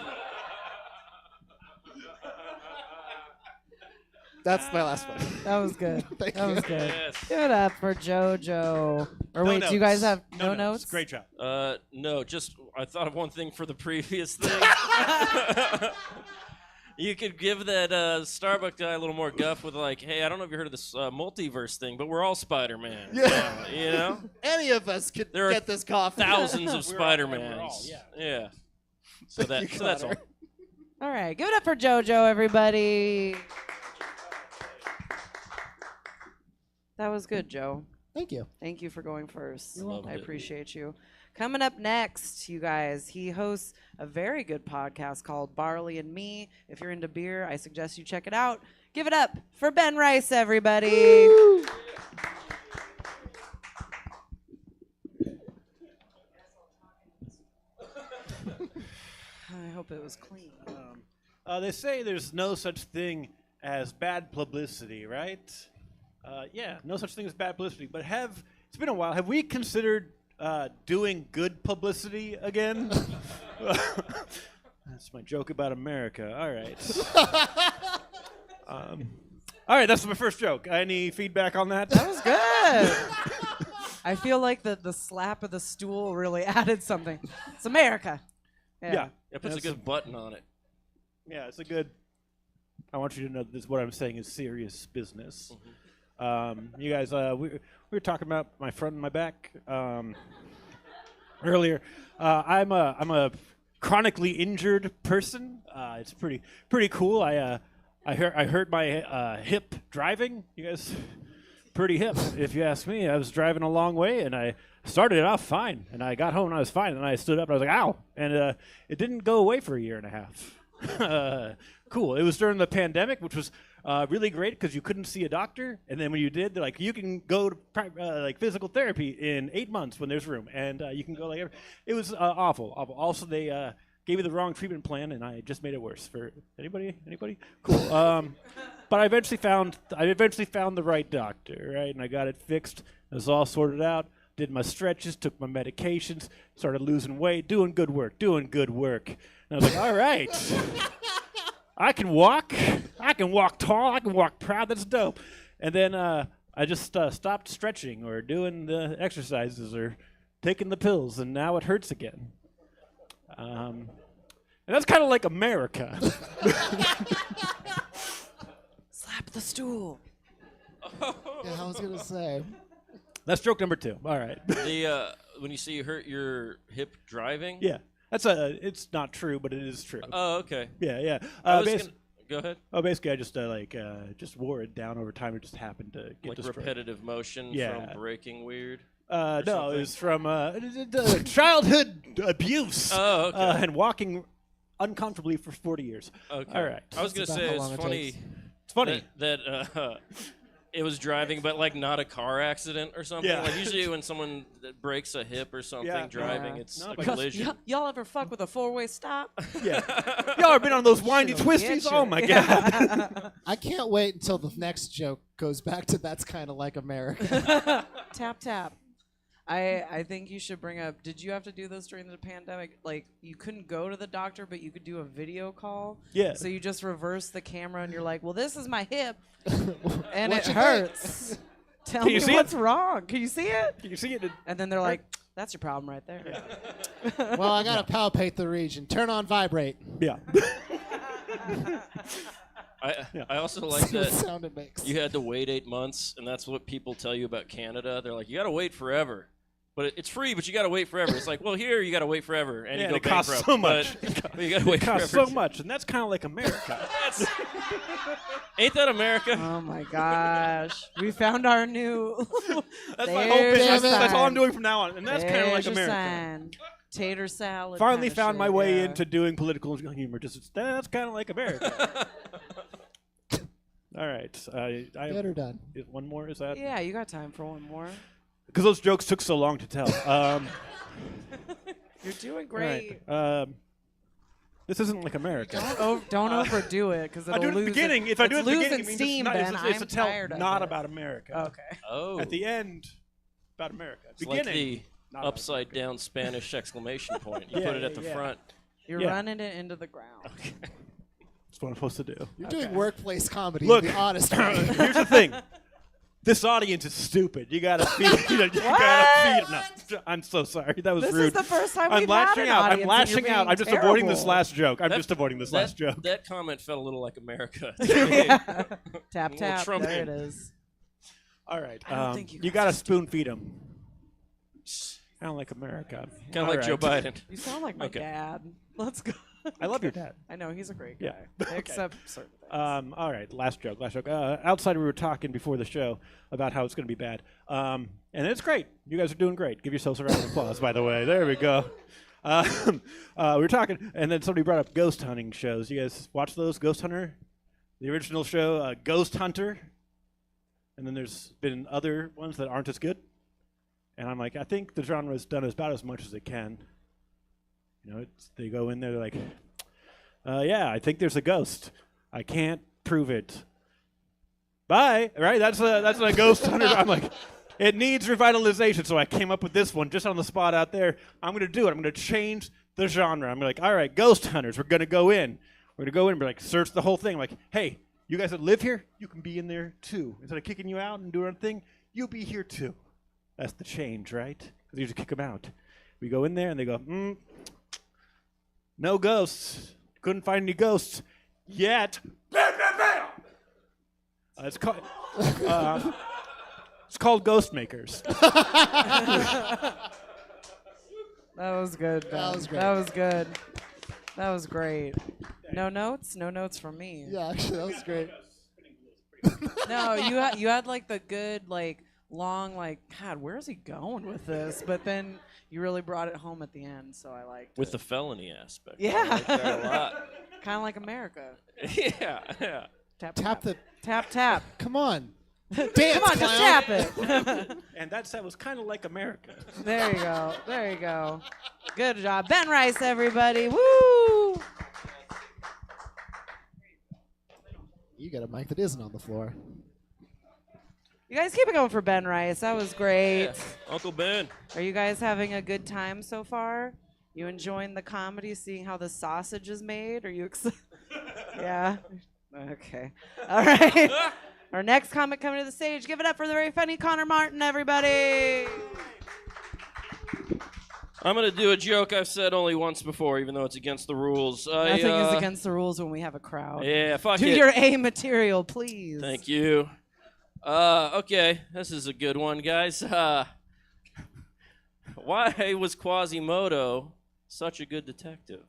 That's my last one. That was good. Thank that you. was good. Yes. Give it up for JoJo. Or No wait, do you guys notes. have no notes? Great job. No, just I thought of one thing for the previous thing. You could give that Starbucks guy a little more guff with like, hey, I don't know if you heard of this multiverse thing, but we're all Spider-Man. Yeah. You know? Any of us could There are get this coffee. Thousands of We're Spider-Mans. all, yeah. Yeah. So Thank you, that's all. Connor. All right, give it up for JoJo, everybody. That was good, Joe. Thank you. Thank you for going first. Loved I it. appreciate you. Coming up next, you guys, he hosts a very good podcast called Barley and Me. If you're into beer, I suggest you check it out. Give it up for Ben Rice, everybody. I hope it was clean. They say there's no such thing as bad publicity, right? Yeah, no such thing as bad publicity. But it's been a while. Have we considered doing good publicity again? That's my joke about America. All right. All right, that's my first joke. Any feedback on that? That was good. I feel like the slap of the stool really added something. It's America. Yeah. It puts a good button on it. Yeah, it's a good. I want you to know that this, what I'm saying is serious business. You guys, we were talking about my front and my back earlier. I'm a chronically injured person. It's pretty cool. I hurt my hip driving. You guys pretty hip, if you ask me. I was driving a long way, and I started it off fine, and I got home and I was fine, and I stood up and I was like, ow, and it didn't go away for a year and a half. Cool. It was during the pandemic, which was really great because you couldn't see a doctor, and then when you did, they're like, you can go to like physical therapy in 8 months when there's room, and you can go like it was awful. Also, they gave me the wrong treatment plan, and I just made it worse. For anybody? Cool. But I eventually found the right doctor, right, and I got it fixed. It was all sorted out. Did my stretches, took my medications, started losing weight, doing good work. And I was like, all right. I can walk tall, I can walk proud, that's dope. And then I just stopped stretching or doing the exercises or taking the pills, and now it hurts again. And that's kind of like America. Slap the stool. Yeah, I was going to say. That's joke number 2. All right. When you say you hurt your hip driving? Yeah. It's not true, but it is true. Oh, okay. Yeah. Go ahead. Oh, basically, I just just wore it down over time. It just happened to get like destroyed. repetitive motion Yeah. from breaking weird. No, it was from childhood abuse. Oh, okay. And walking uncomfortably for 40 years. Okay. All right. I was gonna say it's funny. It's funny that it was driving, but like not a car accident or something. Yeah. Like usually when someone breaks a hip or something driving, it's a Because collision. y'all ever fuck with a 4-way stop? Yeah. Y'all ever been on those windy twisties? Oh my god. I can't wait until the next joke goes back to that's kind of like America. Tap tap. I think you should bring up. Did you have to do this during the pandemic? Like you couldn't go to the doctor, but you could do a video call. Yeah. So you just reverse the camera, and you're like, "Well, this is my hip, and What it you hurts. Tell Can you me see what's it? wrong. Can you see it? Can you see it? And then they're like, "That's your problem right there." Well, I got to palpate the region. Turn on vibrate. Yeah. I also like See what that sound it makes. you had to wait 8 months, and that's what people tell you about Canada. They're like, you got to wait forever. But it's free, but you got to wait forever. It's like, well, here you got to wait forever, and Yeah, you go it costs bankrupt. so much. But you got to wait It costs forever. so much, and that's kind of like America. Ain't that America? Oh my gosh, we found our new. That's my whole business. There's your That's all I'm sign. doing from now on, and that's kind of like There's your America. sign. Tater salad. Finally kinda found my shit, way yeah. into doing political humor. That's kind of like America. All right. Good or done? One more? Is that? Yeah, you got time for one more. Because those jokes took so long to tell. You're doing all right, great. this isn't like America. Don't overdo it because I it'll do it at the lose. beginning. If I do it at the losing beginning, it means steam, it's, Ben. not, it's a I'm tell tired of not it. about America. Okay. Oh. At the end, about America. It's like Beginning. the not about upside down Spanish exclamation point. You Yeah, put it at the yeah. front. You're Yeah. running it into the ground. That's what I'm supposed to do. You're doing workplace comedy. Look, the honest way. here's the thing. This audience is stupid. You gotta feed. You gotta feed. No, I'm so sorry. That was This rude. is the first time I'm we've had lashing an out. audience I'm and lashing you're out. I'm being just avoiding this terrible. last joke. I'm just avoiding this last joke. That comment felt a little like America. Yeah. Tap Little tap. Trump There in. it is. All right. I don't think you you guys gotta are spoon feed them. I don't like America. Kind of like Joe Biden. You sound like my Okay. dad. Let's go. I love your dad. I know he's a great guy. Yeah. Okay. Except certain things. All right, last joke. Outside, we were talking before the show about how it's going to be bad, and it's great. You guys are doing great. Give yourselves a round of applause, by the way. There we go. We were talking, and then somebody brought up ghost hunting shows. You guys watch those? Ghost Hunter, the original show, Ghost Hunter, and then there's been other ones that aren't as good. And I'm like, I think the genre has done about as much as it can. You know, they go in there, they're like, yeah, I think there's a ghost. I can't prove it. Bye. Right? That's a ghost hunter. I'm like, it needs revitalization. So I came up with this one just on the spot out there. I'm going to do it. I'm going to change the genre. I'm like, all right, ghost hunters. We're going to go in. We're going to go in and be like, search the whole thing. I'm like, hey, you guys that live here, you can be in there too. Instead of kicking you out and doing a thing, you'll be here too. That's the change, right? Because you just kick them out. We go in there and they go, no ghosts. Couldn't find any ghosts yet. Bam, bam, bam. It's called Ghost Makers. That was good, Ben. That was great. That was good. That was great. No notes? No notes from me. Yeah, actually, that was great. No, you had like the good like long like God, where is he going with this? But then you really brought it home at the end, so I liked With it. the felony aspect. Yeah. I like that a lot. Kind of like America. Yeah. Tap tap. Come on. Come on, just tap it. And that set was kind of like America. There you go. There you go. Good job. Ben Rice, everybody. Woo! You got a mic that isn't on the floor. You guys keep it going for Ben Rice. That was great. Yeah. Uncle Ben. Are you guys having a good time so far? You enjoying the comedy, seeing how the sausage is made? Are you excited? Yeah? Okay. All right. Our next comic coming to the stage. Give it up for the very funny Connor Martin, everybody. I'm going to do a joke I've said only once before, even though it's against the rules. Nothing is against the rules when we have a crowd. Yeah, fuck Do it. your A material, please. Thank you. Okay, this is a good one, guys. Why was Quasimodo such a good detective?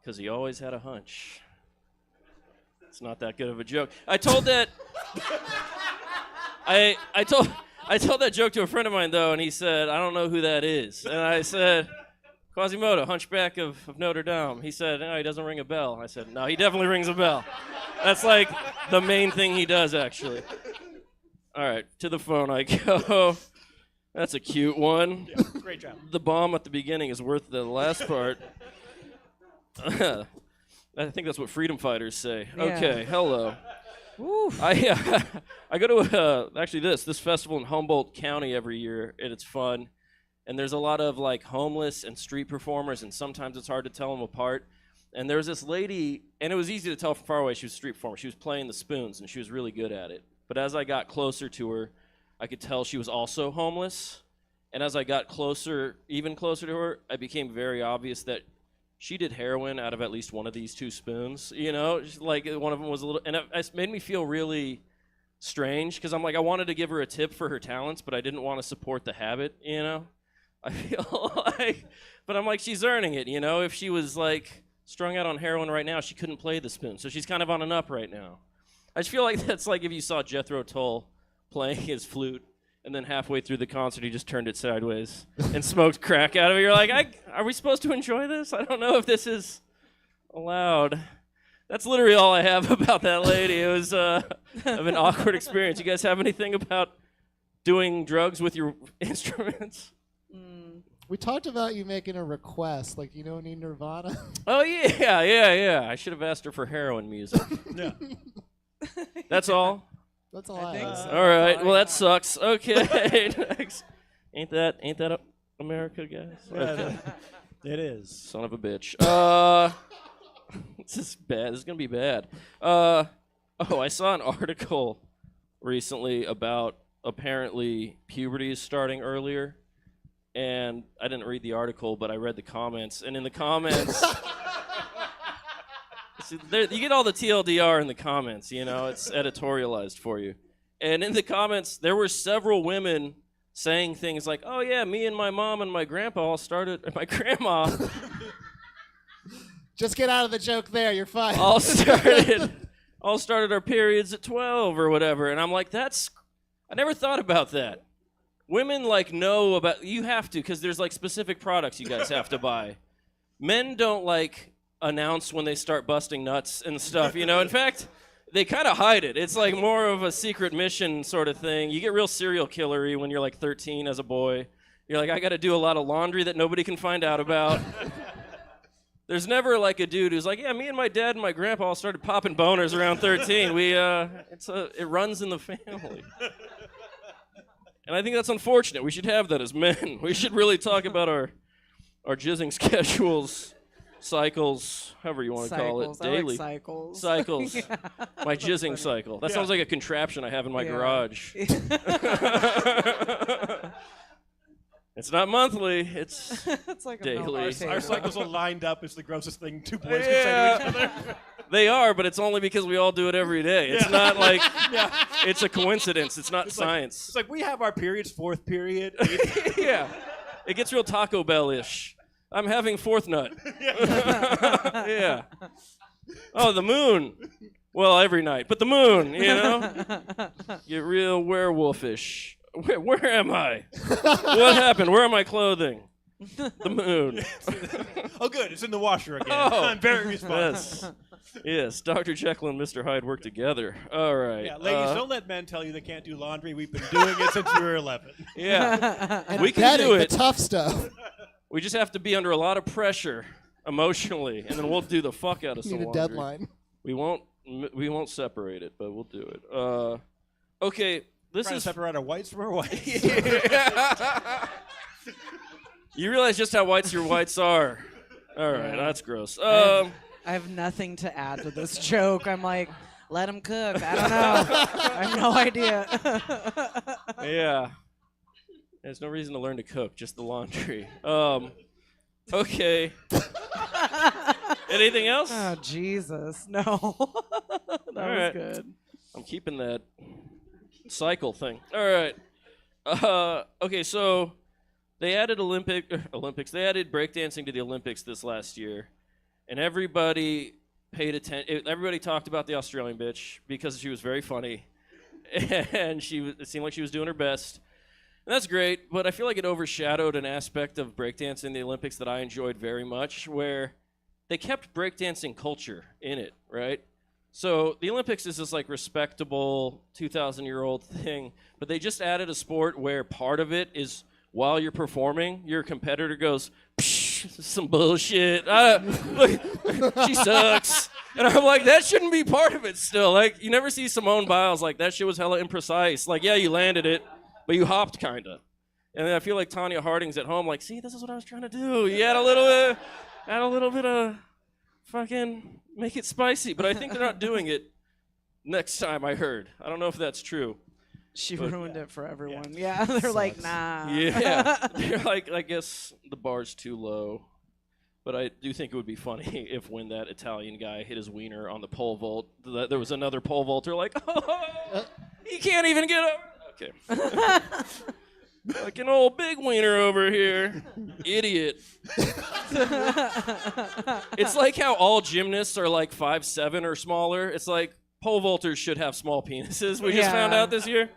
Because he always had a hunch. It's not that good of a joke. I told that. I told that joke to a friend of mine though, and he said, "I don't know who that is." And I said, "Quasimodo, Hunchback of Notre Dame." He said, "No, he doesn't ring a bell." I said, "No, he definitely rings a bell. That's like the main thing he does, actually." All right, to the phone I go. That's a cute one. Yeah, great job. The bomb at the beginning is worth the last part. I think that's what freedom fighters say. Yeah. Okay, hello. Oof. I go to actually this festival in Humboldt County every year, and it's fun. And there's a lot of like homeless and street performers, and sometimes it's hard to tell them apart. And there was this lady, and it was easy to tell from far away she was a street performer. She was playing the spoons, and she was really good at it. But as I got closer to her, I could tell she was also homeless. And as I got closer, even closer to her, it became very obvious that she did heroin out of at least one of these two spoons. You know, like one of them was a little, and it made me feel really strange because I'm like, I wanted to give her a tip for her talents, but I didn't want to support the habit, you know? I feel like, but I'm like, she's earning it, you know? If she was like strung out on heroin right now, she couldn't play the spoon. So she's kind of on an up right now. I just feel like that's like if you saw Jethro Tull playing his flute, and then halfway through the concert, he just turned it sideways and smoked crack out of it. You're like, are we supposed to enjoy this? I don't know if this is allowed. That's literally all I have about that lady. It was of an awkward experience. You guys have anything about doing drugs with your instruments? We talked about you making a request, like you don't need Nirvana. Oh, yeah. I should have asked her for heroin music. Yeah. That's all? That's all I have. All right. Well, that sucks. Okay. Next. Ain't that America, guys? Okay. It is. Son of a bitch. This is bad. This is gonna be bad. I saw an article recently about apparently puberty is starting earlier, and I didn't read the article, but I read the comments, and in the comments. See, you get all the TLDR in the comments, you know, it's editorialized for you. And in the comments, there were several women saying things like, "Oh yeah, me and my mom and my grandpa all started, my grandma." Just get out of the joke there, you're fine. all started our periods at 12 or whatever. And I'm like, I never thought about that. Women like know about, you have to, because there's like specific products you guys have to buy. Men don't like announce when they start busting nuts and stuff, you know. In fact, they kind of hide it. It's like more of a secret mission sort of thing. You get real serial killery when you're like 13 as a boy. You're like, I got to do a lot of laundry that nobody can find out about. There's never like a dude who's like, yeah, me and my dad and my grandpa all started popping boners around 13. It runs in the family. And I think that's unfortunate. We should have that as men. We should really talk about our jizzing schedules. Cycles, however you want to call it, daily. I like cycles. Cycles. Yeah. My jizzing cycle. That sounds like a contraption I have in my garage. It's not monthly. It's like daily. Our cycles are lined up. It's the grossest thing two boys can say to each other. They are, but it's only because we all do it every day. It's not like it's a coincidence. It's not science. It's like we have our periods, fourth period. Yeah. It gets real Taco Bell-ish. I'm having fourth nut. Yeah. Oh, the moon. Well, every night, but the moon, you know, get real werewolfish. Where am I? What happened? Where are my clothing? The moon. Oh, good. It's in the washer again. Oh, I'm very responsible. Yes, Dr. Jekyll and Mr. Hyde work together. All right. Yeah, ladies, don't let men tell you they can't do laundry. We've been doing it since we were 11. Yeah, And we can getting do the it. tough stuff. We just have to be under a lot of pressure emotionally, and then we'll do the fuck out of some Need a laundry. deadline. We won't separate it, but we'll do it. Okay, this Trying is to separate our whites from our whites. You realize just how whites your whites are. All right, that's gross. I have nothing to add to this joke. I'm like, let him cook. I don't know. I have no idea. Yeah. There's no reason to learn to cook, just the laundry. Okay. Anything else? Oh, Jesus. No. That All was right. good. I'm keeping that cycle thing. All right. Okay, so they added Olympics. They added breakdancing to the Olympics this last year, and everybody paid attention. Everybody talked about the Australian bitch because she was very funny, and it seemed like she was doing her best. And that's great, but I feel like it overshadowed an aspect of breakdancing in the Olympics that I enjoyed very much, where they kept breakdancing culture in it, right? So the Olympics is this like respectable 2,000-year-old thing, but they just added a sport where part of it is while you're performing, your competitor goes, psh, some bullshit. Look, she sucks. And I'm like, that shouldn't be part of it still. Like, you never see Simone Biles like, that shit was hella imprecise. Like, yeah, you landed it, but you hopped kind of. And then I feel like Tanya Harding's at home like, see, this is what I was trying to do. You add a little bit of fucking make it spicy. But I think they're not doing it next time, I heard. I don't know if that's true. She But- ruined it for everyone. Yeah, they're like, nah. Yeah. They're like, I guess the bar's too low. But I do think it would be funny if when that Italian guy hit his wiener on the pole vault, there was another pole vaulter like, oh, he can't even get over. Okay. Like an old big wiener over here. Idiot. It's like how all gymnasts are like 5'7" or smaller. It's like pole vaulters should have small penises. We just found out this year.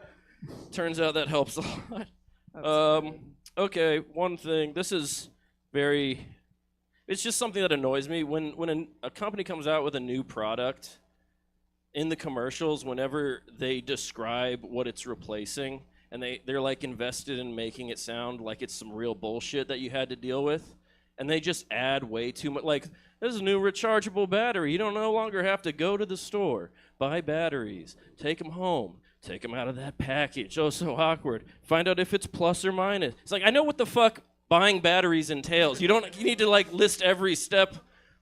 Turns out that helps a lot. Okay, one thing. This is very... It's just something that annoys me. When a company comes out with a new product, in the commercials, whenever they describe what it's replacing, and they're like invested in making it sound like it's some real bullshit that you had to deal with, and they just add way too much. Like, this is a new rechargeable battery. You don't no longer have to go to the store, buy batteries, take them home, take them out of that package. Oh, so awkward. Find out if it's plus or minus. It's like, I know what the fuck buying batteries entails. You need to like list every step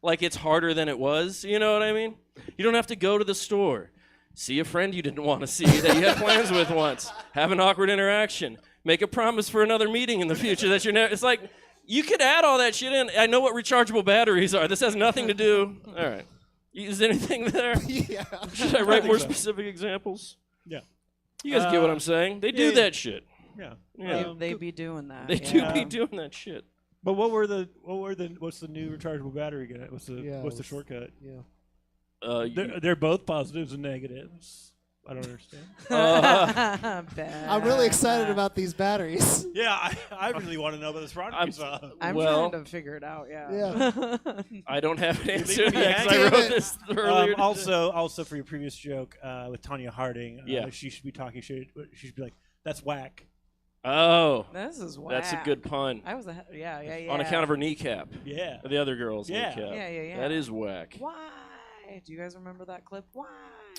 like it's harder than it was. You know what I mean? You don't have to go to the store. See a friend you didn't want to see that you had plans with once. Have an awkward interaction. Make a promise for another meeting in the future that you're never... It's like, you could add all that shit in. I know what rechargeable batteries are. This has nothing to do... All right. Is there anything there? Yeah. Should I write more specific examples? Yeah. You guys get what I'm saying? They do that shit. Yeah. Yeah. They be doing that. They do be doing that shit. But what's the new rechargeable battery gonna? What's the shortcut? Yeah. They're both positives and negatives. I don't understand. I'm really excited about these batteries. Yeah, I really want to know about this product. I'm trying to figure it out. Yeah. I don't have an answer Leave to me that 'cause I hanging. wrote this earlier. Also for your previous joke with Tanya Harding, Yeah. she should be talking shit. She should be like, "That's whack." Oh. This is That's a whack. good pun. I was yeah. On account of her kneecap. Yeah. The other girl's Yeah. kneecap. Yeah. That is whack. Why? Do you guys remember that clip? Why?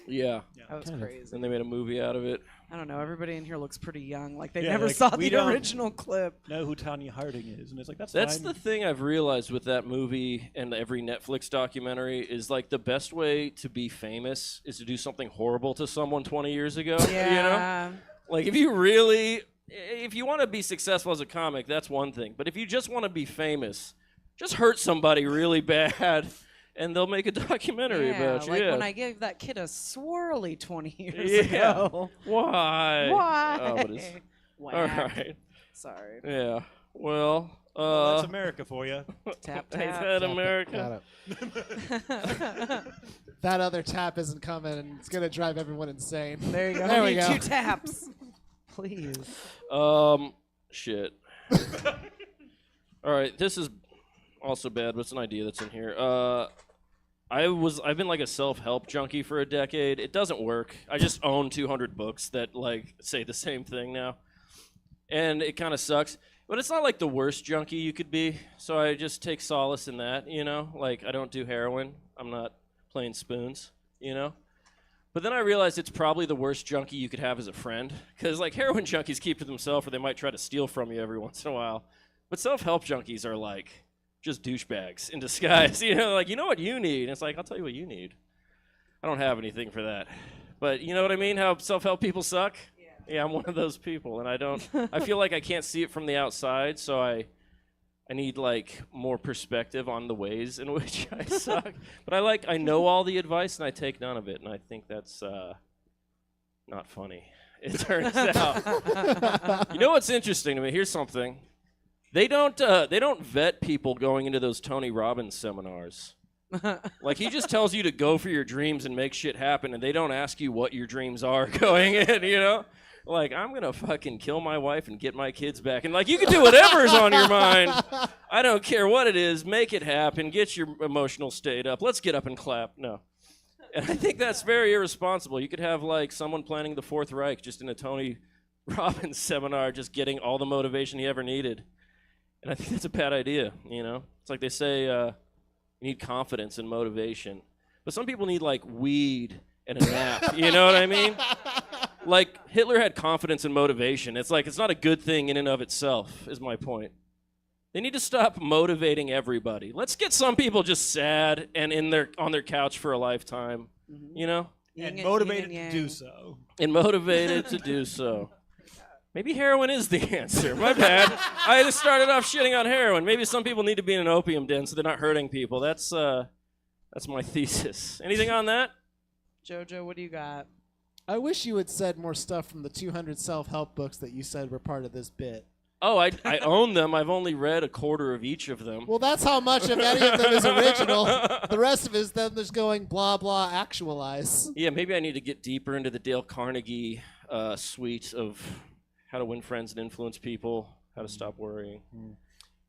Yeah. That was crazy. And they made a movie out of it. I don't know. Everybody in here looks pretty young. Like they Yeah, never like, saw we the don't original clip. Know who Tanya Harding is, and it's like that's That's fine. the thing I've realized with that movie and every Netflix documentary is like the best way to be famous is to do something horrible to someone 20 years ago. Yeah. You know? Like if you want to be successful as a comic, that's one thing. But if you just want to be famous, just hurt somebody really bad and they'll make a documentary about you. Like yeah. when I gave that kid a swirly 20 years Yeah. ago. Why? Why? Oh, but it's... Whack. All right. Sorry. Yeah. Well, Well, that's America for you. Tap, Ain't tap. that Tap, America? That other tap isn't coming, and it's gonna drive everyone insane. There you go. There we Need go. 2 taps. Please. Shit. All right, this is also bad, but it's an idea that's in here. I've been like a self-help junkie for a decade. It doesn't work. I just own 200 books that like say the same thing now, and it kind of sucks. But it's not like the worst junkie you could be. So I just take solace in that, you know. Like I don't do heroin. I'm not playing spoons, you know. But then I realized it's probably the worst junkie you could have as a friend, because like heroin junkies keep to themselves, or they might try to steal from you every once in a while. But self-help junkies are like just douchebags in disguise, you know, like, you know what you need? And it's like, I'll tell you what you need. I don't have anything for that. But you know what I mean? How self-help people suck? Yeah, I'm one of those people, and I feel like I can't see it from the outside, so I need like more perspective on the ways in which I suck. But I know all the advice and I take none of it, and I think that's not funny. It turns out. You know what's interesting to me? Here's something. They don't vet people going into those Tony Robbins seminars. Like he just tells you to go for your dreams and make shit happen, and they don't ask you what your dreams are going in, you know? Like, I'm gonna fucking kill my wife and get my kids back. And like, you can do whatever's on your mind. I don't care what it is. Make it happen. Get your emotional state up. Let's get up and clap. No. And I think that's very irresponsible. You could have like someone planning the Fourth Reich just in a Tony Robbins seminar, just getting all the motivation he ever needed. And I think that's a bad idea, you know? It's like they say you need confidence and motivation. But some people need, like, weed and a nap. You know what I mean? Like, Hitler had confidence and motivation. It's like, it's not a good thing in and of itself, is my point. They need to stop motivating everybody. Let's get some people just sad and on their couch for a lifetime, you know? And motivated to do so. And motivated to do so. Maybe heroin is the answer. My bad. I just started off shitting on heroin. Maybe some people need to be in an opium den so they're not hurting people. That's my thesis. Anything on that? Jojo, what do you got? I wish you had said more stuff from the 200 self-help books that you said were part of this bit. Oh, I own them. I've only read a quarter of each of them. Well, that's how much of any of them is original. The rest of it is them just going blah, blah, actualize. Yeah, maybe I need to get deeper into the Dale Carnegie suite of How to Win Friends and Influence People, How to Stop Worrying.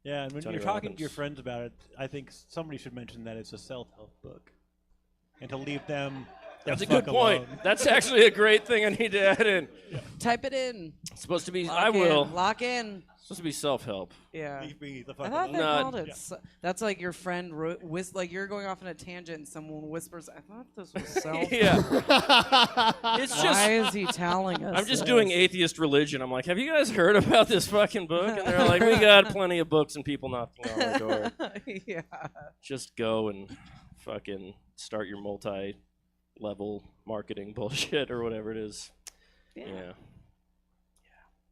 Yeah, and when Tony you're talking Robbins. to your friends about it, I think somebody should mention that it's a self-help book. And to leave them the That's a fuck good point. alone. That's actually a great thing I need to add in. Type it in. It's supposed to be, Lock I will. in. Lock in. It's supposed to be self-help. Yeah. Leave me the fuck I thought alone. they No, called it. yeah. That's like your friend, like you're going off on a tangent and someone whispers, I thought this was self. Yeah. It's just. Why is he telling us I'm just this? doing atheist religion. I'm like, have you guys heard about this fucking book? And they're like, we got plenty of books and people knocking on our door. Yeah. Just go and fucking start your multi-level marketing bullshit or whatever it is. Yeah.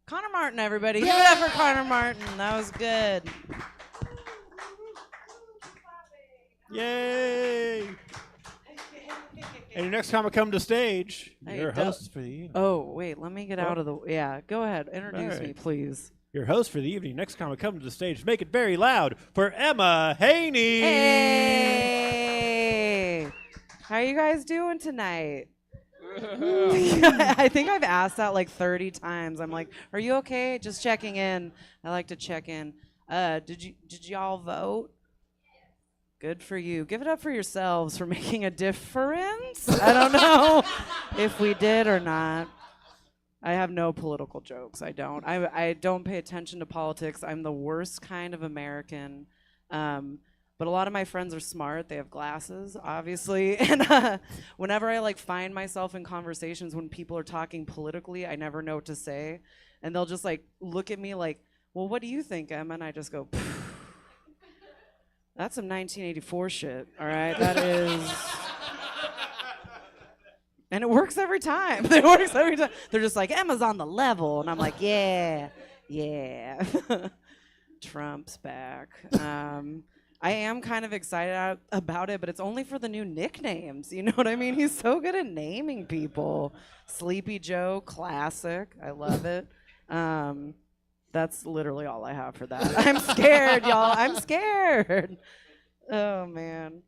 Connor Martin, everybody. Give it up for Connor Martin. That was good. Yay! And your next comic come to stage. Hey, Your Del- host for the evening. Oh, wait. Let me get out of the. Yeah, go ahead. Introduce All me, right. please. Your host for the evening. Next comic come to the stage. Make it very loud for Emma Haney. Hey! How are you guys doing tonight? I think I've asked that like 30 times. I'm like, are you okay? Just checking in. I like to check in. Did y'all vote? Good for you. Give it up for yourselves for making a difference. I don't know if we did or not. I have no political jokes. I don't. I don't pay attention to politics. I'm the worst kind of American. But a lot of my friends are smart. They have glasses, obviously. And whenever I like find myself in conversations when people are talking politically, I never know what to say. And they'll just like look at me like, well, what do you think, Emma? And I just go, that's some 1984 shit, all right? That is... And it works every time. It works every time. They're just like, Emma's on the level. And I'm like, yeah. Trump's back. I am kind of excited about it, but it's only for the new nicknames. You know what I mean? He's so good at naming people. Sleepy Joe, classic. I love it. That's literally all I have for that. I'm scared, y'all. I'm scared. Oh man,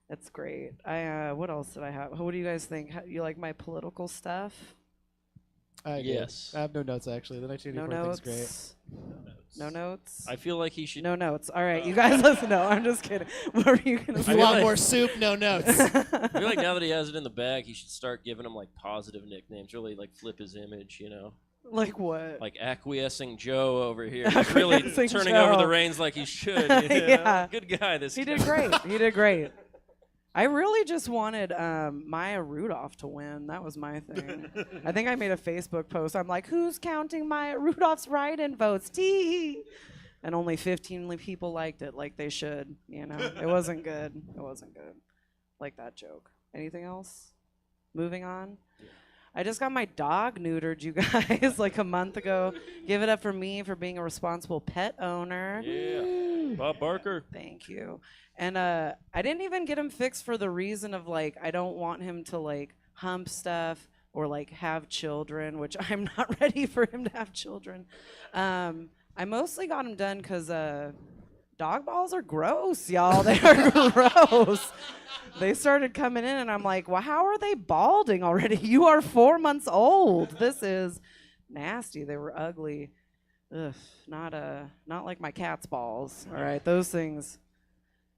that's great. What else did I have? What do you guys think? You like my political stuff? I do. Yes. I have no notes actually. The 1984 thing's great. No notes. I feel like he should. No notes. All right, you guys listen. No, I'm just kidding. What were you gonna say? If you want more soup, no notes. I feel like now that he has it in the bag, he should start giving him like positive nicknames. Really like flip his image, you know. Like what? Like acquiescing Joe over here. He's really Acquiescing turning Joe. over the reins like he should. You know? Yeah. Good guy. This He guy. did great. He did great. I really just wanted Maya Rudolph to win. That was my thing. I think I made a Facebook post. I'm like, who's counting Maya Rudolph's write-in votes? Tee. And only 15 people liked it like they should. You know, it wasn't good. It wasn't good. Like that joke. Anything else? Moving on. I just got my dog neutered, you guys, like a month ago. Give it up for me for being a responsible pet owner. Yeah. Bob Barker. Thank you. And I didn't even get him fixed for the reason of like I don't want him to like hump stuff or like have children, which I'm not ready for him to have children. I mostly got him done because dog balls are gross, y'all. They are gross. They started coming in, and I'm like, well, how are they balding already? You are 4 months old. This is nasty. They were ugly. Ugh, not like my cat's balls. All right, those things.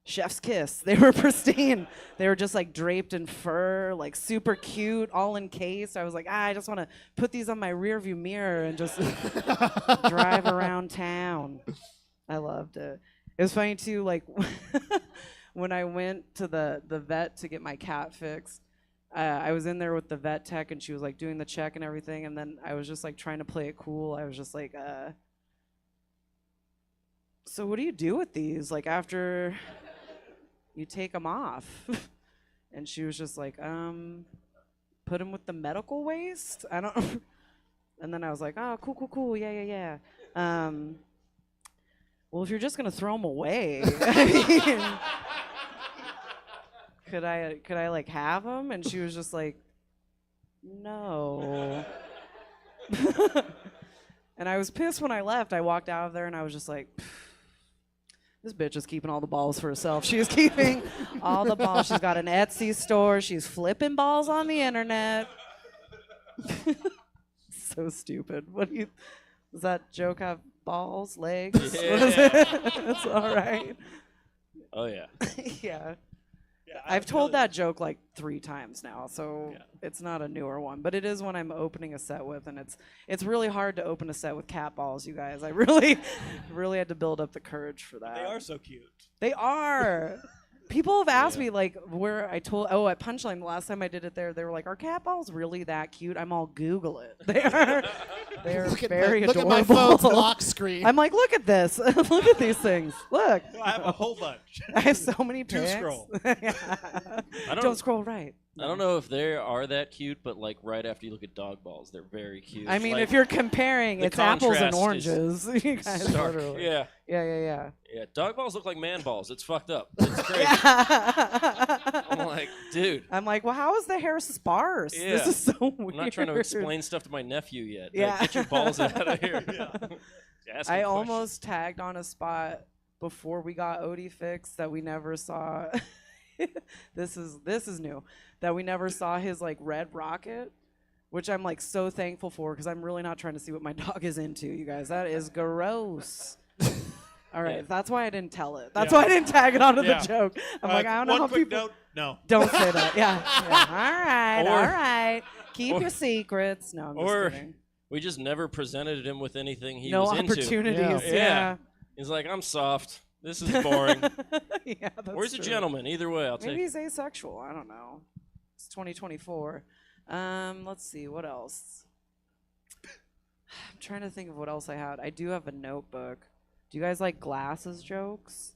Chef's kiss. They were pristine. They were just like draped in fur, like super cute, all encased. I was like, I just want to put these on my rear view mirror and just drive around town. I loved it. It was funny too, like when I went to the vet to get my cat fixed, I was in there with the vet tech and she was like doing the check and everything, and then I was just like trying to play it cool. I was just like, so what do you do with these? Like after you take them off? And she was just like, put them with the medical waste? I don't. And then I was like, oh, cool, yeah. Well, if you're just gonna throw them away, I mean, could I like have them? And she was just like, no. And I was pissed when I left. I walked out of there and I was just like, this bitch is keeping all the balls for herself. She is keeping all the balls. She's got an Etsy store. She's flipping balls on the internet. So stupid. What do you? Does that joke have balls, legs? Yeah. What is it? It's all right. Oh yeah. Yeah. I've told that joke like 3 times now, so it's not a newer one, but it is one I'm opening a set with, and it's really hard to open a set with cat balls, you guys. I really had to build up the courage for that. They are so cute. They are. People have asked me like where at Punchline the last time I did it there, they were like, "Are cat balls really that cute?" I'm all Google it. They are very look adorable. at my phone's lock screen. I'm like, look at this. Look at these things. Look. I have a whole bunch. I have so many Do pics. scroll. Don't scroll right. I don't know if they are that cute, but like right after you look at dog balls, they're very cute. I mean, Like, if you're comparing, the it's apples and contrast is oranges. You guys stark. literally. Yeah. Yeah. Yeah, dog balls look like man balls. It's fucked up. It's crazy. I'm like, dude. I'm like, well, how is the hair sparse? Yeah. This is so weird. I'm not trying to explain stuff to my nephew yet. Yeah. Like, get your balls out of here. Ask I him almost tagged on a spot before we got Odie fixed that we never saw. This is new. That we never saw his like red rocket, which I'm like so thankful for because I'm really not trying to see what my dog is into, you guys. That is gross. All right, that's why I didn't tell it. That's why I didn't tag it onto the joke. I'm like, I don't know how one quick people. note, no. Don't say that. Yeah. All Or- right. Keep or- your secrets. No, I'm just Or kidding. we just never presented him with anything he No was into. opportunities, yeah. He's like, I'm soft. This is boring. Yeah, that's Where's a true. gentleman? Either way, I'll Maybe take he's asexual. I don't know. It's 2024. Let's see. What else? I'm trying to think of what else I had. I do have a notebook. Do you guys like glasses jokes?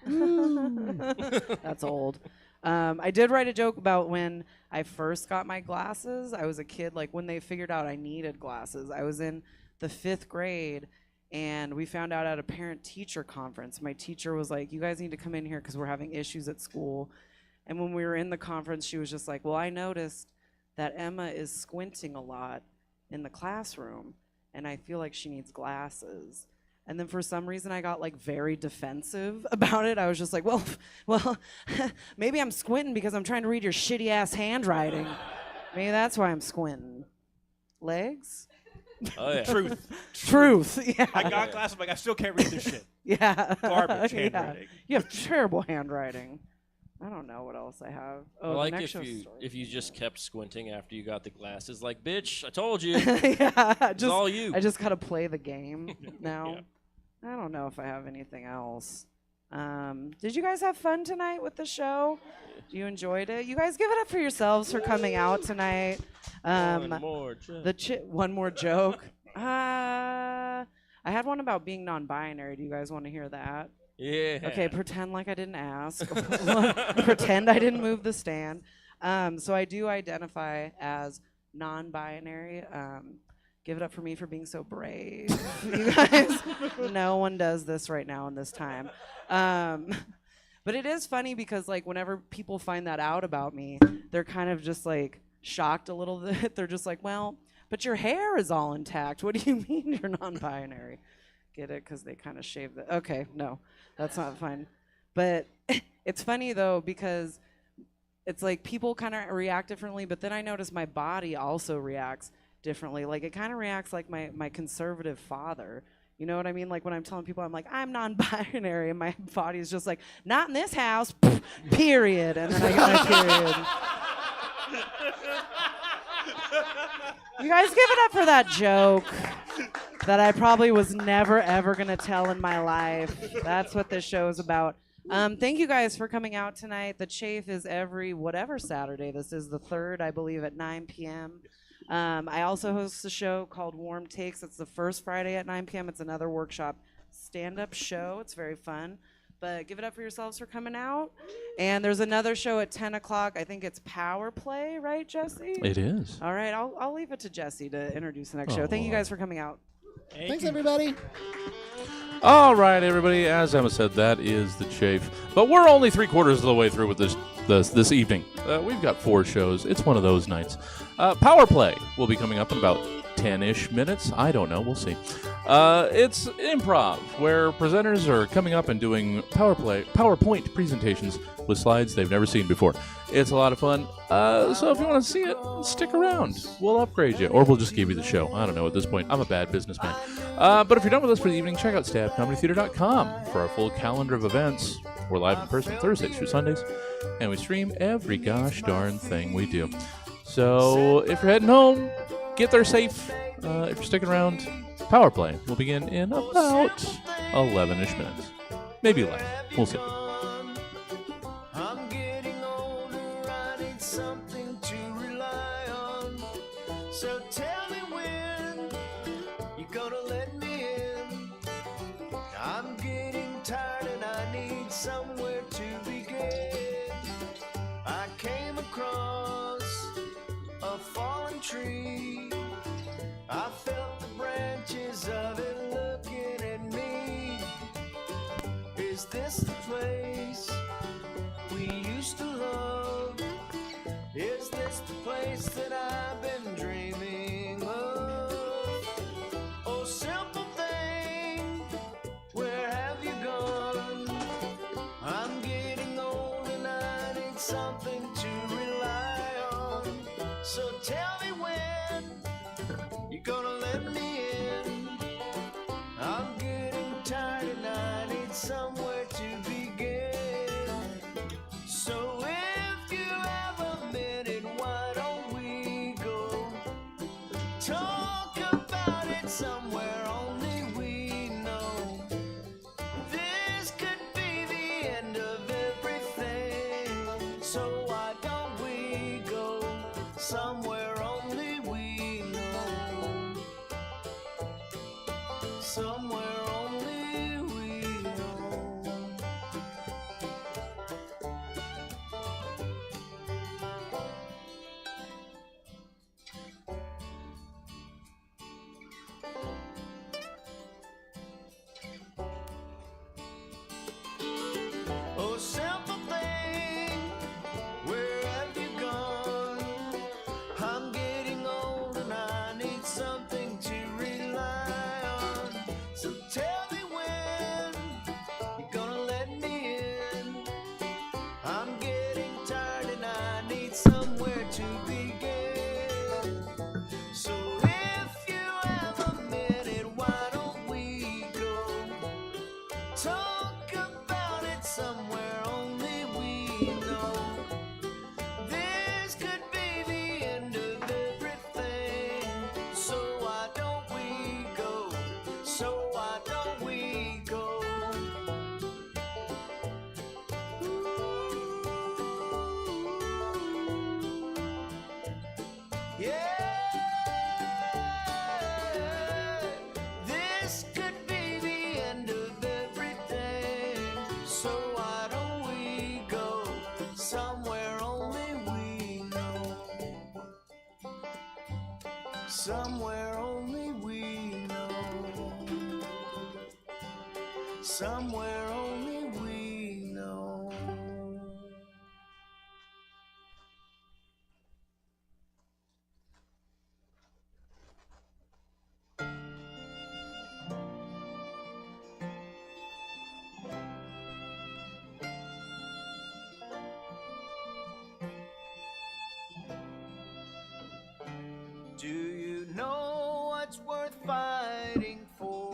That's old. I did write a joke about when I first got my glasses. I was a kid, like when they figured out I needed glasses. I was in the 5th grade, and we found out at a parent-teacher conference. My teacher was like, you guys need to come in here because we're having issues at school. And when we were in the conference, she was just like, well, I noticed that Emma is squinting a lot in the classroom. and I feel like she needs glasses. And then for some reason I got like very defensive about it. I was just like, well, maybe I'm squinting because I'm trying to read your shitty ass handwriting. Maybe that's why I'm squinting. Legs? Oh yeah. Truth. Yeah. I got glasses. I'm like, I still can't read this shit. Yeah. Garbage Yeah. handwriting. You have terrible handwriting. I don't know what else I have. Oh, I the like next if show's you story. if you just kept squinting after you got the glasses, like, bitch, I told you. Yeah, It's all you. I just gotta play the game now. I don't know if I have anything else. Did you guys have fun tonight with the show? You enjoyed it? You guys give it up for yourselves for coming out tonight. One more joke. One more joke. I had one about being non-binary. Do you guys want to hear that? Yeah. Okay, pretend like I didn't ask. Pretend I didn't move the stand. So I do identify as non-binary. Give it up for me for being so brave. You guys, no one does this right now in this time. But it is funny because like whenever people find that out about me, they're kind of just like shocked a little bit. They're just like, well, but your hair is all intact. What do you mean you're non-binary? Get it? Because they kind of shaved it. Okay, no, that's not fine. But it's funny though because it's like people kind of react differently, but then I notice my body also reacts differently. Like it kind of reacts like my conservative father. You know what I mean? Like when I'm telling people I'm like, I'm non-binary, and my body is just like, not in this house, period. And then I get my period. You guys give it up for that joke that I probably was never, ever going to tell in my life. That's what this show is about. Thank you guys for coming out tonight. The Chafe is every whatever Saturday. This is the 3rd, I believe, at 9 p.m. I also host a show called Warm Takes. It's the first Friday at 9 p.m. It's another workshop stand-up show. It's very fun. But give it up for yourselves for coming out. And there's another show at 10 o'clock. I think it's PowerPlay, right, Jesse? It is. All right, I'll leave it to Jesse to introduce the next show. Thank you guys for coming out. Thanks, everybody. All right, everybody. As Emma said, that is the Chafe. But we're only 3/4 of the way through with this evening. We've got 4 shows. It's one of those nights. PowerPlay will be coming up in about 10-ish minutes. I don't know. We'll see. It's improv, where presenters are coming up and doing PowerPoint presentations with slides they've never seen before. It's a lot of fun. So if you want to see it, stick around. We'll upgrade you, or we'll just give you the show. I don't know at this point. I'm a bad businessman. But if you're done with us for the evening, check out stabcomedytheater.com for our full calendar of events. We're live in person Thursdays through Sundays, and we stream every gosh darn thing we do. So if you're heading home, get there safe. If you're sticking around, PowerPlay will begin in about 11-ish minutes. Maybe 11. We'll see. I'm getting older, I need something to rely on. So tell me when you're gonna let me in. I'm getting tired and I need somewhere to begin. I came across a fallen tree. I felt the branches of it looking at me. Is this the place we used to love? Is this the place that I've been dreaming of? Oh, simple thing, where have you gone? I'm getting old and I need something to rely on. So tell me when you're gonna let me in. I'm getting tired and I need somewhere to begin. So if you have a minute, why don't we go talk about it somewhere only we know? This could be the end of everything. So why don't we go somewhere only we know? Somewhere only we know. Oh, simple thing, where have you gone? I'm getting old and I need something to rely somewhere only we know, somewhere only we know. Do you know what's worth fighting for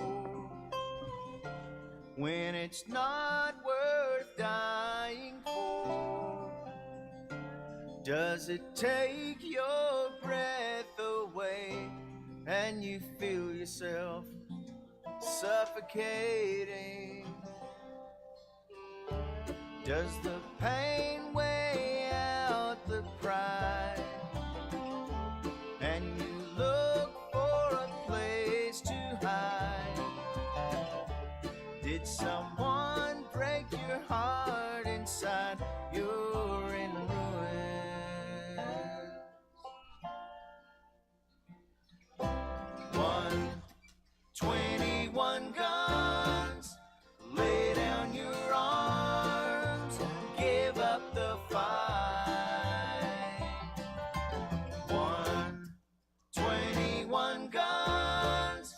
when it's not worth dying for? Does it take your breath away and you feel yourself suffocating? Does the pain weigh out the pride and you look for a place to hide? Did someone break your heart inside? You're in ruins. 121 guns, lay down your arms, give up the fight. 121 guns,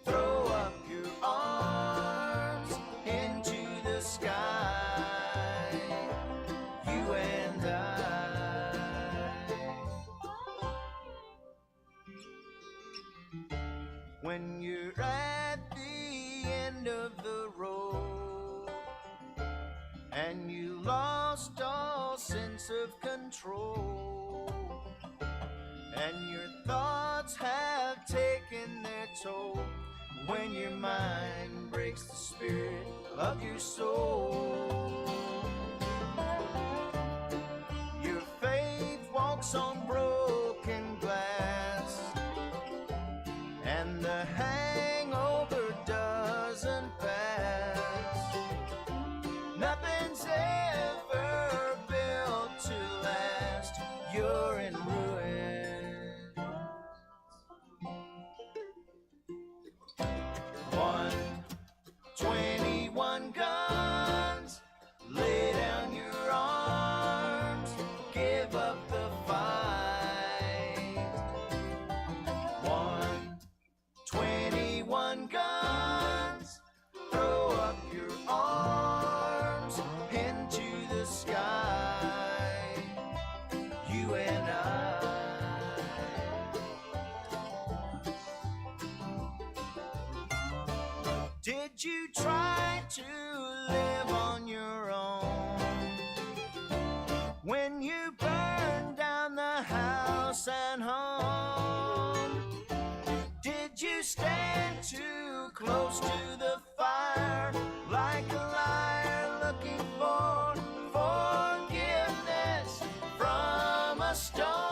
throw up your arms into the sky, you and I. When you're at the end of the road and you lost all sense of control, and your thoughts have taken their toll, when your mind breaks the spirit of your soul, your faith walks on broken glass, and the hangover doesn't pass. Nothing's ever built to last. You're in ruins. 121 guns, lay down your arms, give up the fight. 121 guns, throw up your arms into the sky, you and I. Did you try to live on your own when you burned down the house and home? Did you stand too close to the fire like a liar looking for forgiveness from a stone?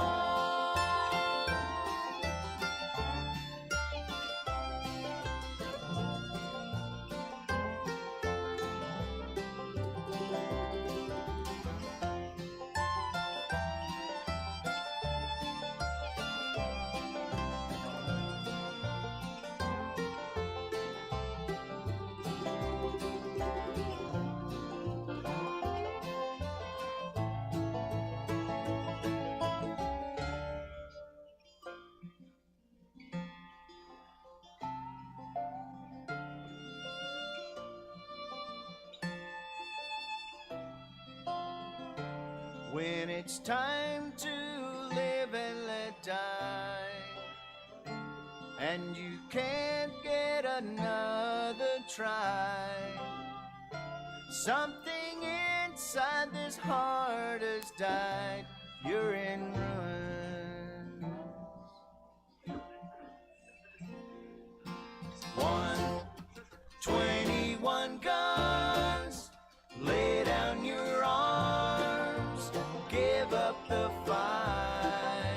When it's time to live and let die, and you can't get another try, something inside this heart has died. You're in ruins. 121 guns, lay down your arms, give up the fight.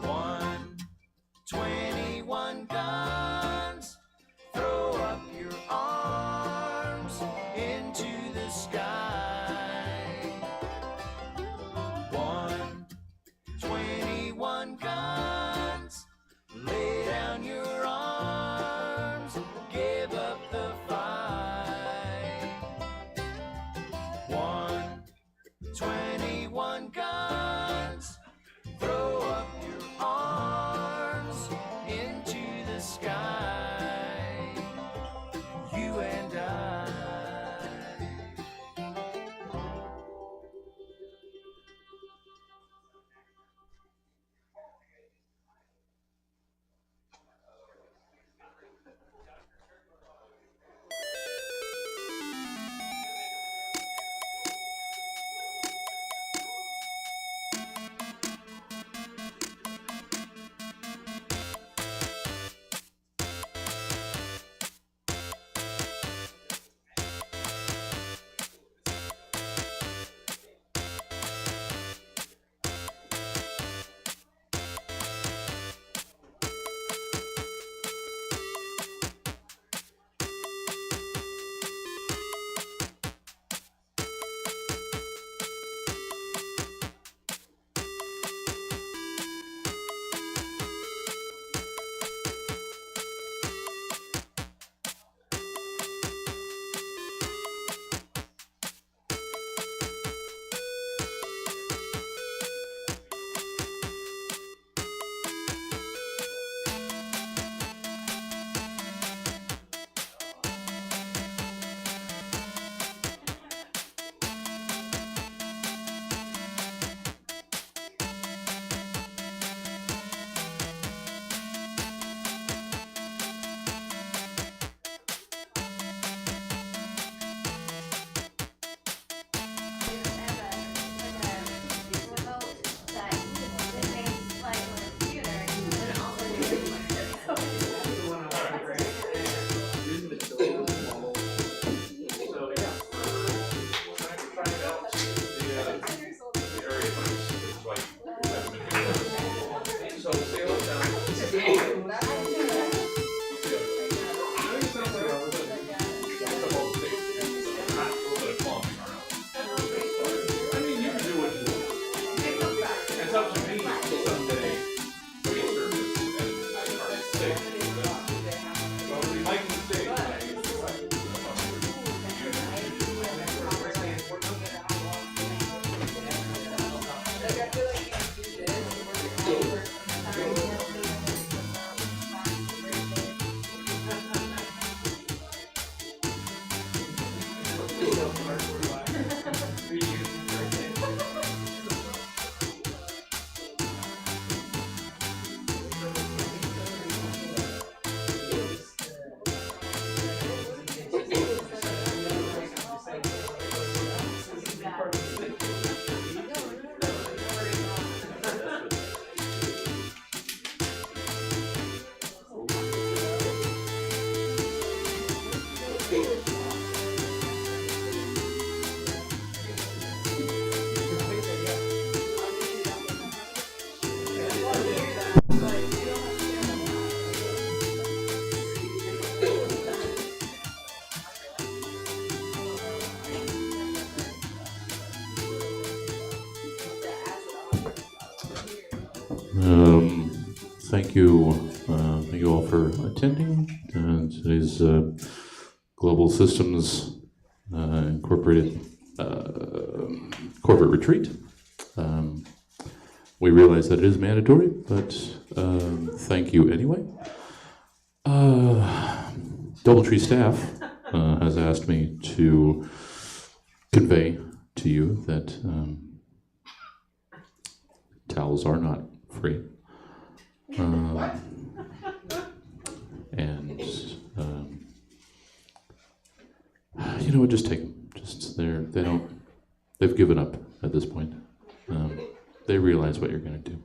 121 guns, throw up your arms into the sky. 121 guns. Thank you all for attending today's Global Systems Incorporated corporate retreat. We realize that it is mandatory, but thank you anyway. DoubleTree staff has asked me to convey to you that towels are not free. And you know what? Just take them. Just they've given up at this point. They realize what you're going to do.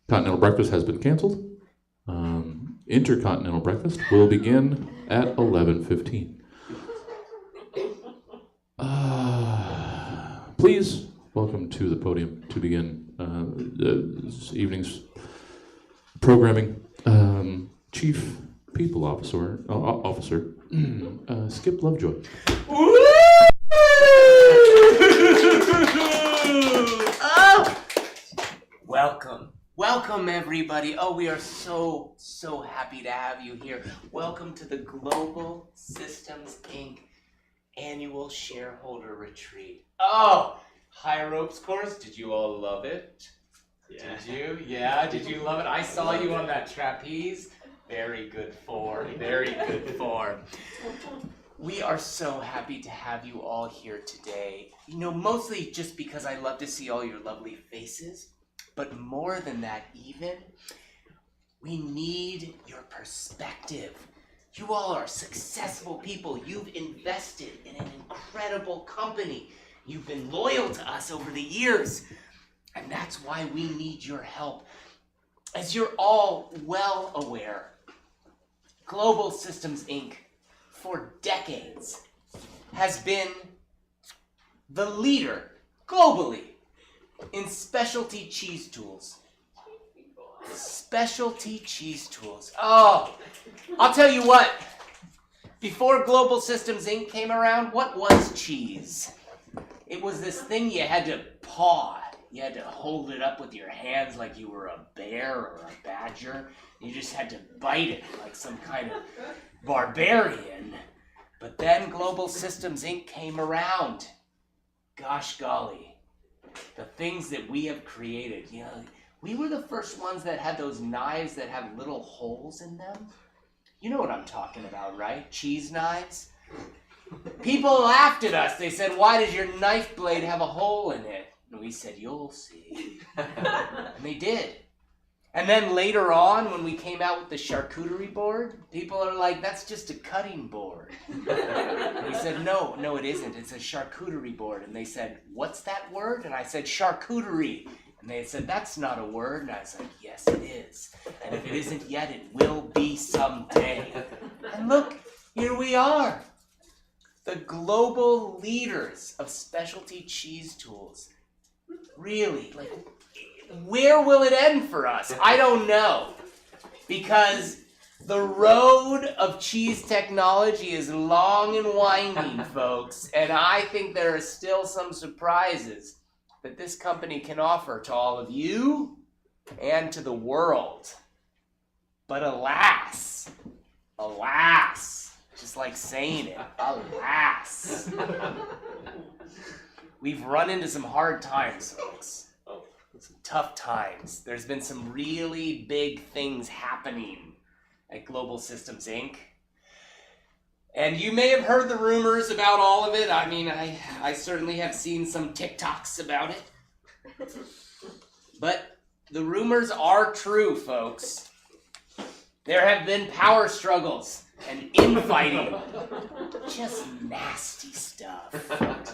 Continental breakfast has been canceled. Intercontinental breakfast will begin at 11:15. Please welcome to the podium to begin this evening's programming. Chief People Officer, Skip Lovejoy. Welcome everybody. Oh, we are so happy to have you here. Welcome to the Global Systems Inc. Annual Shareholder Retreat. Oh, high ropes course. Did you all love it? Yeah. Did you? Yeah, did you love it? I saw you on that trapeze. Very good form. Very good form. We are so happy to have you all here today. You know, mostly just because I love to see all your lovely faces. But more than that even, we need your perspective. You all are successful people. You've invested in an incredible company. You've been loyal to us over the years. And that's why we need your help. As you're all well aware, Global Systems Inc. for decades has been the leader globally in specialty cheese tools. Specialty cheese tools. Oh, I'll tell you what. Before Global Systems Inc. came around, what was cheese? It was this thing you had to paw. You had to hold it up with your hands like you were a bear or a badger. You just had to bite it like some kind of barbarian. But then Global Systems Inc. came around. Gosh golly. The things that we have created, you know, we were the first ones that had those knives that have little holes in them. You know what I'm talking about, right? Cheese knives. People laughed at us. They said, "Why does your knife blade have a hole in it?" And we said, "You'll see." And they did. And then later on, when we came out with the charcuterie board, people are like, "That's just a cutting board." And we said, no, it isn't. It's a charcuterie board. And they said, "What's that word?" And I said, "Charcuterie." And they said, "That's not a word." And I was like, "Yes, it is. And if it isn't yet, it will be someday." And look, here we are. The global leaders of specialty cheese tools. Really, like, where will it end for us? I don't know. Because the road of cheese technology is long and winding, folks. And I think there are still some surprises that this company can offer to all of you and to the world. But alas, just like saying it, alas, we've run into some hard times, folks. Some tough times. There's been some really big things happening at Global Systems Inc. And you may have heard the rumors about all of it. I mean, I certainly have seen some TikToks about it. But the rumors are true, folks. There have been power struggles and infighting. Just nasty stuff.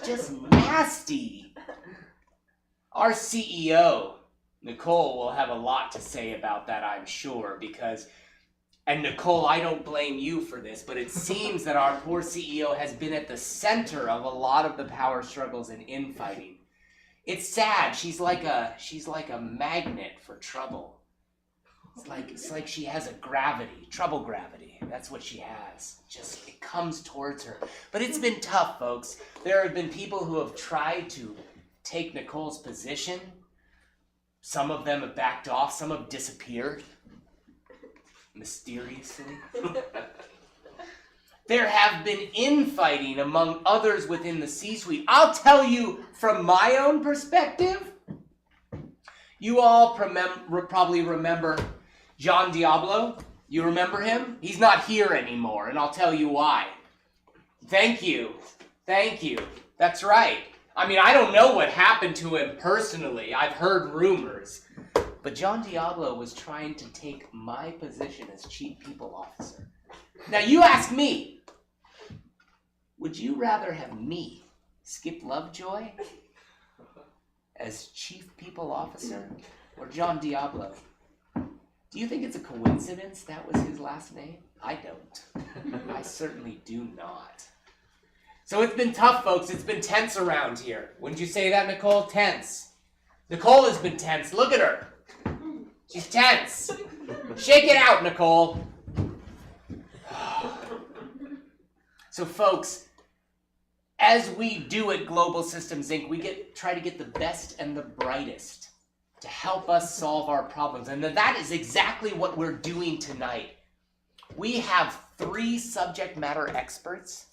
Just nasty. Our CEO, Nicole, will have a lot to say about that, I'm sure, because, and Nicole, I don't blame you for this, but it seems that our poor CEO has been at the center of a lot of the power struggles and infighting. It's sad. She's like a magnet for trouble. It's like she has a gravity, trouble gravity. That's what she has. Just, it comes towards her. But it's been tough, folks. There have been people who have tried to take Nicole's position. Some of them have backed off. Some have disappeared. Mysteriously. There have been infighting among others within the C-suite. I'll tell you from my own perspective. You all probably remember John Diablo. You remember him? He's not here anymore, and I'll tell you why. Thank you. That's right. I mean, I don't know what happened to him personally. I've heard rumors. But John Diablo was trying to take my position as Chief People Officer. Now you ask me, would you rather have me, Skip Lovejoy, as Chief People Officer, or John Diablo? Do you think it's a coincidence that was his last name? I don't. I certainly do not. So it's been tough, folks. It's been tense around here. Wouldn't you say that, Nicole? Tense. Nicole has been tense. Look at her. She's tense. Shake it out, Nicole. So, folks, as we do at Global Systems Inc., we try to get the best and the brightest to help us solve our problems. And that is exactly what we're doing tonight. We have 3 subject matter experts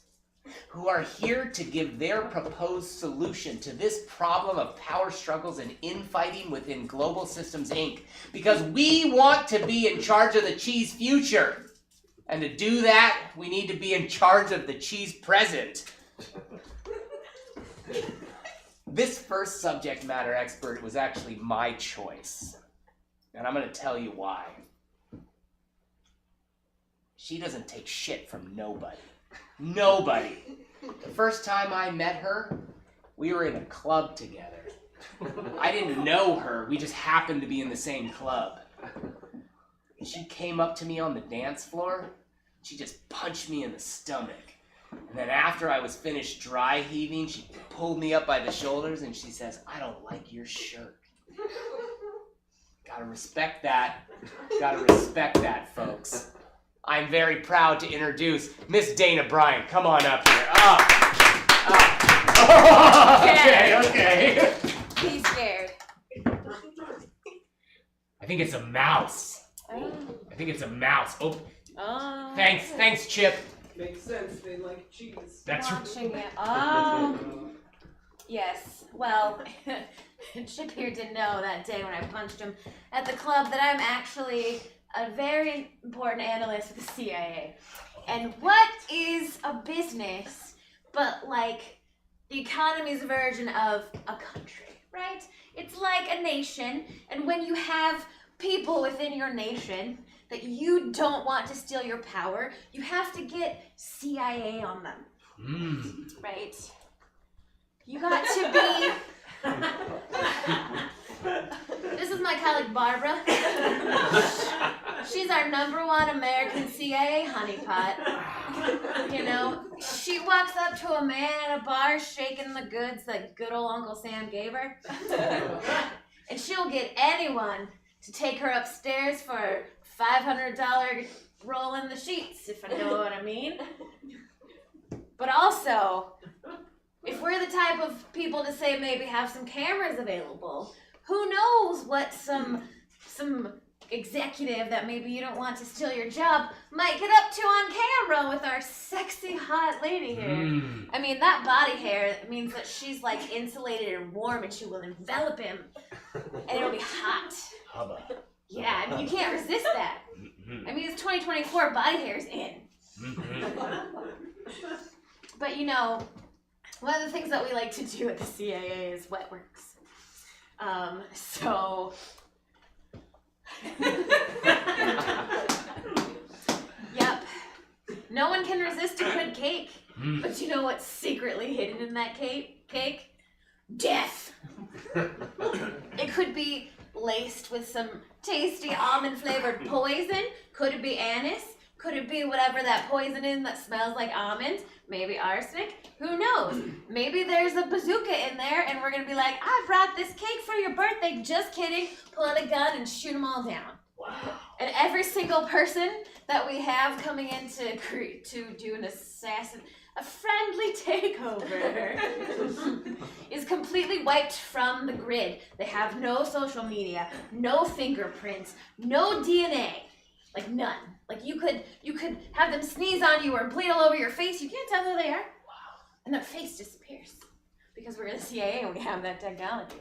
who are here to give their proposed solution to this problem of power struggles and infighting within Global Systems Inc. Because we want to be in charge of the cheese future. And to do that, we need to be in charge of the cheese present. This first subject matter expert was actually my choice. And I'm going to tell you why. She doesn't take shit from nobody. Nobody. The first time I met her, we were in a club together. I didn't know her. We just happened to be in the same club. She came up to me on the dance floor. She just punched me in the stomach. And then after I was finished dry heaving, she pulled me up by the shoulders and she says, "I don't like your shirt." Gotta respect that. Gotta respect that, folks. I'm very proud to introduce Miss Dana Bryant. Come on up here. Okay. He's scared. I think it's a mouse. I think it's a mouse. Oh. Thanks, Chip. Makes sense. They like cheese. That's watching it. Oh. Yes. Well, Chip here didn't know that day when I punched him at the club that I'm actually a very important analyst for the CIA. And what is a business but like the economy's version of a country, right? It's like a nation, and when you have people within your nation that you don't want to steal your power, you have to get CIA on them. Right? You got to be... This is my colleague Barbara. She's our #1 American CIA honeypot. You know, she walks up to a man at a bar shaking the goods that good old Uncle Sam gave her. And she'll get anyone to take her upstairs for a $500 roll in the sheets, if I know what I mean. But also, if we're the type of people to say maybe have some cameras available, who knows what some executive that maybe you don't want to steal your job might get up to on camera with our sexy hot lady here. I mean, that body hair means that she's like insulated and warm and she will envelop him and it'll be hot. Yeah, I mean, you can't resist that. I mean, it's 2024, body hair's in. But you know, one of the things that we like to do at the CAA is wet works. So yep. No one can resist a good cake. But you know what's secretly hidden in that cake? Death. It could be laced with some tasty almond flavored poison. Could it be anise? Could it be whatever that poison is that smells like almond? Maybe arsenic? Who knows? Maybe there's a bazooka in there and we're gonna be like, I brought this cake for your birthday. Just kidding. Pull out a gun and shoot them all down. Wow. And every single person that we have coming in to do an a friendly takeover is completely wiped from the grid. They have no social media, no fingerprints, no DNA. Like none. Like you could have them sneeze on you or bleed all over your face. You can't tell who they are. Wow. And their face disappears. Because we're in the CIA and we have that technology.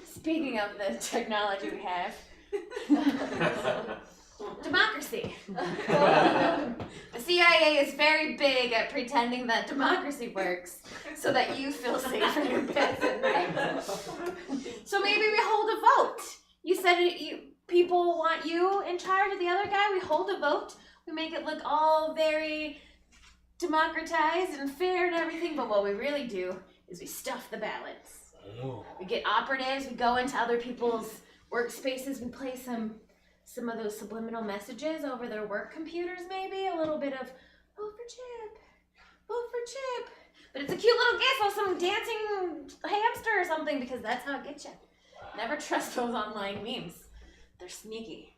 Speaking of the technology we have, democracy. The CIA is very big at pretending that democracy works so that you feel safe in your beds at night. So maybe we hold a vote. You said people want you in charge of the other guy. We hold a vote. We make it look all very democratized and fair and everything. But what we really do is we stuff the ballots. We get operatives. We go into other people's workspaces. We play some of those subliminal messages over their work computers, maybe. A little bit of, vote for Chip. Vote for Chip. But it's a cute little gift of some dancing hamster or something because that's how it gets you. Never trust those online memes. They're sneaky.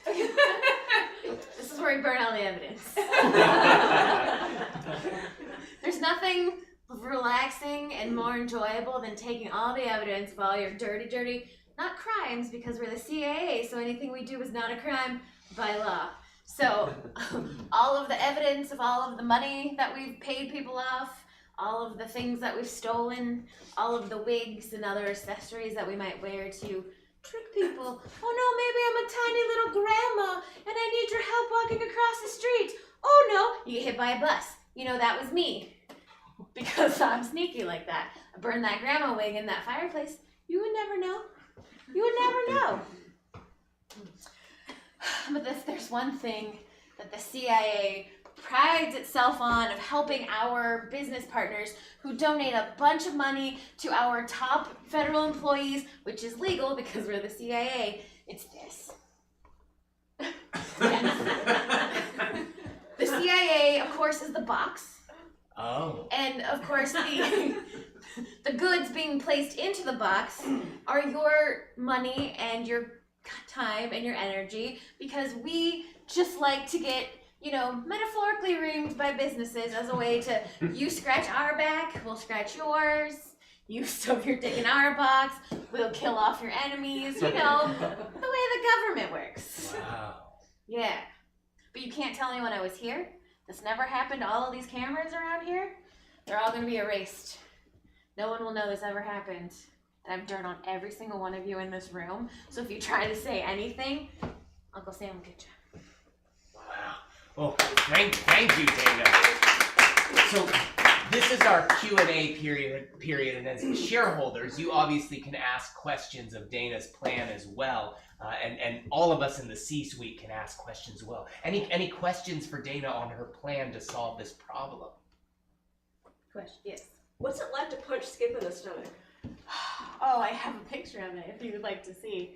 This is where we burn all the evidence. There's nothing relaxing and more enjoyable than taking all the evidence of all your dirty, not crimes because we're the CIA, so anything we do is not a crime by law. So all of the evidence of all of the money that we've paid people off, all of the things that we've stolen, all of the wigs and other accessories that we might wear to trick people. Oh no, maybe I'm a tiny little grandma and I need your help walking across the street. Oh no, you get hit by a bus. You know, that was me. Because I'm sneaky like that. I burned that grandma wig in that fireplace. You would never know. You would never know. But there's one thing that the CIA prides itself on of helping our business partners who donate a bunch of money to our top federal employees, which is legal because we're the CIA. It's this. The CIA, of course, is the box. Oh. And of course, the goods being placed into the box are your money and your time and your energy because we just like to get, metaphorically reamed by businesses as a way to, you scratch our back, we'll scratch yours. You stuff your dick in our box, we'll kill off your enemies. The way the government works. Wow. Yeah. But you can't tell anyone I was here. This never happened to all of these cameras around here. They're all going to be erased. No one will know this ever happened. And I've dirt on every single one of you in this room. So if you try to say anything, Uncle Sam will get you. Wow. Oh, thank you, Dana. So this is our Q&A period, and as shareholders, you obviously can ask questions of Dana's plan as well. And all of us in the C-suite can ask questions as well. Any questions for Dana on her plan to solve this problem? Question, yes. What's it like to punch Skip in the stomach? Oh, I have a picture of it if you would like to see.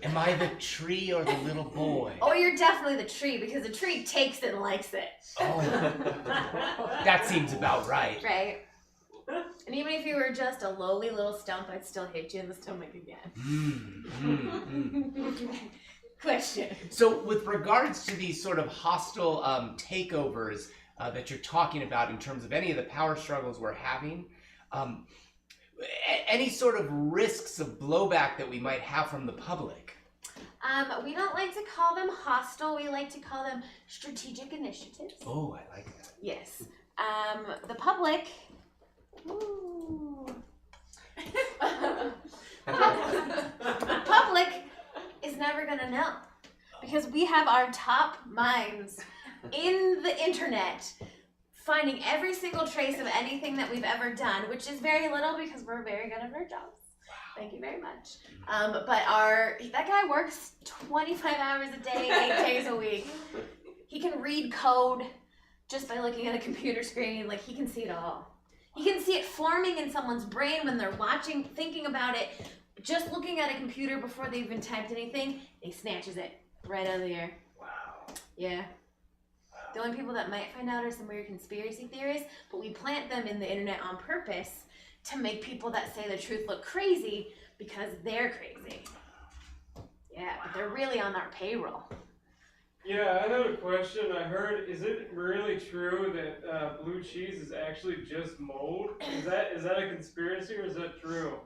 Am I the tree or the little boy? Oh, you're definitely the tree because the tree takes it and likes it. Oh, that seems about right. Right. And even if you were just a lowly little stump, I'd still hit you in the stomach again. Question. So with regards to these sort of hostile takeovers, that you're talking about in terms of any of the power struggles we're having. Any sort of risks of blowback that we might have from the public. We don't like to call them hostile. We like to call them strategic initiatives. Oh, I like that. Yes. The public. Ooh. The public is never gonna know because we have our top minds in the internet finding every single trace of anything that we've ever done, which is very little because we're very good at our jobs. Thank you very much. But that guy works 25 hours a day, 8 days a week. He can read code just by looking at a computer screen. Like, he can see it all. He can see it forming in someone's brain when they're watching, thinking about it. Just looking at a computer before they even typed anything, he snatches it right out of the air. Wow. Yeah. The only people that might find out are some weird conspiracy theories, but we plant them in the internet on purpose to make people that say the truth look crazy because they're crazy. Yeah, but they're really on our payroll. Yeah, I have a question. I heard, is it really true that blue cheese is actually just mold? Is that a conspiracy or is that true?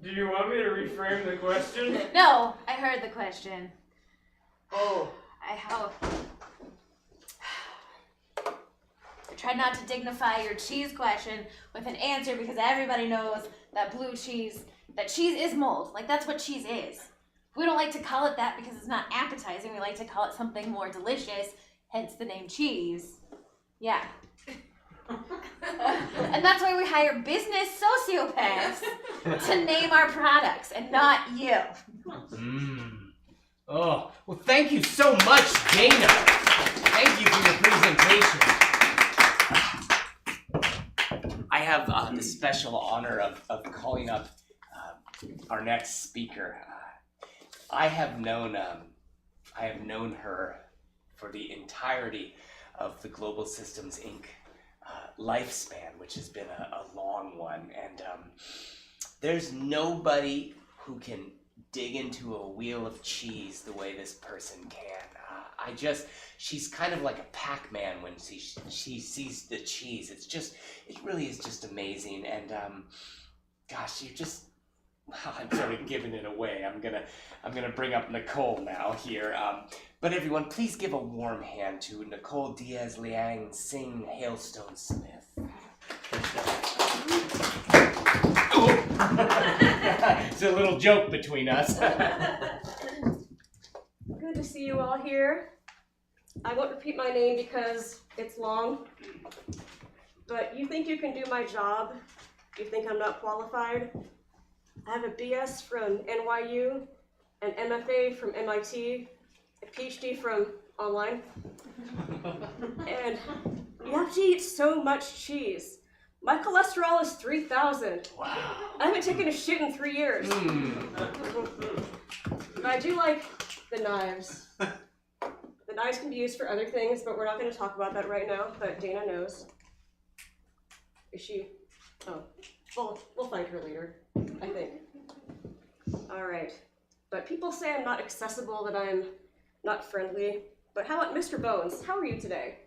Do you want me to reframe the question? No, I heard the question. Oh. I hope. I tried not to dignify your cheese question with an answer because everybody knows that cheese is mold. Like, that's what cheese is. We don't like to call it that because it's not appetizing. We like to call it something more delicious, hence the name cheese. Yeah. And that's why we hire business sociopaths to name our products and not you. Oh, well, thank you so much, Dana. Thank you for your presentation. I have the special honor of calling up our next speaker. I have known her for the entirety of the Global Systems Inc. Lifespan, which has been a long one, and there's nobody who can dig into a wheel of cheese the way this person can. She's kind of like a Pac-Man when she sees the cheese. It really is just amazing, and gosh, I'm sort of giving it away. I'm gonna bring up Nicole now here. But everyone, please give a warm hand to Nicole Diaz Liang Singh Hailstone Smith. It's a little joke between us. Good to see you all here. I won't repeat my name because it's long, but you think you can do my job? You think I'm not qualified? I have a BS from NYU, an MFA from MIT, a PhD from online, and you have to eat so much cheese. My cholesterol is 3,000. Wow. I haven't taken a shit in 3 years. But I do like the knives. The knives can be used for other things, but we're not going to talk about that right now, but Dana knows. Is she? Oh, we'll find her later, I think. All right. But people say I'm not accessible, that I'm not friendly. But how about Mr. Bones? How are you today?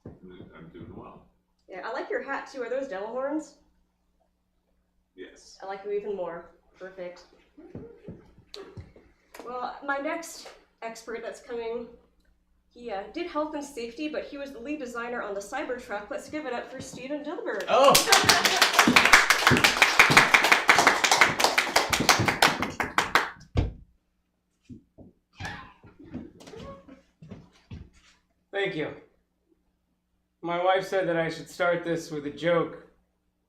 I'm doing well. Yeah, I like your hat too. Are those devil horns? Yes. I like you even more. Perfect. Well, my next expert that's coming, he did health and safety, but he was the lead designer on the Cybertruck. Let's give it up for Steven Dilbert. Oh! Thank you. My wife said that I should start this with a joke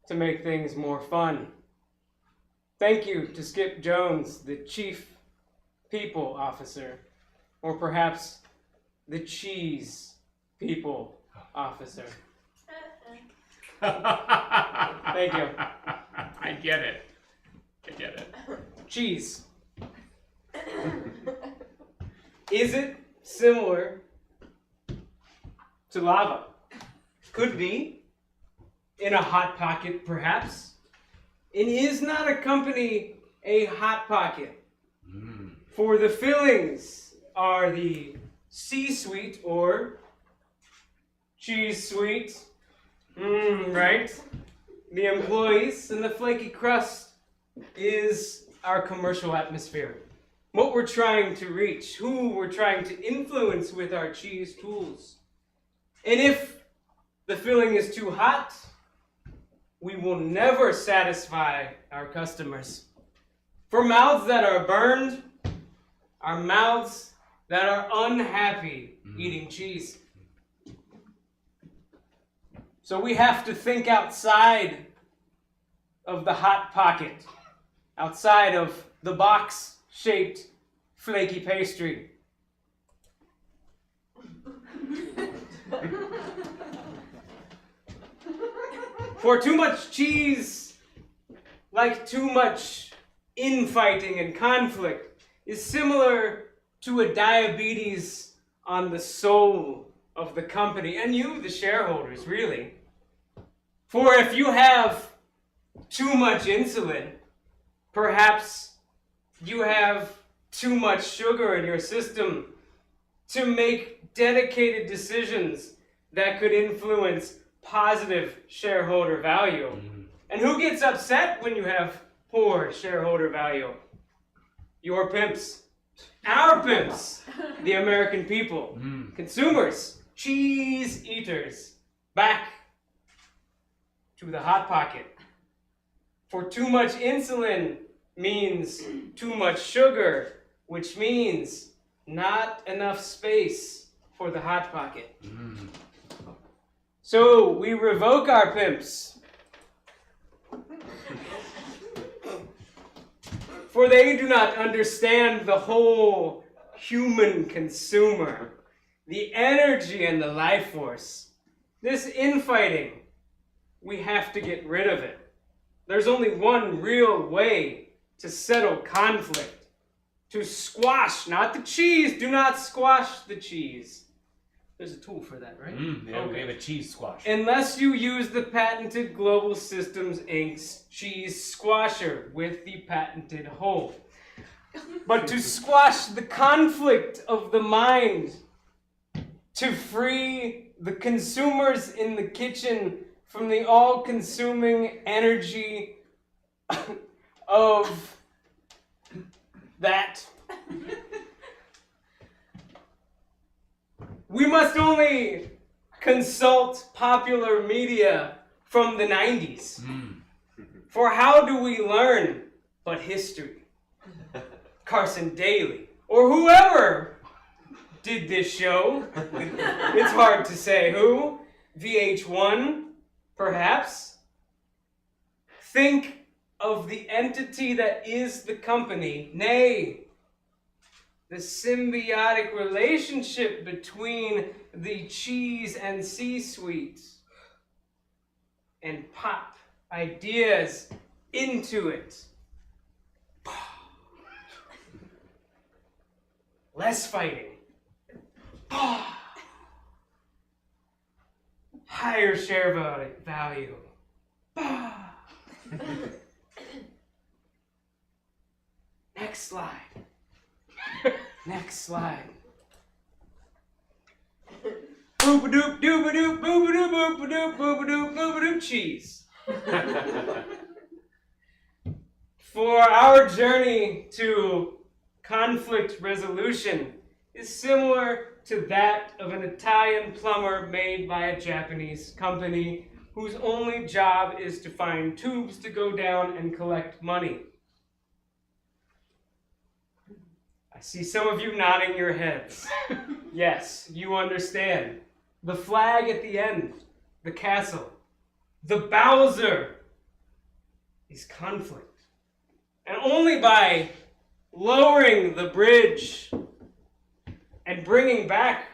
to make things more fun. Thank you to Skip Jones, the Chief People Officer, or perhaps the Cheese People Officer. Thank you. I get it. Cheese. Is it similar to lava? Could be. In a hot pocket, perhaps. And is not a company a hot pocket? For the fillings are the C-suite or cheese suite. Right? The employees, and the flaky crust is our commercial atmosphere. What we're trying to reach, who we're trying to influence with our cheese tools. And if the filling is too hot, we will never satisfy our customers. For mouths that are burned are mouths that are unhappy eating cheese. So we have to think outside of the hot pocket, outside of the box-shaped flaky pastry. For too much cheese, like too much infighting and conflict, is similar to a diabetes on the soul of the company, and you, the shareholders, really. For if you have too much insulin, perhaps you have too much sugar in your system to make dedicated decisions that could influence positive shareholder value. And who gets upset when you have poor shareholder value? Your pimps. Our pimps. The American people. Consumers. Cheese eaters. Back to the hot pocket. For too much insulin means too much sugar, which means not enough space for the hot pocket. So we revoke our pimps. For they do not understand the whole human consumer, the energy and the life force. This infighting, we have to get rid of it. There's only one real way to settle conflict. To squash, not the cheese. Do not squash the cheese. There's a tool for that, right? Yeah, we have a cheese squash. Unless you use the patented Global Systems Inc.'s cheese squasher with the patented hole. But to squash the conflict of the mind, to free the consumers in the kitchen from the all-consuming energy of that. We must only consult popular media from the 90s. For how do we learn but history? Carson Daly, or whoever did this show. It's hard to say who. VH1, perhaps. Think of the entity that is the company, nay, the symbiotic relationship between the cheese and C-suite, and pop ideas into it. Less fighting. Higher share value. Next slide. Next slide. Boop-a-doop, doop-a-doop, boop-a-doop, boop-a-doop, boop-a-doop, boop-a-doop, cheese. For our journey to conflict resolution is similar to that of an Italian plumber made by a Japanese company whose only job is to find tubes to go down and collect money. I see some of you nodding your heads. Yes, you understand. The flag at the end, the castle, the Bowser is conflict. And only by lowering the bridge and bringing back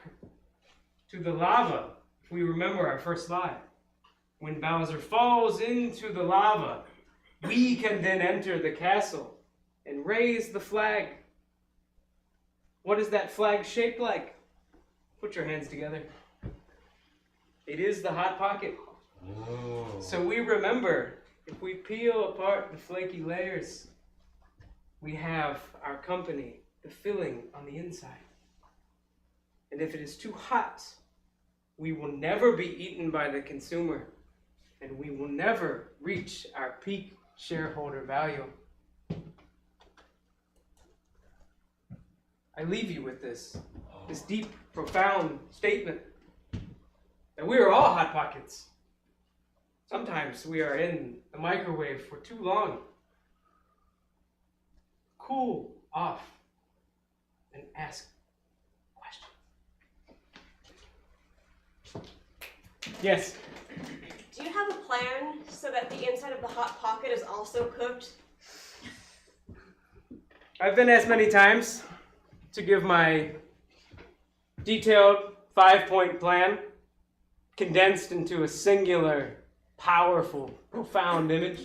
to the lava, if we remember our first slide, when Bowser falls into the lava, we can then enter the castle and raise the flag. What is that flag shaped like? Put your hands together. It is the Hot Pocket. Oh. So we remember, if we peel apart the flaky layers, we have our company, the filling on the inside. And if it is too hot, we will never be eaten by the consumer, and we will never reach our peak shareholder value. I leave you with this deep, profound statement that we are all Hot Pockets. Sometimes we are in the microwave for too long. Cool off and ask questions. Yes. Do you have a plan so that the inside of the Hot Pocket is also cooked? I've been asked many times to give my detailed 5-point plan, condensed into a singular, powerful, profound image.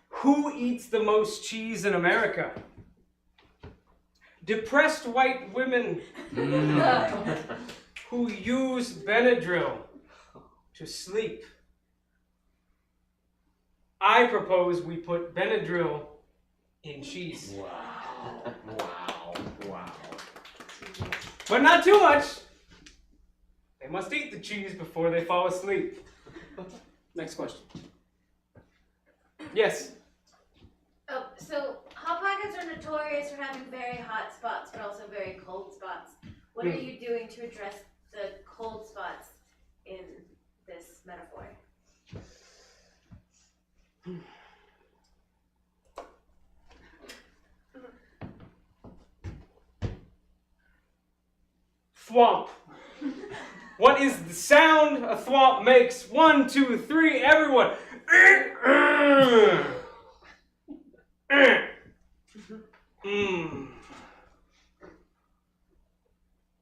Who eats the most cheese in America? Depressed white women who use Benadryl to sleep. I propose we put Benadryl in cheese. Wow. Wow. Wow. But not too much. They must eat the cheese before they fall asleep. Next question. Yes. Oh, so Hot Pockets are notorious for having very hot spots, but also very cold spots. What are you doing to address the cold spots in this metaphor? Thwomp. What is the sound a thwomp makes? 1, 2, 3, everyone.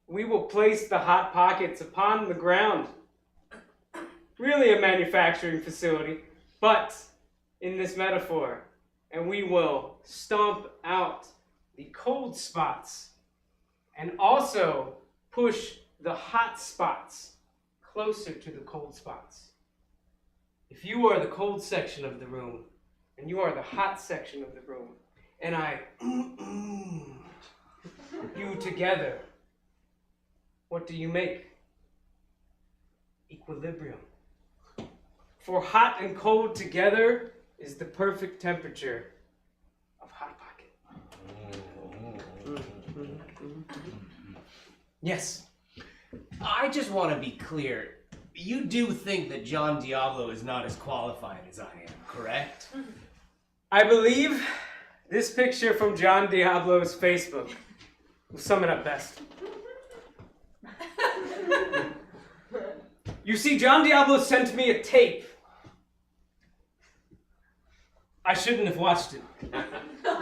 We will place the Hot Pockets upon the ground. Really a manufacturing facility, but in this metaphor. And we will stomp out the cold spots and also push the hot spots closer to the cold spots. If you are the cold section of the room and you are the hot section of the room, and I you together, what do you make? Equilibrium. For hot and cold together is the perfect temperature of Hot Pocket. Yes. I just want to be clear. You do think that John Diablo is not as qualified as I am, correct? I believe this picture from John Diablo's Facebook will sum it up best. You see, John Diablo sent me a tape. I shouldn't have watched it.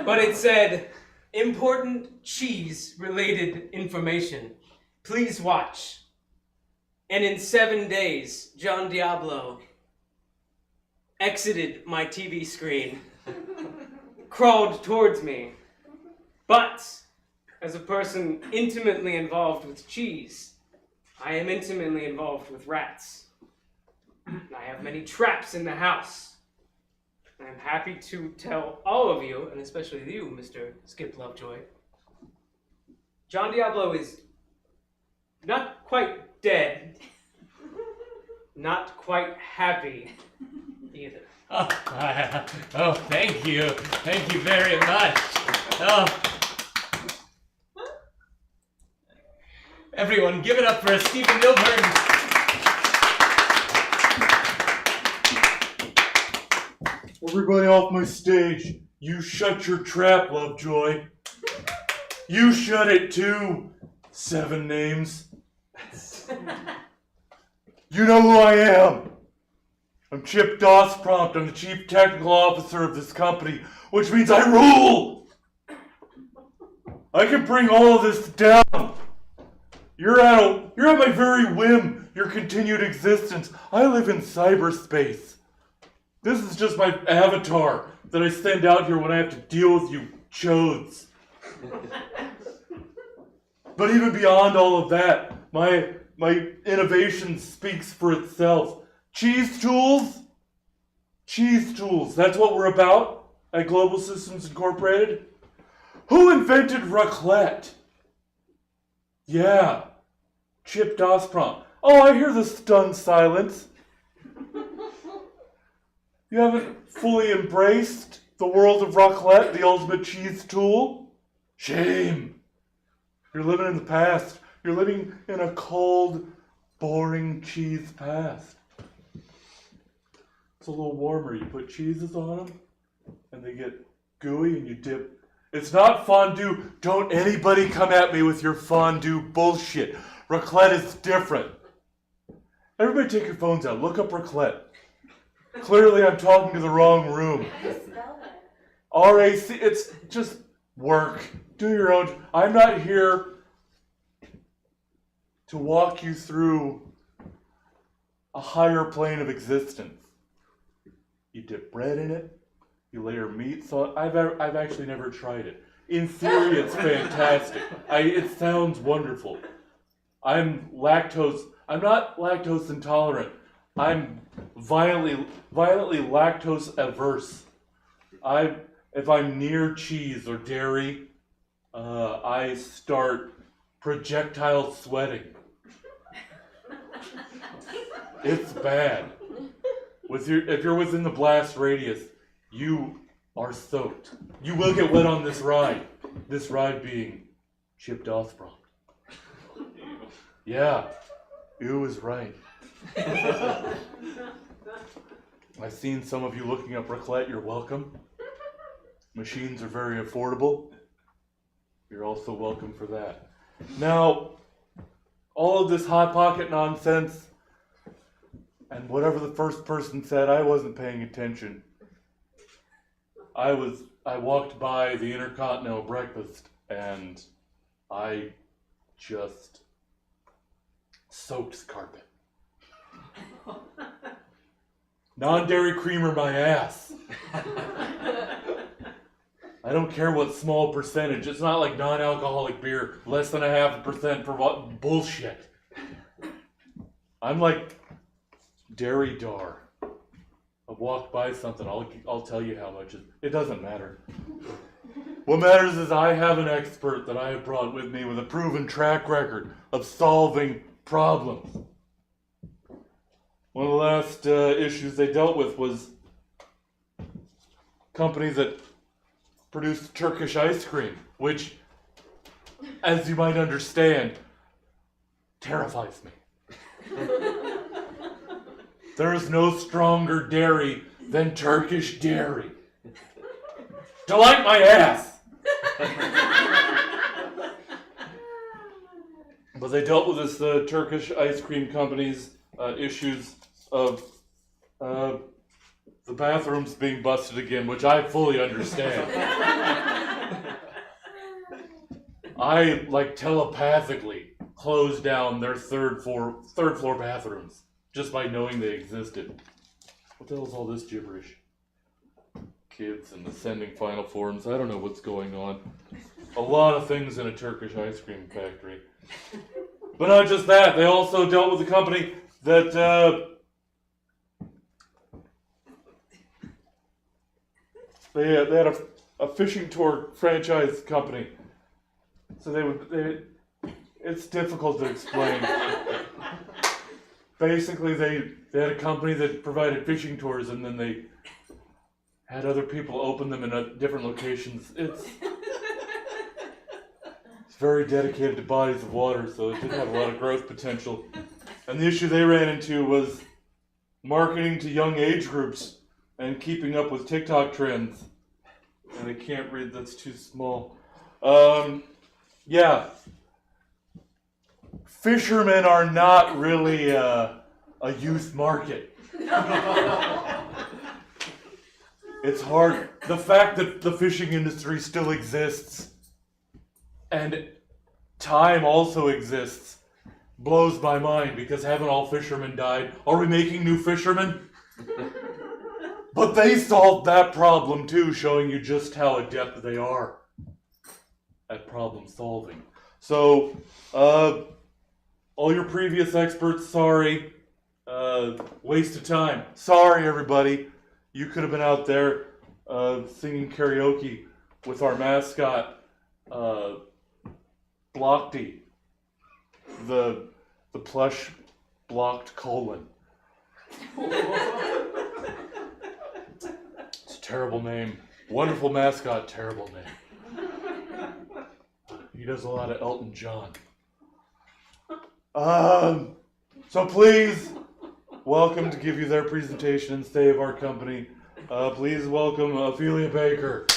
But it said, important cheese-related information. Please watch. And in 7 days, John Diablo exited my TV screen, crawled towards me. But as a person intimately involved with cheese, I am intimately involved with rats. I have many traps in the house. I'm happy to tell all of you, and especially you, Mr. Skip Lovejoy, John Diablo is not quite dead, not quite happy either. Oh, thank you. Thank you very much. Oh. Everyone, give it up for Stephen Milburn. Everybody off my stage. You shut your trap, Lovejoy. You shut it too. 7 names. You know who I am. I'm Chip Dossprompt. I'm the Chief Technical Officer of this company, which means I rule. I can bring all of this down. You're at my very whim, your continued existence. I live in cyberspace. This is just my avatar that I send out here when I have to deal with you chodes. But even beyond all of that, my innovation speaks for itself. Cheese tools? Cheese tools. That's what we're about at Global Systems Incorporated. Who invented raclette? Yeah, Chip Dosprompt. Oh, I hear the stunned silence. You haven't fully embraced the world of raclette, the ultimate cheese tool? Shame. You're living in the past. You're living in a cold, boring cheese past. It's a little warmer. You put cheeses on them, and they get gooey, and you dip. It's not fondue. Don't anybody come at me with your fondue bullshit. Raclette is different. Everybody take your phones out. Look up raclette. Clearly, I'm talking to the wrong room. How do you spell that? R-A-C. It's just work. Do your own. I'm not here to walk you through a higher plane of existence. You dip bread in it. You layer meats on. I've actually never tried it. In theory, it's fantastic. It sounds wonderful. I'm not lactose intolerant. I'm violently lactose averse. If I'm near cheese or dairy, I start projectile sweating. It's bad. If you're within the blast radius, you are soaked. You will get wet on this ride. This ride being Chip Dosprompt. Yeah, ew is right. I've seen some of you looking up raclette. You're welcome. Machines are very affordable. You're also welcome for that. Now, all of this Hot Pocket nonsense, and whatever the first person said, I wasn't paying attention. I walked by the Intercontinental Breakfast, and I just soaked the carpet. Non-dairy creamer my ass. I don't care what small percentage. It's not like non-alcoholic beer, less than 0.5% for what bullshit. I'm like dairy dar. I walked by something, I'll tell you how much it doesn't matter. What matters is I have an expert that I have brought with me with a proven track record of solving problems. One of the last issues they dealt with was companies that produced Turkish ice cream, which, as you might understand, terrifies me. There is no stronger dairy than Turkish dairy. Delight my ass! But they dealt with this Turkish ice cream company's issues of the bathrooms being busted again, which I fully understand. I telepathically closed down their third floor bathrooms just by knowing they existed. What the hell is all this gibberish? Kids and ascending final forms. I don't know what's going on. A lot of things in a Turkish ice cream factory. But not just that, they also dealt with a company that they had a fishing tour franchise company. So it's difficult to explain. Basically, they had a company that provided fishing tours, and then they had other people open them in different locations. It's very dedicated to bodies of water, so it didn't have a lot of growth potential. And the issue they ran into was marketing to young age groups and keeping up with TikTok trends. And I can't read, that's too small. Yeah. Fishermen are not really a youth market. It's hard. The fact that the fishing industry still exists and time also exists blows my mind, because haven't all fishermen died? Are we making new fishermen? But they solved that problem too, showing you just how adept they are at problem solving. So, all your previous experts, sorry. Waste of time. Sorry, everybody. You could have been out there singing karaoke with our mascot Blockty. The plush blocked colon. It's a terrible name. Wonderful mascot, terrible name. He does a lot of Elton John. So please, welcome to give you their presentation and stay of our company. Please welcome Ophelia Baker.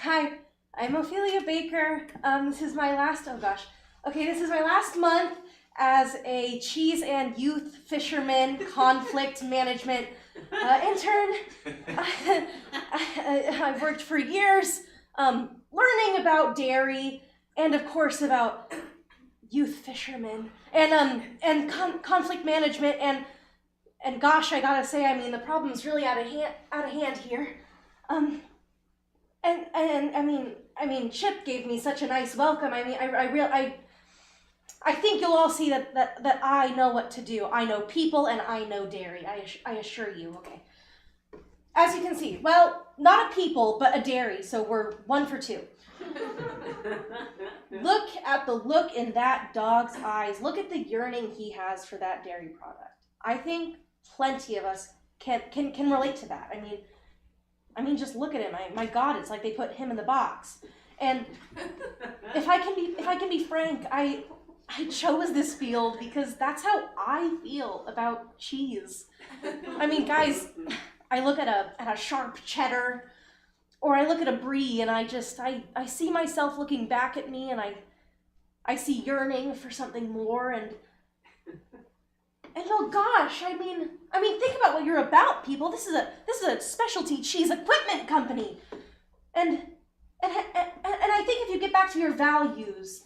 Hi, I'm Ophelia Baker. This is my last, this is my last month as a cheese and youth fisherman conflict management intern. I've worked for years learning about dairy and of course about youth fishermen and conflict management and gosh, I gotta say, I mean, the problem's really out of hand here. And I mean, Chip gave me such a nice welcome. I mean, I think you'll all see that I know what to do. I know people and I know dairy. I assure you. Okay. As you can see, well, not a people, but a dairy. So we're 1 for 2. Look at the look in that dog's eyes. Look at the yearning he has for that dairy product. I think plenty of us can relate to that. I mean, just look at him. My God, it's like they put him in the box. And if I can be frank, I chose this field because that's how I feel about cheese. I mean, guys, I look at a sharp cheddar, or I look at a brie, and I see myself looking back at me, and I see yearning for something more, and oh gosh, I mean, think about what you're about, people. This is a specialty cheese equipment company, and I think if you get back to your values,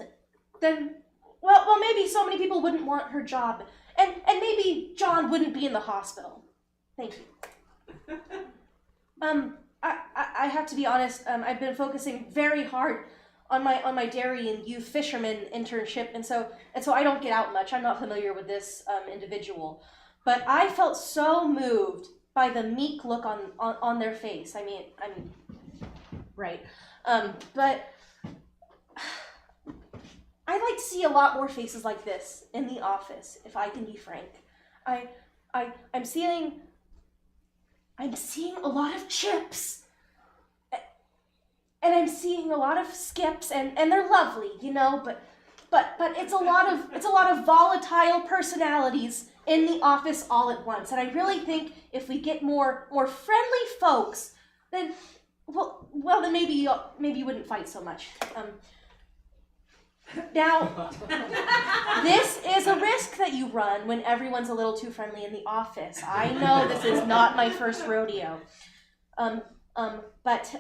then well, maybe so many people wouldn't want her job, and maybe John wouldn't be in the hospital. Thank you. I have to be honest. I've been focusing very hard on my dairy and youth fisherman internship, and so I don't get out much. I'm not familiar with this individual, but I felt so moved by the meek look on their face. I mean, right. But I'd like to see a lot more faces like this in the office, if I can be frank. I'm seeing a lot of Chips, and I'm seeing a lot of Skips, and they're lovely, you know, but it's a lot of volatile personalities in the office all at once. And I really think if we get more friendly folks, then then maybe you wouldn't fight so much. Now, this is a risk that you run when everyone's a little too friendly in the office. I know this is not my first rodeo. But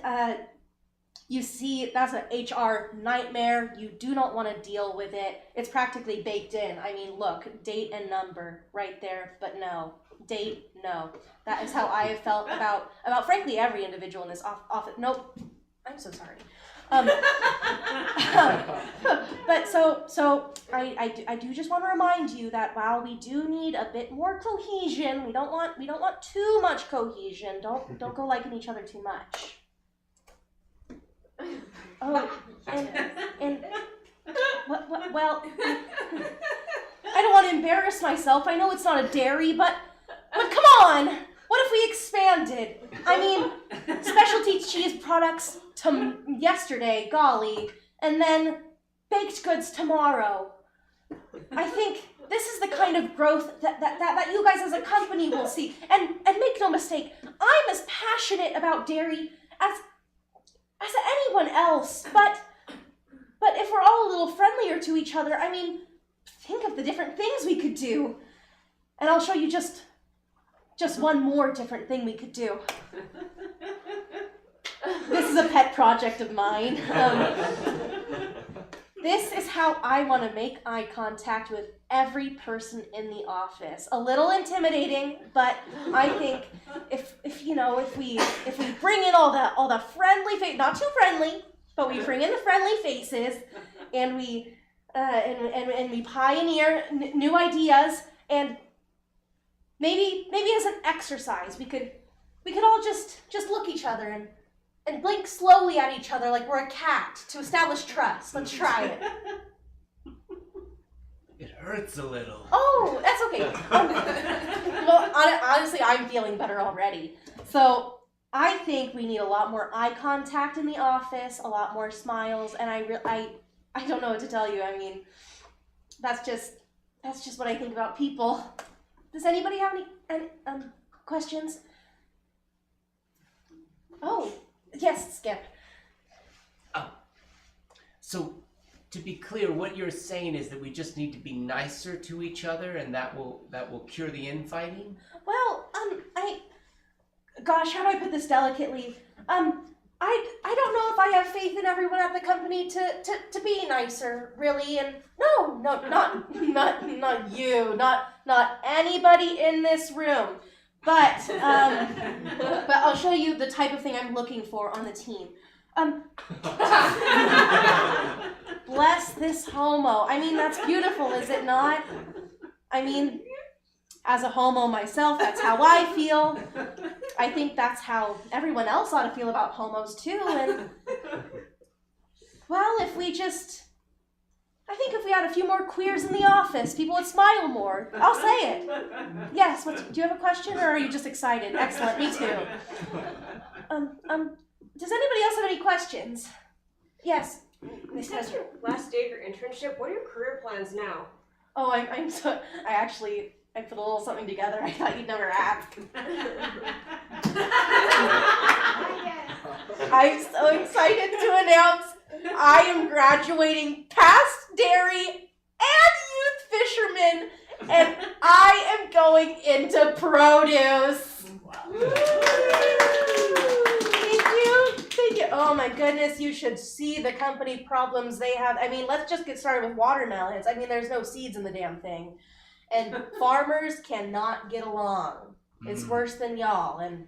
you see, that's an HR nightmare. You do not want to deal with it. It's practically baked in. I mean, look, date and number right there, but no. Date, no. That is how I have felt about frankly every individual in this office. Nope, I'm so sorry. But so I do just want to remind you that while we do need a bit more cohesion, we don't want too much cohesion. Don't go liking each other too much. Oh, and well, I don't want to embarrass myself. I know it's not a dairy, but come on. What if we expanded? I mean, specialty cheese products to yesterday, golly, and then baked goods tomorrow. I think this is the kind of growth that you guys as a company will see. And make no mistake, I'm as passionate about dairy as anyone else. But if we're all a little friendlier to each other, I mean, think of the different things we could do. And I'll show you just one more different thing we could do. This is a pet project of mine. This is how I want to make eye contact with every person in the office. A little intimidating, but I think if we bring in all the friendly faces, not too friendly, but we bring in the friendly faces, and we pioneer new ideas, and maybe as an exercise, we could all just look each other and blink slowly at each other like we're a cat to establish trust. Let's try it. It hurts a little. Oh, that's okay. Well, honestly, I'm feeling better already. So I think we need a lot more eye contact in the office, a lot more smiles, and I don't know what to tell you. I mean, that's just what I think about people. Does anybody have any questions? Oh, yes, Skip. So, to be clear, what you're saying is that we just need to be nicer to each other, and that will cure the infighting? Well, gosh, how do I put this delicately? I don't know if I have faith in everyone at the company to be nicer, really, and no, not you, not anybody in this room. But I'll show you the type of thing I'm looking for on the team. Bless this homo. I mean, that's beautiful, is it not? I mean, as a homo myself, that's how I feel. I think that's how everyone else ought to feel about homos too. And well, if we had a few more queers in the office, people would smile more. I'll say it. Yes. Do you have a question, or are you just excited? Excellent. Me too. Does anybody else have any questions? Yes. This is your last day of your internship. What are your career plans now? Oh, I put a little something together. I thought you'd never ask. I'm so excited to announce I am graduating past dairy and youth fisherman, and I am going into produce. Thank you. Oh my goodness, you should see the company problems they have. I mean, let's just get started with watermelons. I mean, there's no seeds in the damn thing. And farmers cannot get along. It's worse than y'all. And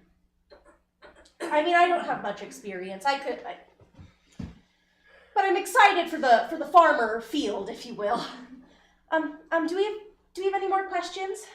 I mean, I don't have much experience. But I'm excited for the farmer field, if you will. Do we have any more questions?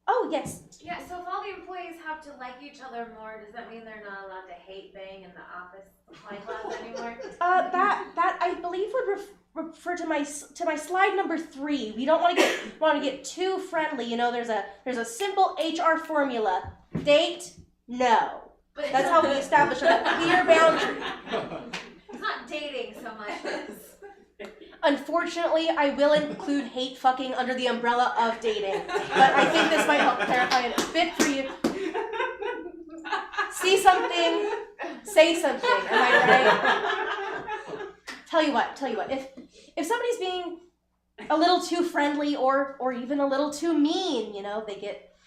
Oh, yes. Yeah, so if all the employees have to like each other more, does that mean they're not allowed to hate bang in the office supply class anymore? That I believe would refer to my slide number 3. We don't want to get too friendly. You know, there's a simple HR formula. Date, no. But that's how we establish a clear boundary. It's not dating so much as... Unfortunately, I will include hate fucking under the umbrella of dating. But I think this might help clarify it a bit for you. See something, say something. Am I right? Tell you what. If somebody's being a little too friendly or even a little too mean, you know, they get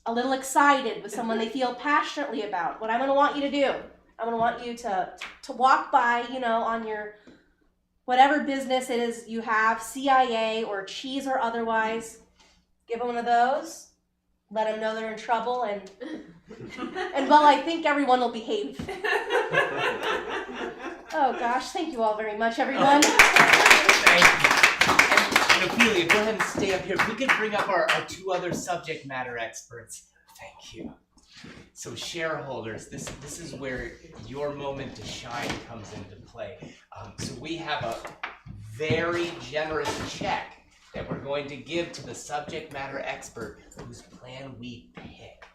a little excited with someone they feel passionately about. What I'm going to want you to do, I'm going to want you to walk by, you know, on your whatever business it is you have, CIA or cheese or otherwise, give them one of those, let them know they're in trouble, and well, I think everyone will behave. Oh gosh, thank you all very much, everyone. Thank you. And Ophelia, go ahead and stay up here. If we could bring up our 2 other subject matter experts. Thank you. So shareholders, this is where your moment to shine comes into play. So we have a very generous check that we're going to give to the subject matter expert whose plan we pick.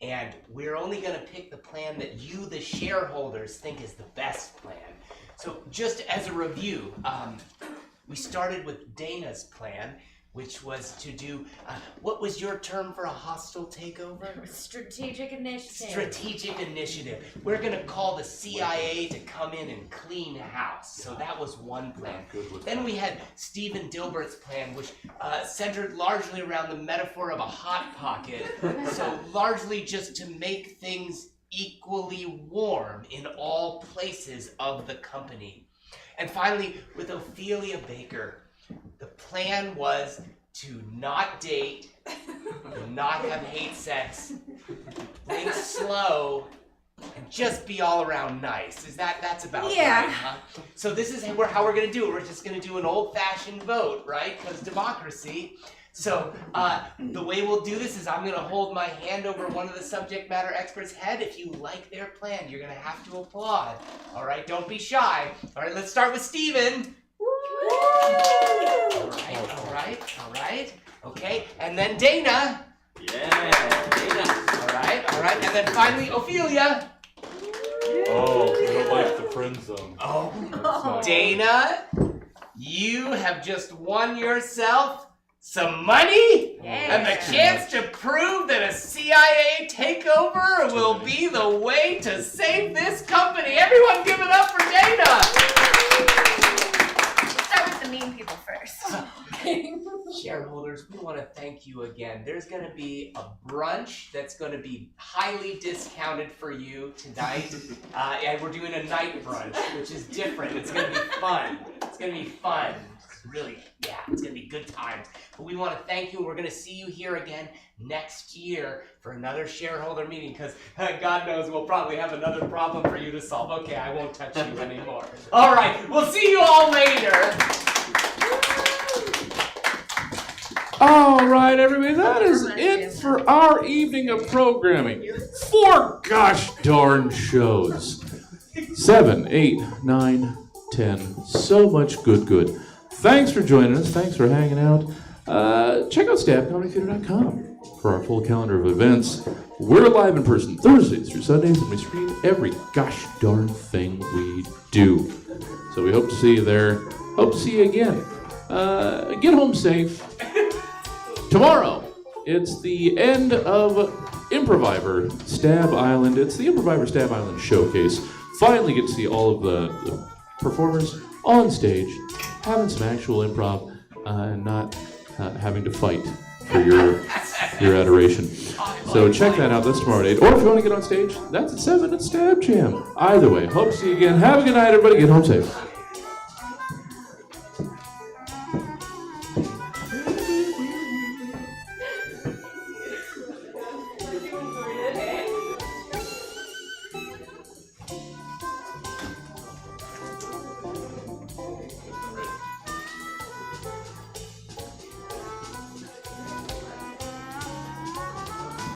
And we're only going to pick the plan that you, the shareholders, think is the best plan. So just as a review, we started with Dana's plan, which was to do, what was your term for a hostile takeover? Strategic initiative. Strategic initiative. We're gonna call the CIA to come in and clean house. So that was one plan. Then we had Stephen Dilbert's plan, which centered largely around the metaphor of a hot pocket. So largely just to make things equally warm in all places of the company. And finally, with Ophelia Baker, the plan was to not date, not have hate sex, think slow, and just be all around nice. That's about right, huh? So this is how we're gonna do it. We're just gonna do an old-fashioned vote, right? Because democracy. So, the way we'll do this is I'm gonna hold my hand over one of the subject matter experts' head. If you like their plan, you're gonna have to applaud. All right, don't be shy. All right, let's start with Steven. All right. Okay, and then Dana. Yeah, Dana. All right, and then finally Ophelia. Oh, I don't like the friend zone. Oh, Dana, you have just won yourself some money and the chance to prove that a CIA takeover will be the way to save this company. Everyone give it up for Dana. Start with the mean people first. Shareholders, we want to thank you again. There's going to be a brunch that's going to be highly discounted for you tonight. And we're doing a night brunch, which is different. It's going to be fun. Really, yeah, it's going to be good times. But we want to thank you. We're going to see you here again next year for another shareholder meeting because God knows we'll probably have another problem for you to solve. Okay, I won't touch you anymore. All right, we'll see you all later. All right, everybody, that is it for our evening of programming. 4 gosh darn shows. 7, 8, 9, 10. So much good. Thanks for joining us. Thanks for hanging out. Check out stabcomedytheater.com for our full calendar of events. We're live in person Thursdays through Sundays, and we stream every gosh darn thing we do. So we hope to see you there. Hope to see you again. Get home safe. Tomorrow, it's the end of Improviver Stab Island. It's the Improviver Stab Island Showcase. Finally get to see all of the performers on stage, having some actual improv, and not having to fight for your adoration. So check that out. That's tomorrow at 8. Or if you want to get on stage, that's at 7 at Stab Jam. Either way, hope to see you again. Have a good night, everybody. Get home safe.